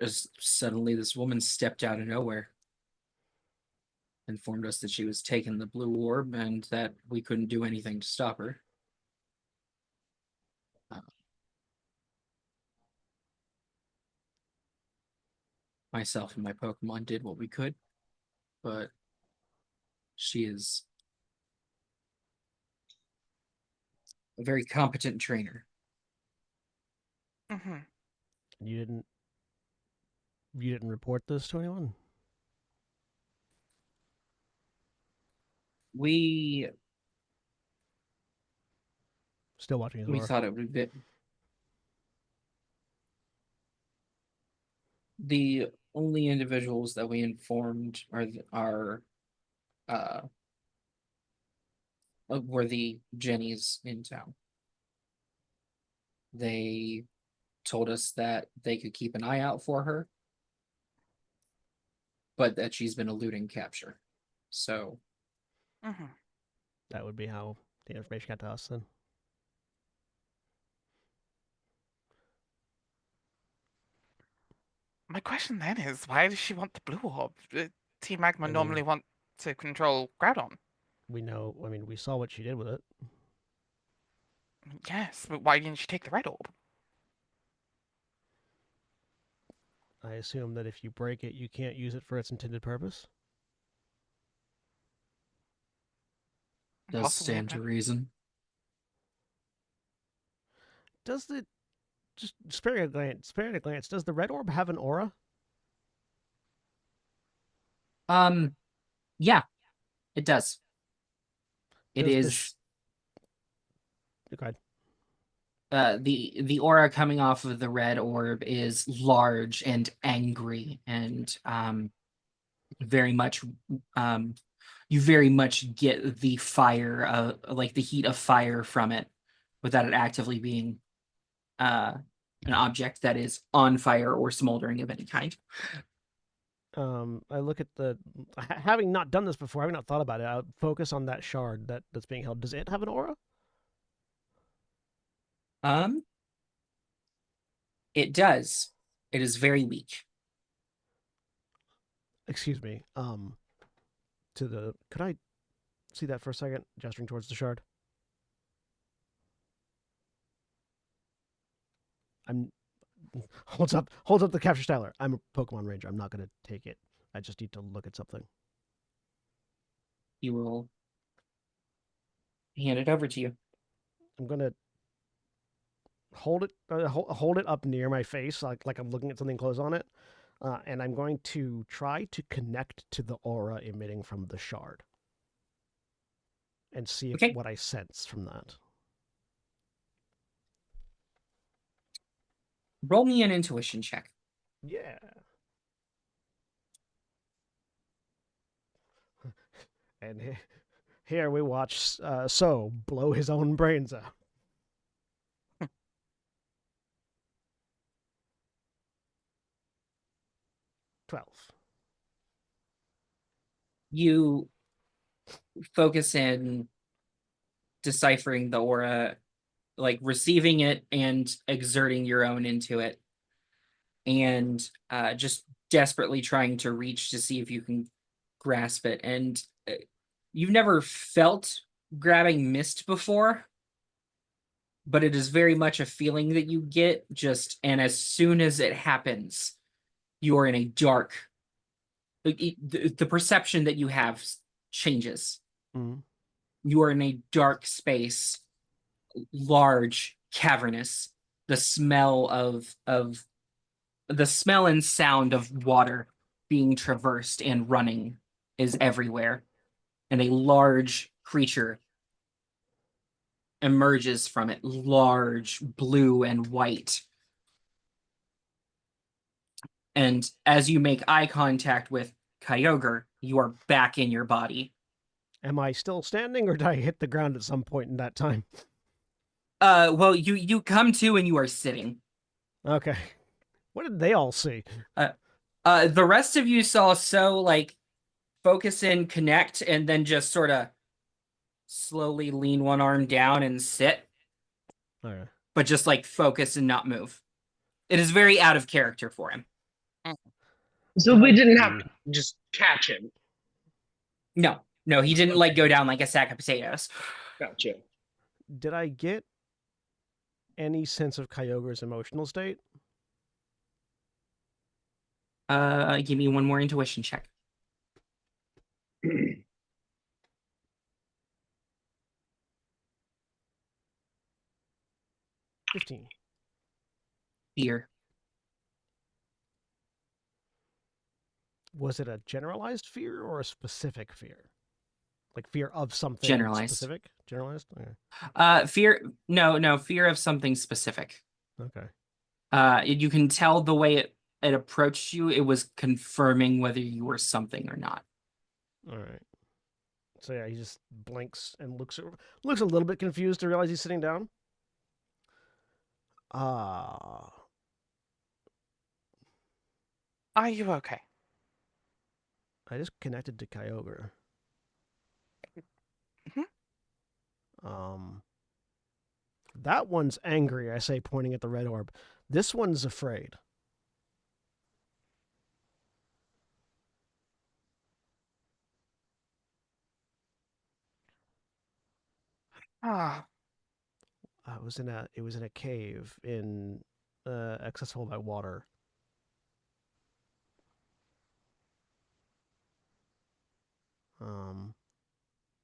Just suddenly this woman stepped out of nowhere, informed us that she was taking the blue orb and that we couldn't do anything to stop her. Myself and my Pokemon did what we could, but she is a very competent trainer. Mm-hmm. You didn't report this to anyone? We Still watching his we aura. thought it would be the only individuals that we informed were the Jennies in town. They told us that they could keep an eye out for her, but that she's been eluding capture. So Mm-hmm. That would be how the information got to us then. My question then is, why does she want the blue orb? Team Magma I mean- normally want to control Groudon. We know, I mean, we saw what she did with it. Yes, but why didn't she take the red orb? I assume that if you break it, you can't use it for its intended purpose. does Possibly, stand to but reason. Does the just sparing a glance, does the red orb have an aura? Yeah, it does. It Does the is Okay. The aura coming off of the red orb is large and angry and very much you very much get the fire like the heat of fire from it without it actively being an object that is on fire or smoldering of any kind. I look at having not done this before, having not thought about it, I'll focus on that shard that's being held. Does it have an aura? It does. It is very weak. Excuse me. Could I see that for a second? Gesturing towards the shard. Holds up the capture styler. I'm a Pokemon Ranger. I'm not gonna take it. I just need to look at something. He will hand it over to you. I'm gonna hold it up near my face, like I'm looking at something close on it, and I'm going to try to connect to the aura emitting from the shard, and see what I sense from that. Roll me an intuition check. Yeah. And here we watch So blow his own brains out. You focus in deciphering the aura, like receiving it and exerting your own into it, and just desperately trying to reach to see if you can grasp it. And you've never felt grabbing mist before, but it is very much a feeling that you get and as soon as it happens, you are in a dark, the perception that you have changes. Mm-hmm. You are in a dark space, large, cavernous. The smell and sound of water being traversed and running is everywhere. And a large creature emerges from it, large, blue and white. And as you make eye contact with Kyogre, you are back in your body. Am I still standing, or did I hit the ground at some point in that time? Well, you come to and you are sitting. Okay. What did they all see? The rest of you saw like focus in, connect, and then just sort of slowly lean one arm down and sit. Okay. But just like focus and not move. It is very out of character for him. So we didn't have to just catch him. No, he didn't like go down like a sack of potatoes. Gotcha. Did I get any sense of Kyogre's emotional state? Give me one more intuition check. 15. Fear. Was it a generalized fear or a specific fear? Like fear of something Generalized. specific? Generalized? Okay. Fear. No, fear of something specific. Okay. You can tell the way it approached you. It was confirming whether you were something or not. All right. So yeah, he just blinks and looks a little bit confused to realize he's sitting down. Are you okay? I just connected to Kyogre. That one's angry, I say, pointing at the red orb. This one's afraid. Ah, It was in a cave accessible by water.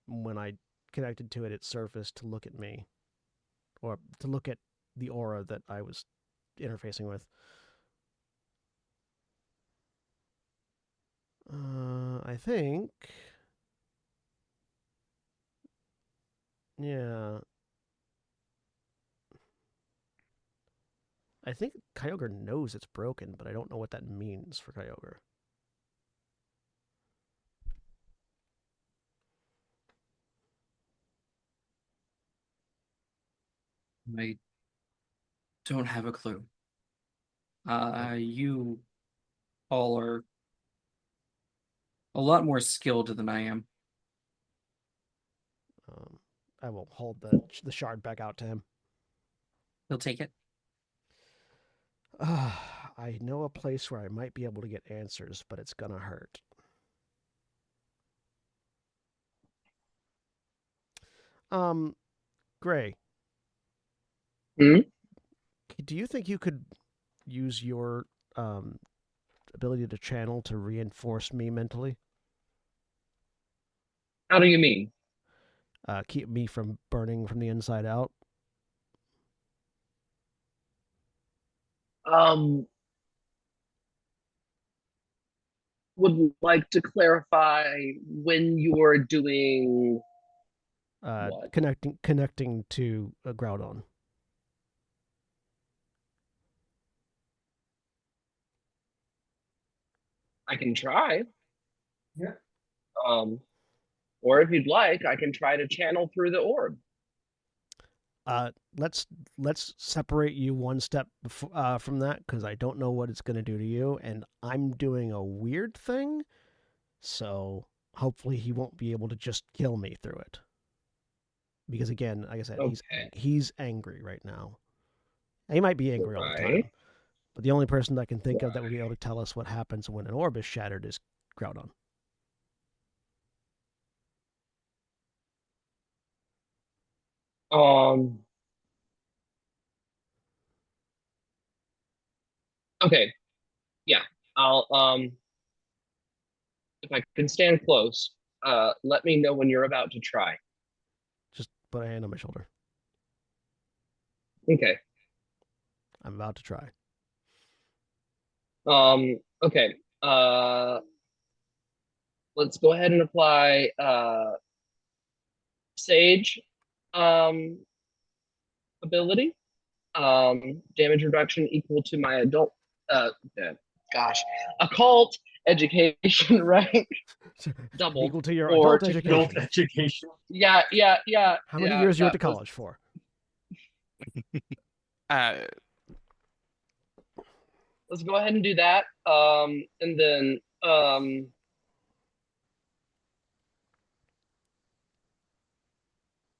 When I connected to it, it surfaced to look at me, or to look at the aura that I was interfacing with. I think, yeah. I think Kyogre knows it's broken, but I don't know what that means for Kyogre. I don't have a clue. You all are a lot more skilled than I am. I will hold the shard back out to him. He'll take it. I know a place where I might be able to get answers, but it's gonna hurt. Gray. Hmm? Do you think you could use your ability to channel to reinforce me mentally? How do you mean? Keep me from burning from the inside out? Would like to clarify when you're doing what? Connecting to a Groudon. I can try. Yeah. Or if you'd like, I can try to channel through the orb. Let's separate you one step from that, because I don't know what it's going to do to you, and I'm doing a weird thing, so hopefully he won't be able to just kill me through it. Because again, like I said, Okay. he's angry right now. He might be angry all the time, but the only person that I can think of that would be able to tell us what happens when an orb is shattered is Groudon. Okay. Yeah. I'll if I can stand close, let me know when you're about to try. Just put a hand on my shoulder. Okay. I'm about to try. Okay. Let's go ahead and apply Sage ability. Damage reduction equal to my adult occult education rank. Double. Equal to your Or adult to education. Adult education. Yeah. How many years you went to college for? Let's go ahead and do that. And then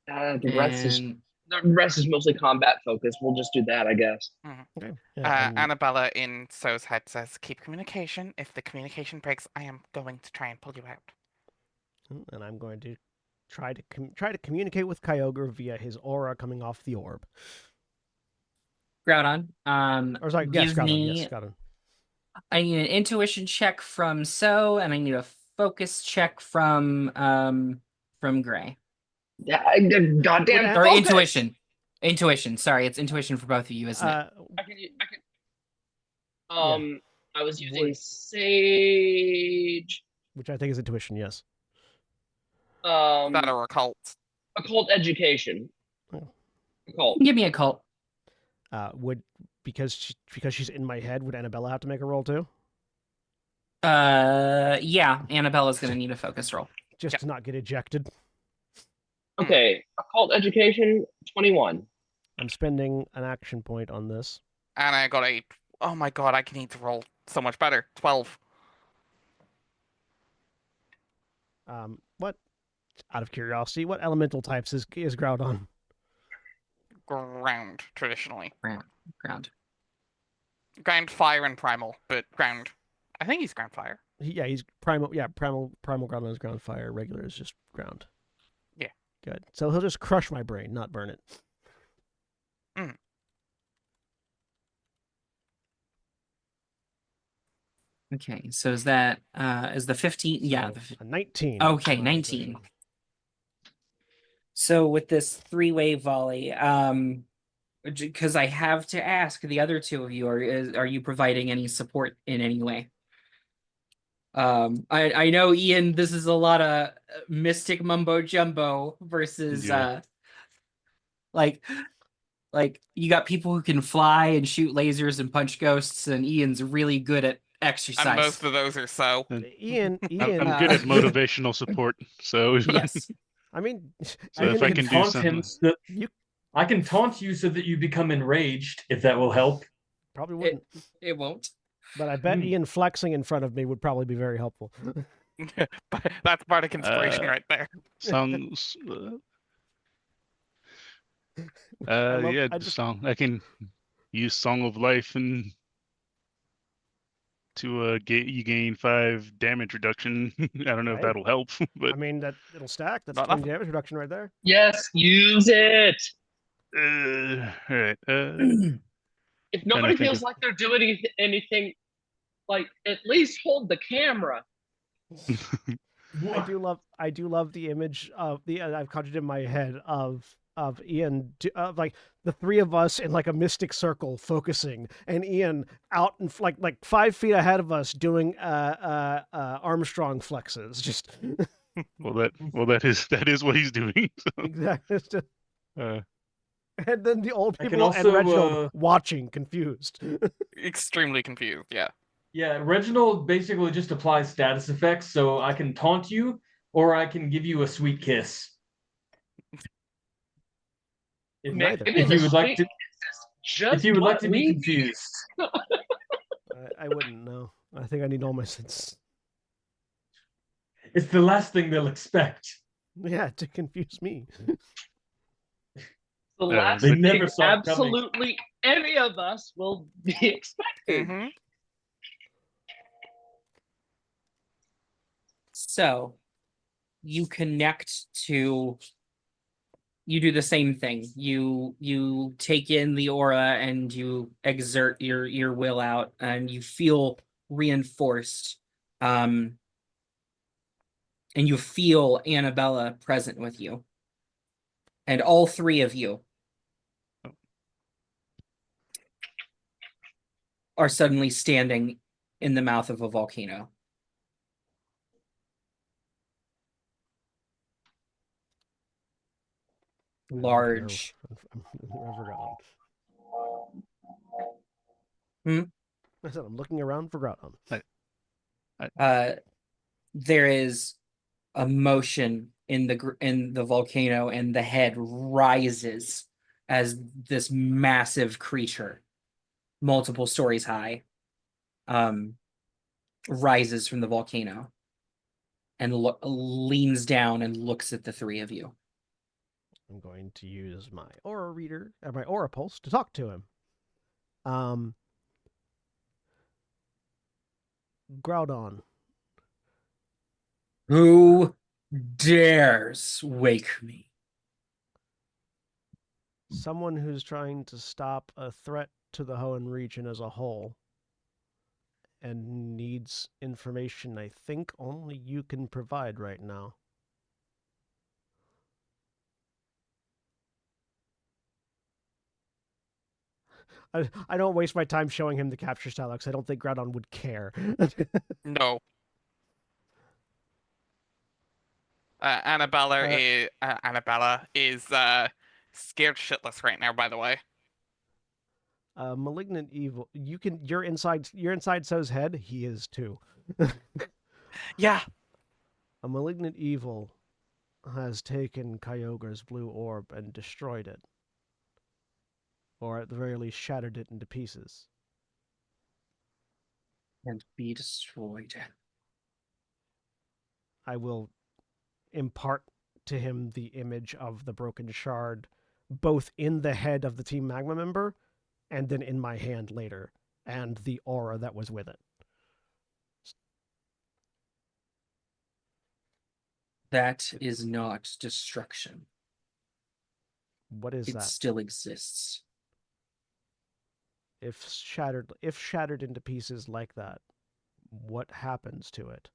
the rest is The rest is mostly combat focused. We'll just do that, I guess. Okay. Yeah, and Annabella in So's head says, "Keep communication. If the communication breaks, I am going to try and pull you out." I'm going to try to communicate with Kyogre via his aura coming off the orb. Groudon, Or sorry, yes, give Groudon. me. Yes, Groudon. I need an intuition check from So, and I need a focus check from Gray. Yeah, goddamn Would Or focus! intuition. Intuition. Sorry, it's intuition for both of you, isn't it? I can. I was using Would- Sage. Which I think is intuition. Yes. That or occult. Occult education. Oh. Occult. Give me a cult. Would because she's in my head, would Annabella have to make a roll too? Yeah, Annabella's gonna need a focus roll. Just Yep. to not get ejected. Okay, occult education 21. I'm spending an action point on this. And I got a. Oh my god, I need to roll so much better. 12. What? Out of curiosity, what elemental types is Groudon? Ground, traditionally. Ground. Ground, fire, and primal, but ground. I think he's ground fire. He's primal. Yeah, primal Groudon is ground fire. Regular is just ground. Yeah. Good. So he'll just crush my brain, not burn it. Okay, so is that is the 15? Yeah. So, a 19. Okay, for 19. position. So with this three-way volley, because I have to ask the other two of you, are you providing any support in any way? I know, Ian, this is a lot of mystic mumbo jumbo versus Yeah. like you got people who can fly and shoot lasers and punch ghosts, and Ian's really good at exercise. And most of those are so. Ian. I'm good at motivational support, so Yes. I mean, So if I can do taunt something, him so I can taunt you so that you become enraged, if that will help. probably wouldn't. It won't. But I bet Hmm. Ian flexing in front of me would probably be very helpful. That's bardic inspiration right there. songs. love- Yeah, I just- song. I can use Song of Life and to you gain 5 damage reduction. I don't know if Hey. that'll help, but I mean, that it'll stack. That's Not 20 enough. damage reduction right there. Yes, use it. all right. If to nobody think feels of- like they're doing anything, like at least hold the camera. I do love the image of the I've conjured in my head of Ian like the three of us in like a mystic circle focusing, and Ian out and like 5 feet ahead of us doing Armstrong flexes. Just well, that is what he's doing. So, exactly. It's just- uh, and then the old I can people and also, Reginald watching, confused. Extremely confused, yeah. Yeah, Reginald basically just applies status effects, so I can taunt you, or I can give you a sweet kiss. Neither. If you would like to, Just if you would like what to be we confused, I wouldn't know. I think I need all my senses. it's the last thing they'll expect. Yeah, to confuse me. the Yeah, last they thing never saw it coming. absolutely any of us will be expecting. Mm-hmm. So you connect to, you do the same thing. You take in the aura and you exert your will out, and you feel reinforced. And you feel Annabella present with you. And all three of you are suddenly standing in the mouth of a volcano. Large. I forgot. Hmm? I said I'm looking around for Groudon. There is a motion in the volcano, and the head rises as this massive creature, multiple stories high, rises from the volcano and leans down and looks at the three of you. I'm going to use my aura reader, or my aura pulse, to talk to him. Groudon. Who dares wake me? Someone who's trying to stop a threat to the Hoenn region as a whole and needs information I think only you can provide right now. I don't waste my time showing him the capture style because I don't think Groudon would care. No. Annabella is scared shitless right now, by the way. Malignant evil. You're inside So's head. He is too. Yeah. A malignant evil has taken Kyogre's blue orb and destroyed it. Or at the very least shattered it into pieces. And be destroyed. I will impart to him the image of the broken shard, both in the head of the Team Magma member and then in my hand later, and the aura that was with it. That is not destruction. What is It that? still exists. If shattered into pieces like that, what happens to it?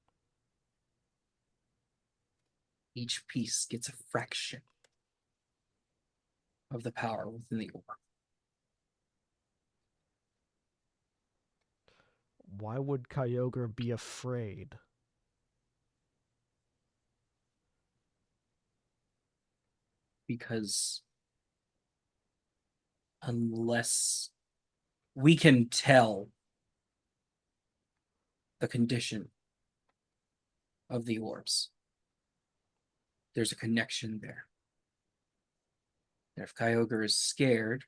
Each piece gets a fraction of the power within the orb. Why would Kyogre be afraid? Because unless we can tell the condition of the orbs, there's a connection there. And if Kyogre is scared,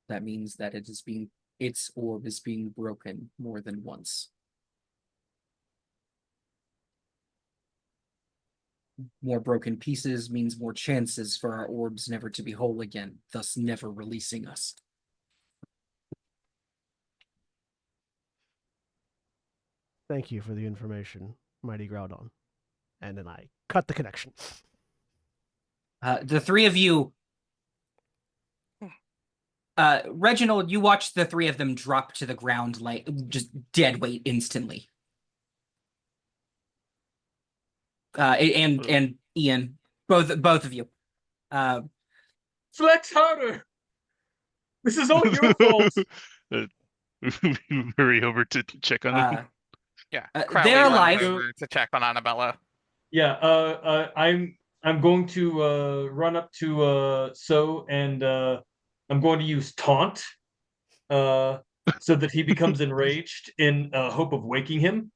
that means that its orb is being broken more than once. More broken pieces means more chances for our orbs never to be whole again, thus never releasing us. Thank you for the information, Mighty Groudon. And then I cut the connection. The three of you, Reginald, you watch the three of them drop to the ground like just dead weight instantly. And Ian, both of you. Flex harder. This is all your fault. Hurry over to check on them. Yeah. They're runs alive. over to check on Annabella. Yeah. I'm going to run up to So and I'm going to use taunt so that he becomes enraged in hope of waking him.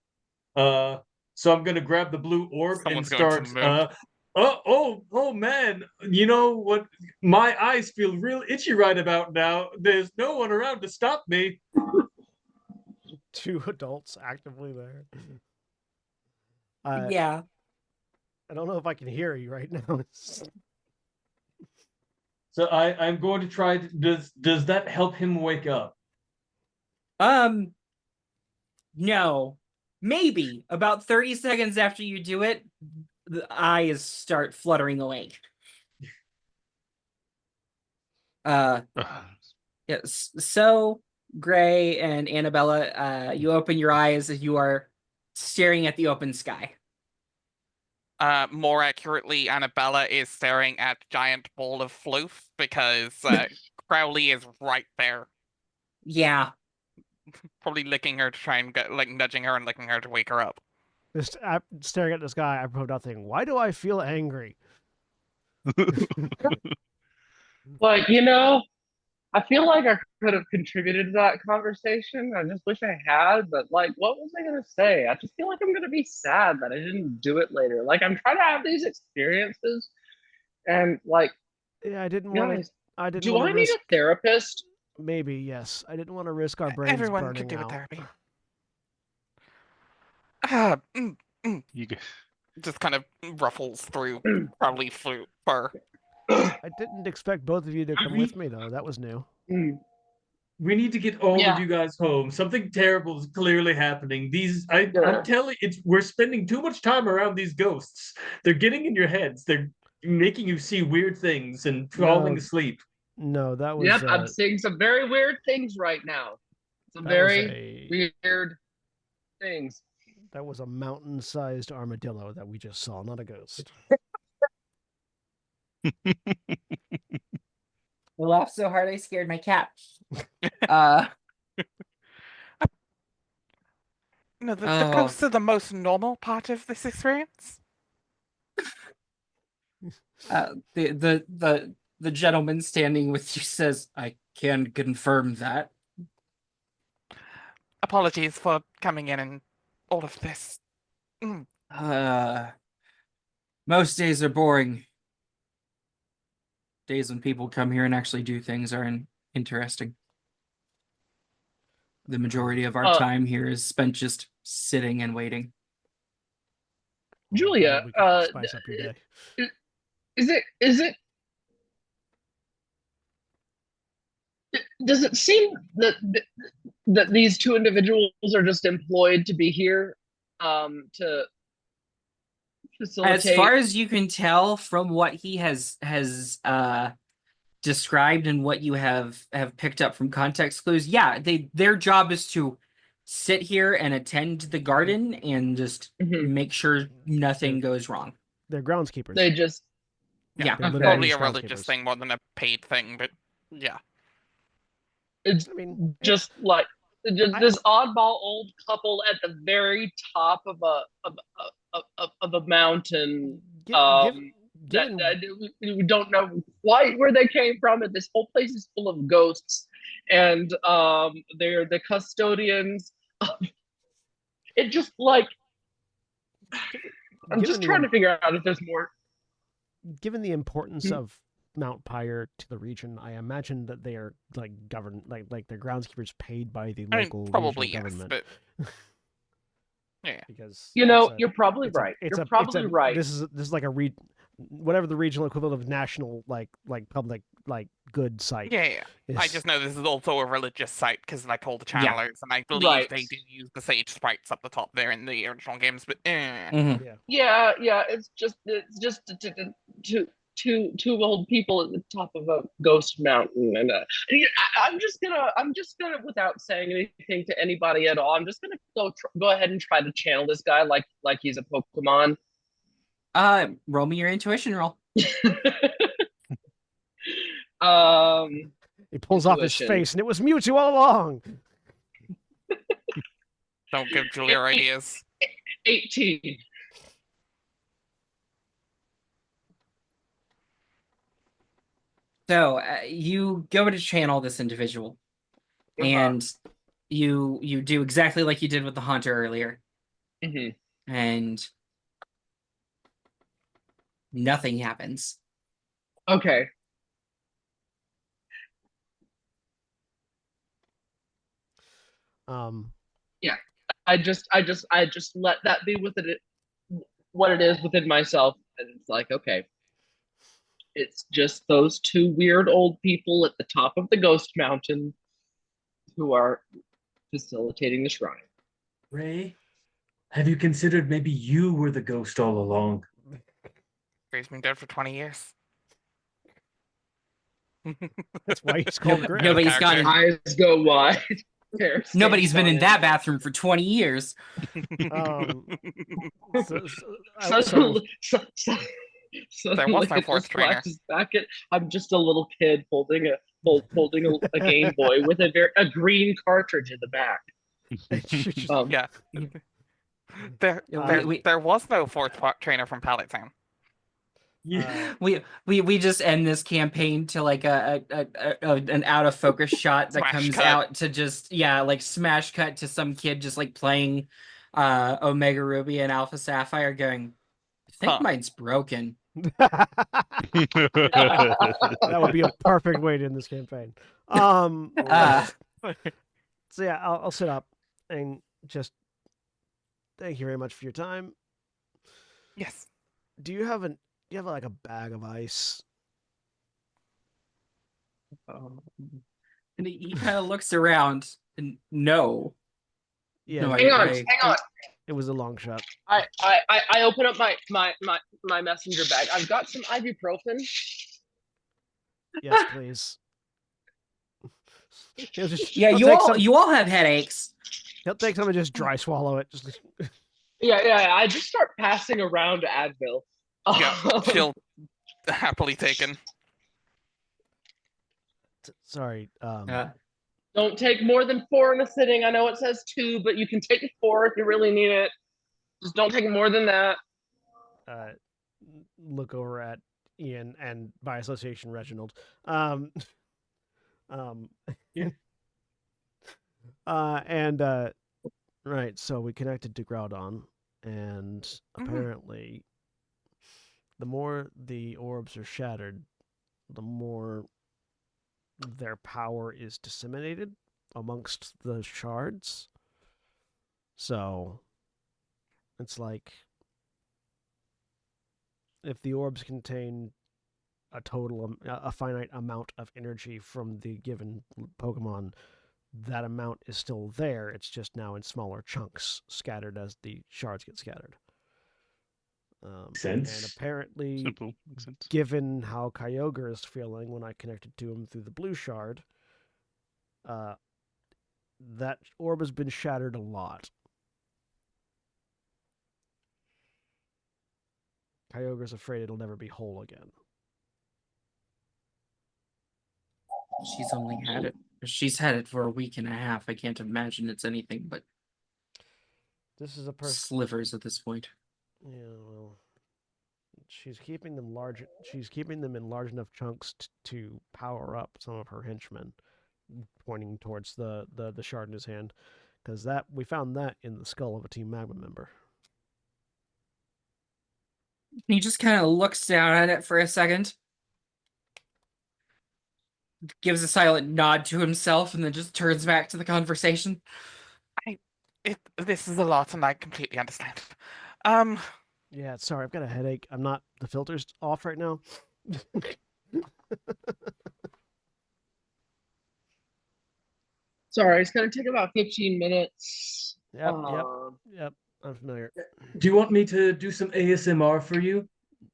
So I'm gonna grab the blue orb Someone's and going to start. move. Oh man! You know what? My eyes feel real itchy right about now. There's no one around to stop me. Two adults actively there. Yeah. I don't know if I can hear you right now. So I'm going to try. Does that help him wake up? No. Maybe about 30 seconds after you do it, the eyes start fluttering awake. Yes. So, Gray and Annabella, you open your eyes as you are staring at the open sky. More accurately, Annabella is staring at giant ball of floof because Crowley is right there, Yeah. probably licking her to try and get, like, nudging her and licking her to wake her up. Just staring at the sky, I proved nothing. Why do I feel angry? Like, you know, I feel like I could have contributed to that conversation. I just wish I had, but like, what was I gonna say? I just feel like I'm gonna be sad that I didn't do it later. Like, I'm trying to have these experiences, and like, Yeah, I didn't want guys, to. I didn't do want I to need risk. a therapist? Maybe yes. I didn't want to risk our brains Everyone burning could do out. with therapy. You guys, Just kind of ruffles through Crowley fur. I didn't expect both of you to come with me, though. That was new. We need to get all Yeah. of you guys home. Something terrible is clearly happening. I'm Yeah. telling we're spending too much time around these ghosts. They're getting in your heads. They're making you see weird things and falling asleep. No, that was. Yep, I'm seeing some very weird things right now. Some That was very weird things. That was a mountain-sized armadillo that we just saw, not a ghost. I laughed so hard I scared my cat. No, the ghosts are the most normal part of this experience. The gentleman standing with you says, "I can confirm that." Apologies for coming in and all of this. Most days are boring. Days when people come here and actually do things are interesting. The majority of our time here is spent just sitting and waiting. Julia, we could spice up your day. Does it seem that these two individuals are just employed to be here to facilitate? As far as you can tell from what he has described and what you have picked up from context clues, yeah, their job is to sit here and attend the garden and just make sure nothing goes wrong. They're groundskeepers. They just yeah, They're probably a religious thing more than a paid thing, but yeah. It's just like this oddball old couple at the very top of a mountain. We don't know quite where they came from, and this whole place is full of ghosts, and they're the custodians. It just like I'm just trying to figure out if there's more. Given the importance of Mount Pyre to the region, I imagine that they are like governed, like they're groundskeepers paid by the local probably government. But yeah, because you're probably right. You're probably right. This is like whatever the regional equivalent of national like public good site. Yeah. I just know this is also a religious site because like all the channelers, and I believe they do use the sage sprites up the top there in the original games. But yeah, it's just two old people at the top of a ghost mountain, and I'm just gonna without saying anything to anybody at all, I'm just gonna go ahead and try to channel this guy like he's a Pokemon. Roll me your intuition roll. He pulls off his face, and it was Mewtwo all along. Don't give Julia ideas. 18. So you go to channel this individual, and you do exactly like you did with the Haunter earlier, and nothing happens. Okay. Yeah. I just let that be what it is within myself, and it's like, okay, it's just those two weird old people at the top of the ghost mountain who are facilitating the shrine. Ray, have you considered maybe you were the ghost all along? Ray's been dead for 20 years. That's why he's called Gray. Nobody's got eyes go wide. Nobody's been in that bathroom for 20 years. So there was no fourth trainer. I'm just a little kid holding a Game Boy with a green cartridge in the back. Yeah. There was no fourth trainer from Pallet Town. Yeah. We just end this campaign to like an out of focus shot that comes out to just like smash cut to some kid just like playing Omega Ruby and Alpha Sapphire going, I think mine's broken. That would be a perfect way to end this campaign. So yeah, I'll sit up and just thank you very much for your time. Yes. Do you have like a bag of ice And he kind of looks around and no. Yeah, No, Hang on, I hang on. it was a long shot. I open up my messenger bag. I've got some ibuprofen. Yes, please. He'll just Yeah, you all have headaches. He'll take some and just dry swallow it. Just Yeah. I just start passing around Advil. Yeah, she'll happily taken. sorry. Don't take more than 4 in a sitting. I know it says 2, but you can take 4 if you really need it. Just don't take more than that. Look over at Ian and by association Reginald. Um, Yeah. and right, so we connected to Groudon, and apparently, the more the orbs are shattered, the more their power is disseminated amongst the shards. So it's like if the orbs contain a finite amount of energy from the given Pokemon, that amount is still there. It's just now in smaller chunks, scattered as the shards get scattered. And Sense. apparently, Simple. Makes sense. given how Kyogre is feeling when I connected to him through the blue shard, that orb has been shattered a lot. Kyogre's afraid it'll never be whole again. She's only had it. She's had it for a week and a half. I can't imagine it's anything but This is a person. slivers at this point. Yeah, well, she's keeping them large. She's keeping them in large enough chunks to power up some of her henchmen, pointing towards the shard in his hand, because that we found that in the skull of a Team Magma member. He just kind of looks down at it for a second, gives a silent nod to himself, and then just turns back to the conversation. This is a lot, and I completely understand. Yeah, sorry, I've got a headache. I'm not. The filter's off right now. Sorry, it's gonna take about 15 minutes. Yep. I'm familiar. Do you want me to do some ASMR for you?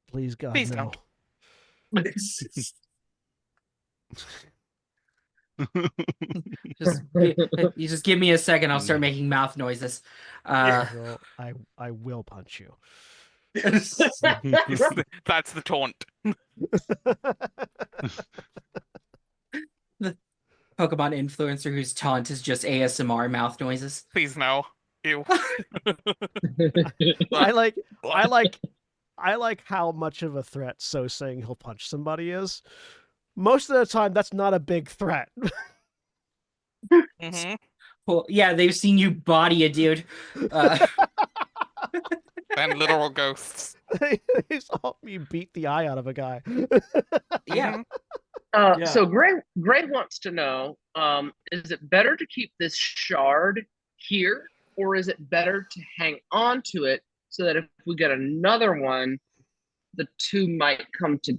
Please, God, Please no. don't. You just give me a second. I'll start making mouth noises. I will punch you. That's the taunt. The Pokemon influencer whose taunt is just ASMR mouth noises. Please no. Ew. I like how much of a threat so saying he'll punch somebody is. Most of the time, that's not a big threat. Mm-hmm. Well, yeah, they've seen you body a dude. And literal ghosts. They saw me beat the eye out of a guy. Yeah. Mm-hmm. So Gray wants to know, is it better to keep this shard here, or is it better to hang on to it so that if we get another one, the two might come to,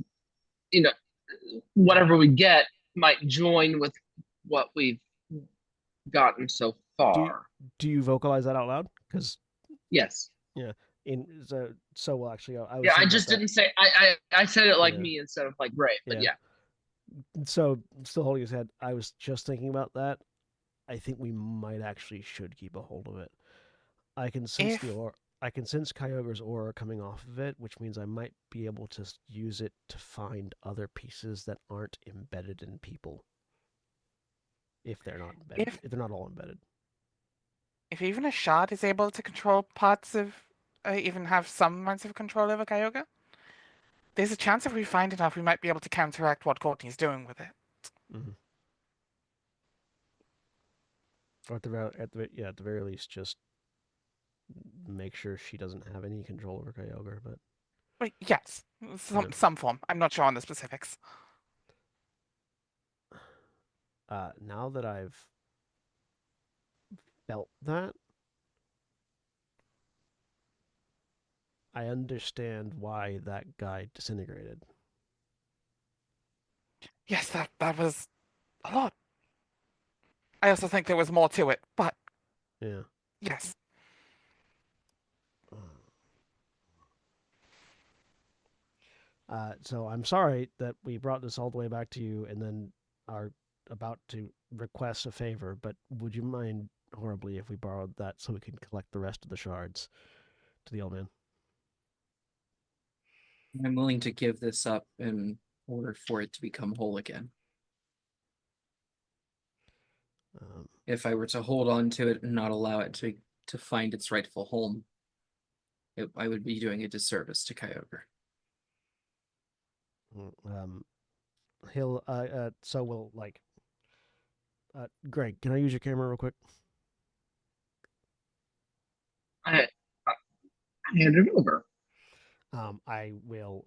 whatever we get might join with what we've gotten so far. Do you vocalize that out loud? Because Yes. well, actually, I just didn't say. I said it like me instead of like Gray, but yeah. So, still holding his head, I was just thinking about that. I think we might actually should keep a hold of it. I can sense I can sense Kyogre's aura coming off of it, which means I might be able to use it to find other pieces that aren't embedded in people. If they're not embedded, if they're not all embedded. If even a shard is able to control parts of, even have some amounts of control over Kyogre, there's a chance if we find enough, we might be able to counteract what Courtney's doing with it. Mm-hmm. Or at the very least, just make sure she doesn't have any control over Kyogre. But yes, some form. I'm not sure on the specifics. Now that I've felt that, I understand why that guy disintegrated. Yes, that was a lot. I also think there was more to it, but Yeah. yes. So I'm sorry that we brought this all the way back to you and then are about to request a favor, but would you mind horribly if we borrowed that so we can collect the rest of the shards to the old man? I'm willing to give this up in order for it to become whole again. If I were to hold on to it and not allow it to find its rightful home, I would be doing a disservice to Kyogre. He'll so we'll like Greg, can I use your camera real quick? I hand it over. I will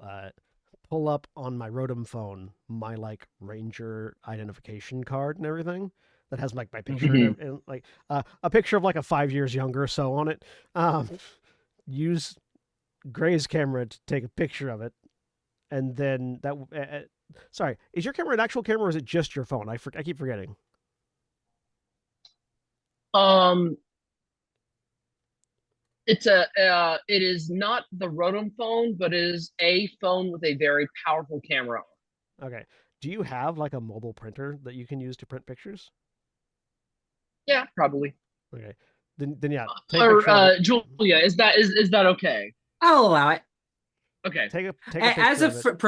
pull up on my Rotom phone my like ranger identification card and everything that has like my picture and like a picture of like a 5 years younger or so on it. Use Gray's camera to take a picture of it, and then that. Sorry, is your camera an actual camera or is it just your phone? I keep forgetting. It is not the Rotom phone, but it is a phone with a very powerful camera. Okay. Do you have like a mobile printer that you can use to print pictures? Yeah, probably. Okay. Then yeah. Take a picture Or of it. Julia, is that okay? I'll allow it. Okay. Take a As picture a of it.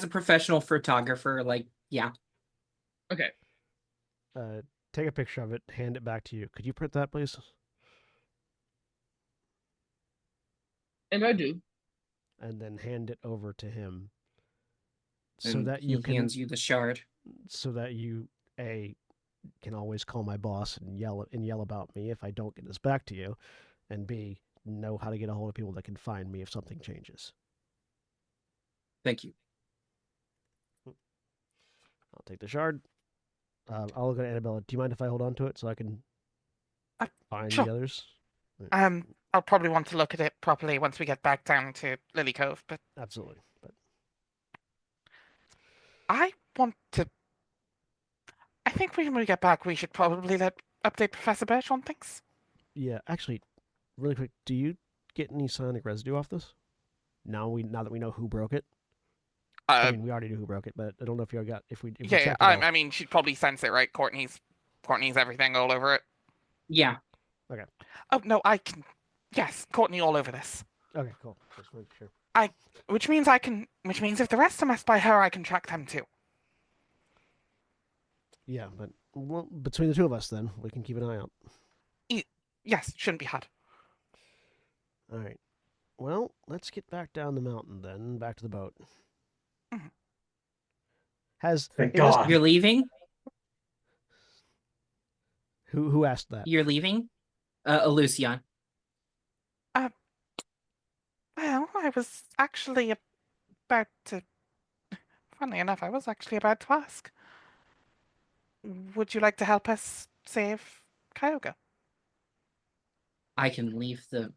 professional photographer, like, yeah. Okay. Take a picture of it, hand it back to you. Could you print that, please? And I do. And then hand it over to him, so And that he you can, hands you the shard. so that you can always call my boss and yell about me if I don't get this back to you, and B, know how to get a hold of people that can find me if something changes. Thank you. I'll take the shard. I'll look at Annabella. Do you mind if I hold on to it so I can find Sure. the others? I'll probably want to look at it properly once we get back down to Lily Cove, but Absolutely. But I want to. I think when we get back, we should probably update Professor Birch on things. yeah, actually, really quick, do you get any psionic residue off this? Now that we know who broke it. I mean, we already knew who broke it, but I don't know if you got if we Yeah, checked it all. I mean, she'd probably sense it, right? Courtney's everything all over it. Yeah. Okay. Oh no, I can. Yes, Courtney all over this. Okay, cool. Just make sure. Which means if the rest are messed by her, I can track them too. Yeah, but between the two of us, then we can keep an eye out. Yes, shouldn't be hard. All right. Well, let's get back down the mountain then, back to the boat. Mm-hmm. Thank God. You're leaving? Who asked that? You're leaving? Lucian. Well, I was actually about to. Funny enough, I was actually about to ask. Would you like to help us save Kyogre? I can leave the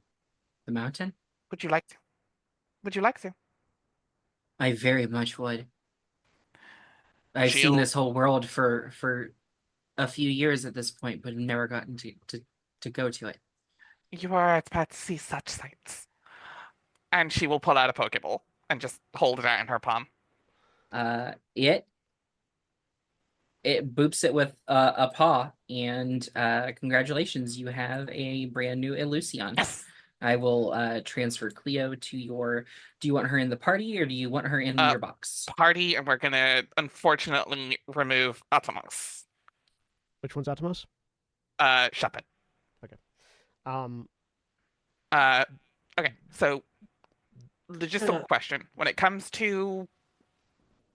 mountain? Would you like to? Would you like to? I very much would. I've seen this whole world for a few years at this point, but never gotten to go to it. You are about to see such sights. And she will pull out a Pokeball and just hold it out in her palm. It boops it with a paw, and congratulations, you have a brand new Elucian. Yes. I will transfer Cleo to your. Do you want her in the party or do you want her in your box? Party, and we're gonna unfortunately remove Atomos. Which one's Atomos? Shuppet. Okay. Okay. So, logistical question: when it comes to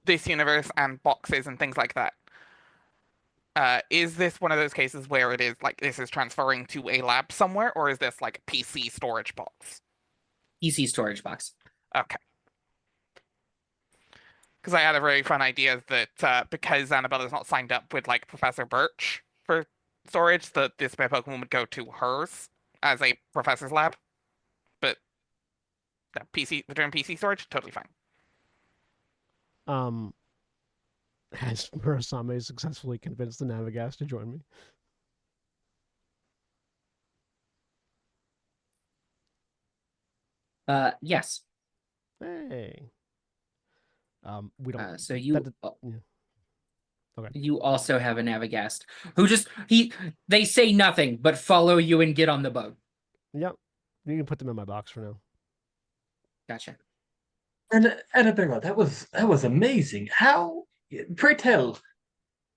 this universe and boxes and things like that, is this one of those cases where it is like this is transferring to a lab somewhere, or is this like a PC storage box? PC storage box. Okay. Because I had a very fun idea that because Annabella's not signed up with like Professor Birch for storage, that this Pokemon would go to hers as a professor's lab. But we're doing PC storage, totally fine. Has Murasame successfully convinced the Navigast to join me? Yes. Hey. We don't. So you yeah. Okay. you also have a Navigast who they say nothing but follow you and get on the boat. Yep. You can put them in my box for now. Gotcha. And Annabella, that was amazing. Pray tell,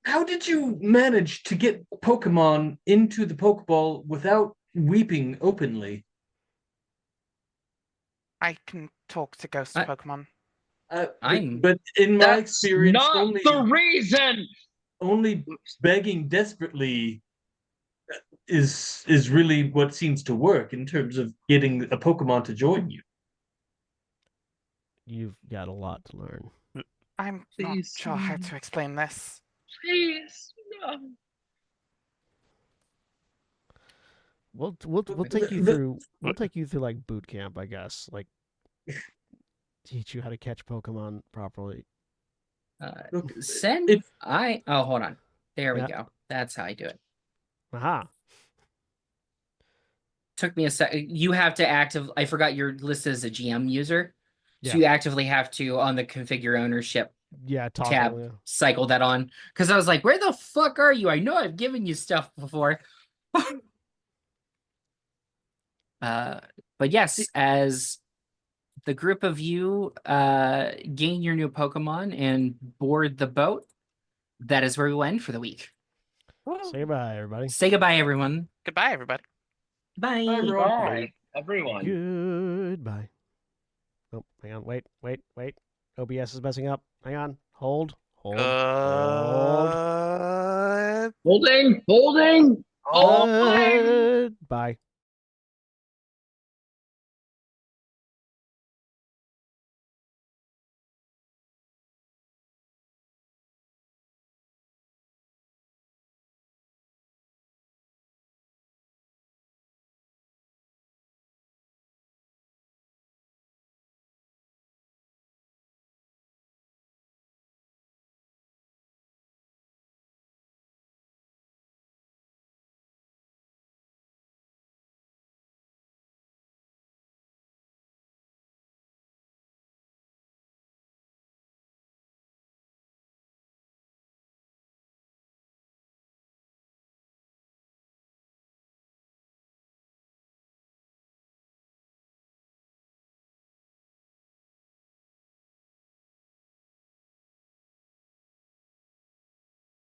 how did you manage to get Pokemon into the Pokeball without weeping openly? I can talk to ghost I- Pokemon. But in my That's experience, not the reason. only begging desperately is really what seems to work in terms of getting a Pokemon to join you. You've got a lot to learn. I'm Please. not sure how to explain this. Please, no. We'll take you through. We'll take you through like boot camp, I guess. Like teach you how to catch Pokemon properly. Hold on. There we go. That's how I do it. Aha. Took me a sec. You have to I forgot you're listed as a GM user. So Yeah. you actively have to, on the configure ownership Toggle, tab, cycle that on. Because I was like, where the fuck are you? I know I've given you stuff before. But yes, as the group of you gain your new Pokemon and board the boat, that is where we will end for the week. Say goodbye, everybody. Say goodbye, everyone. Goodbye, everybody. Bye. Bye, everyone. Goodbye. Oh, hang on. Wait. OBS is messing up. Hang on. Hold. Goodbye. Holding. Bye.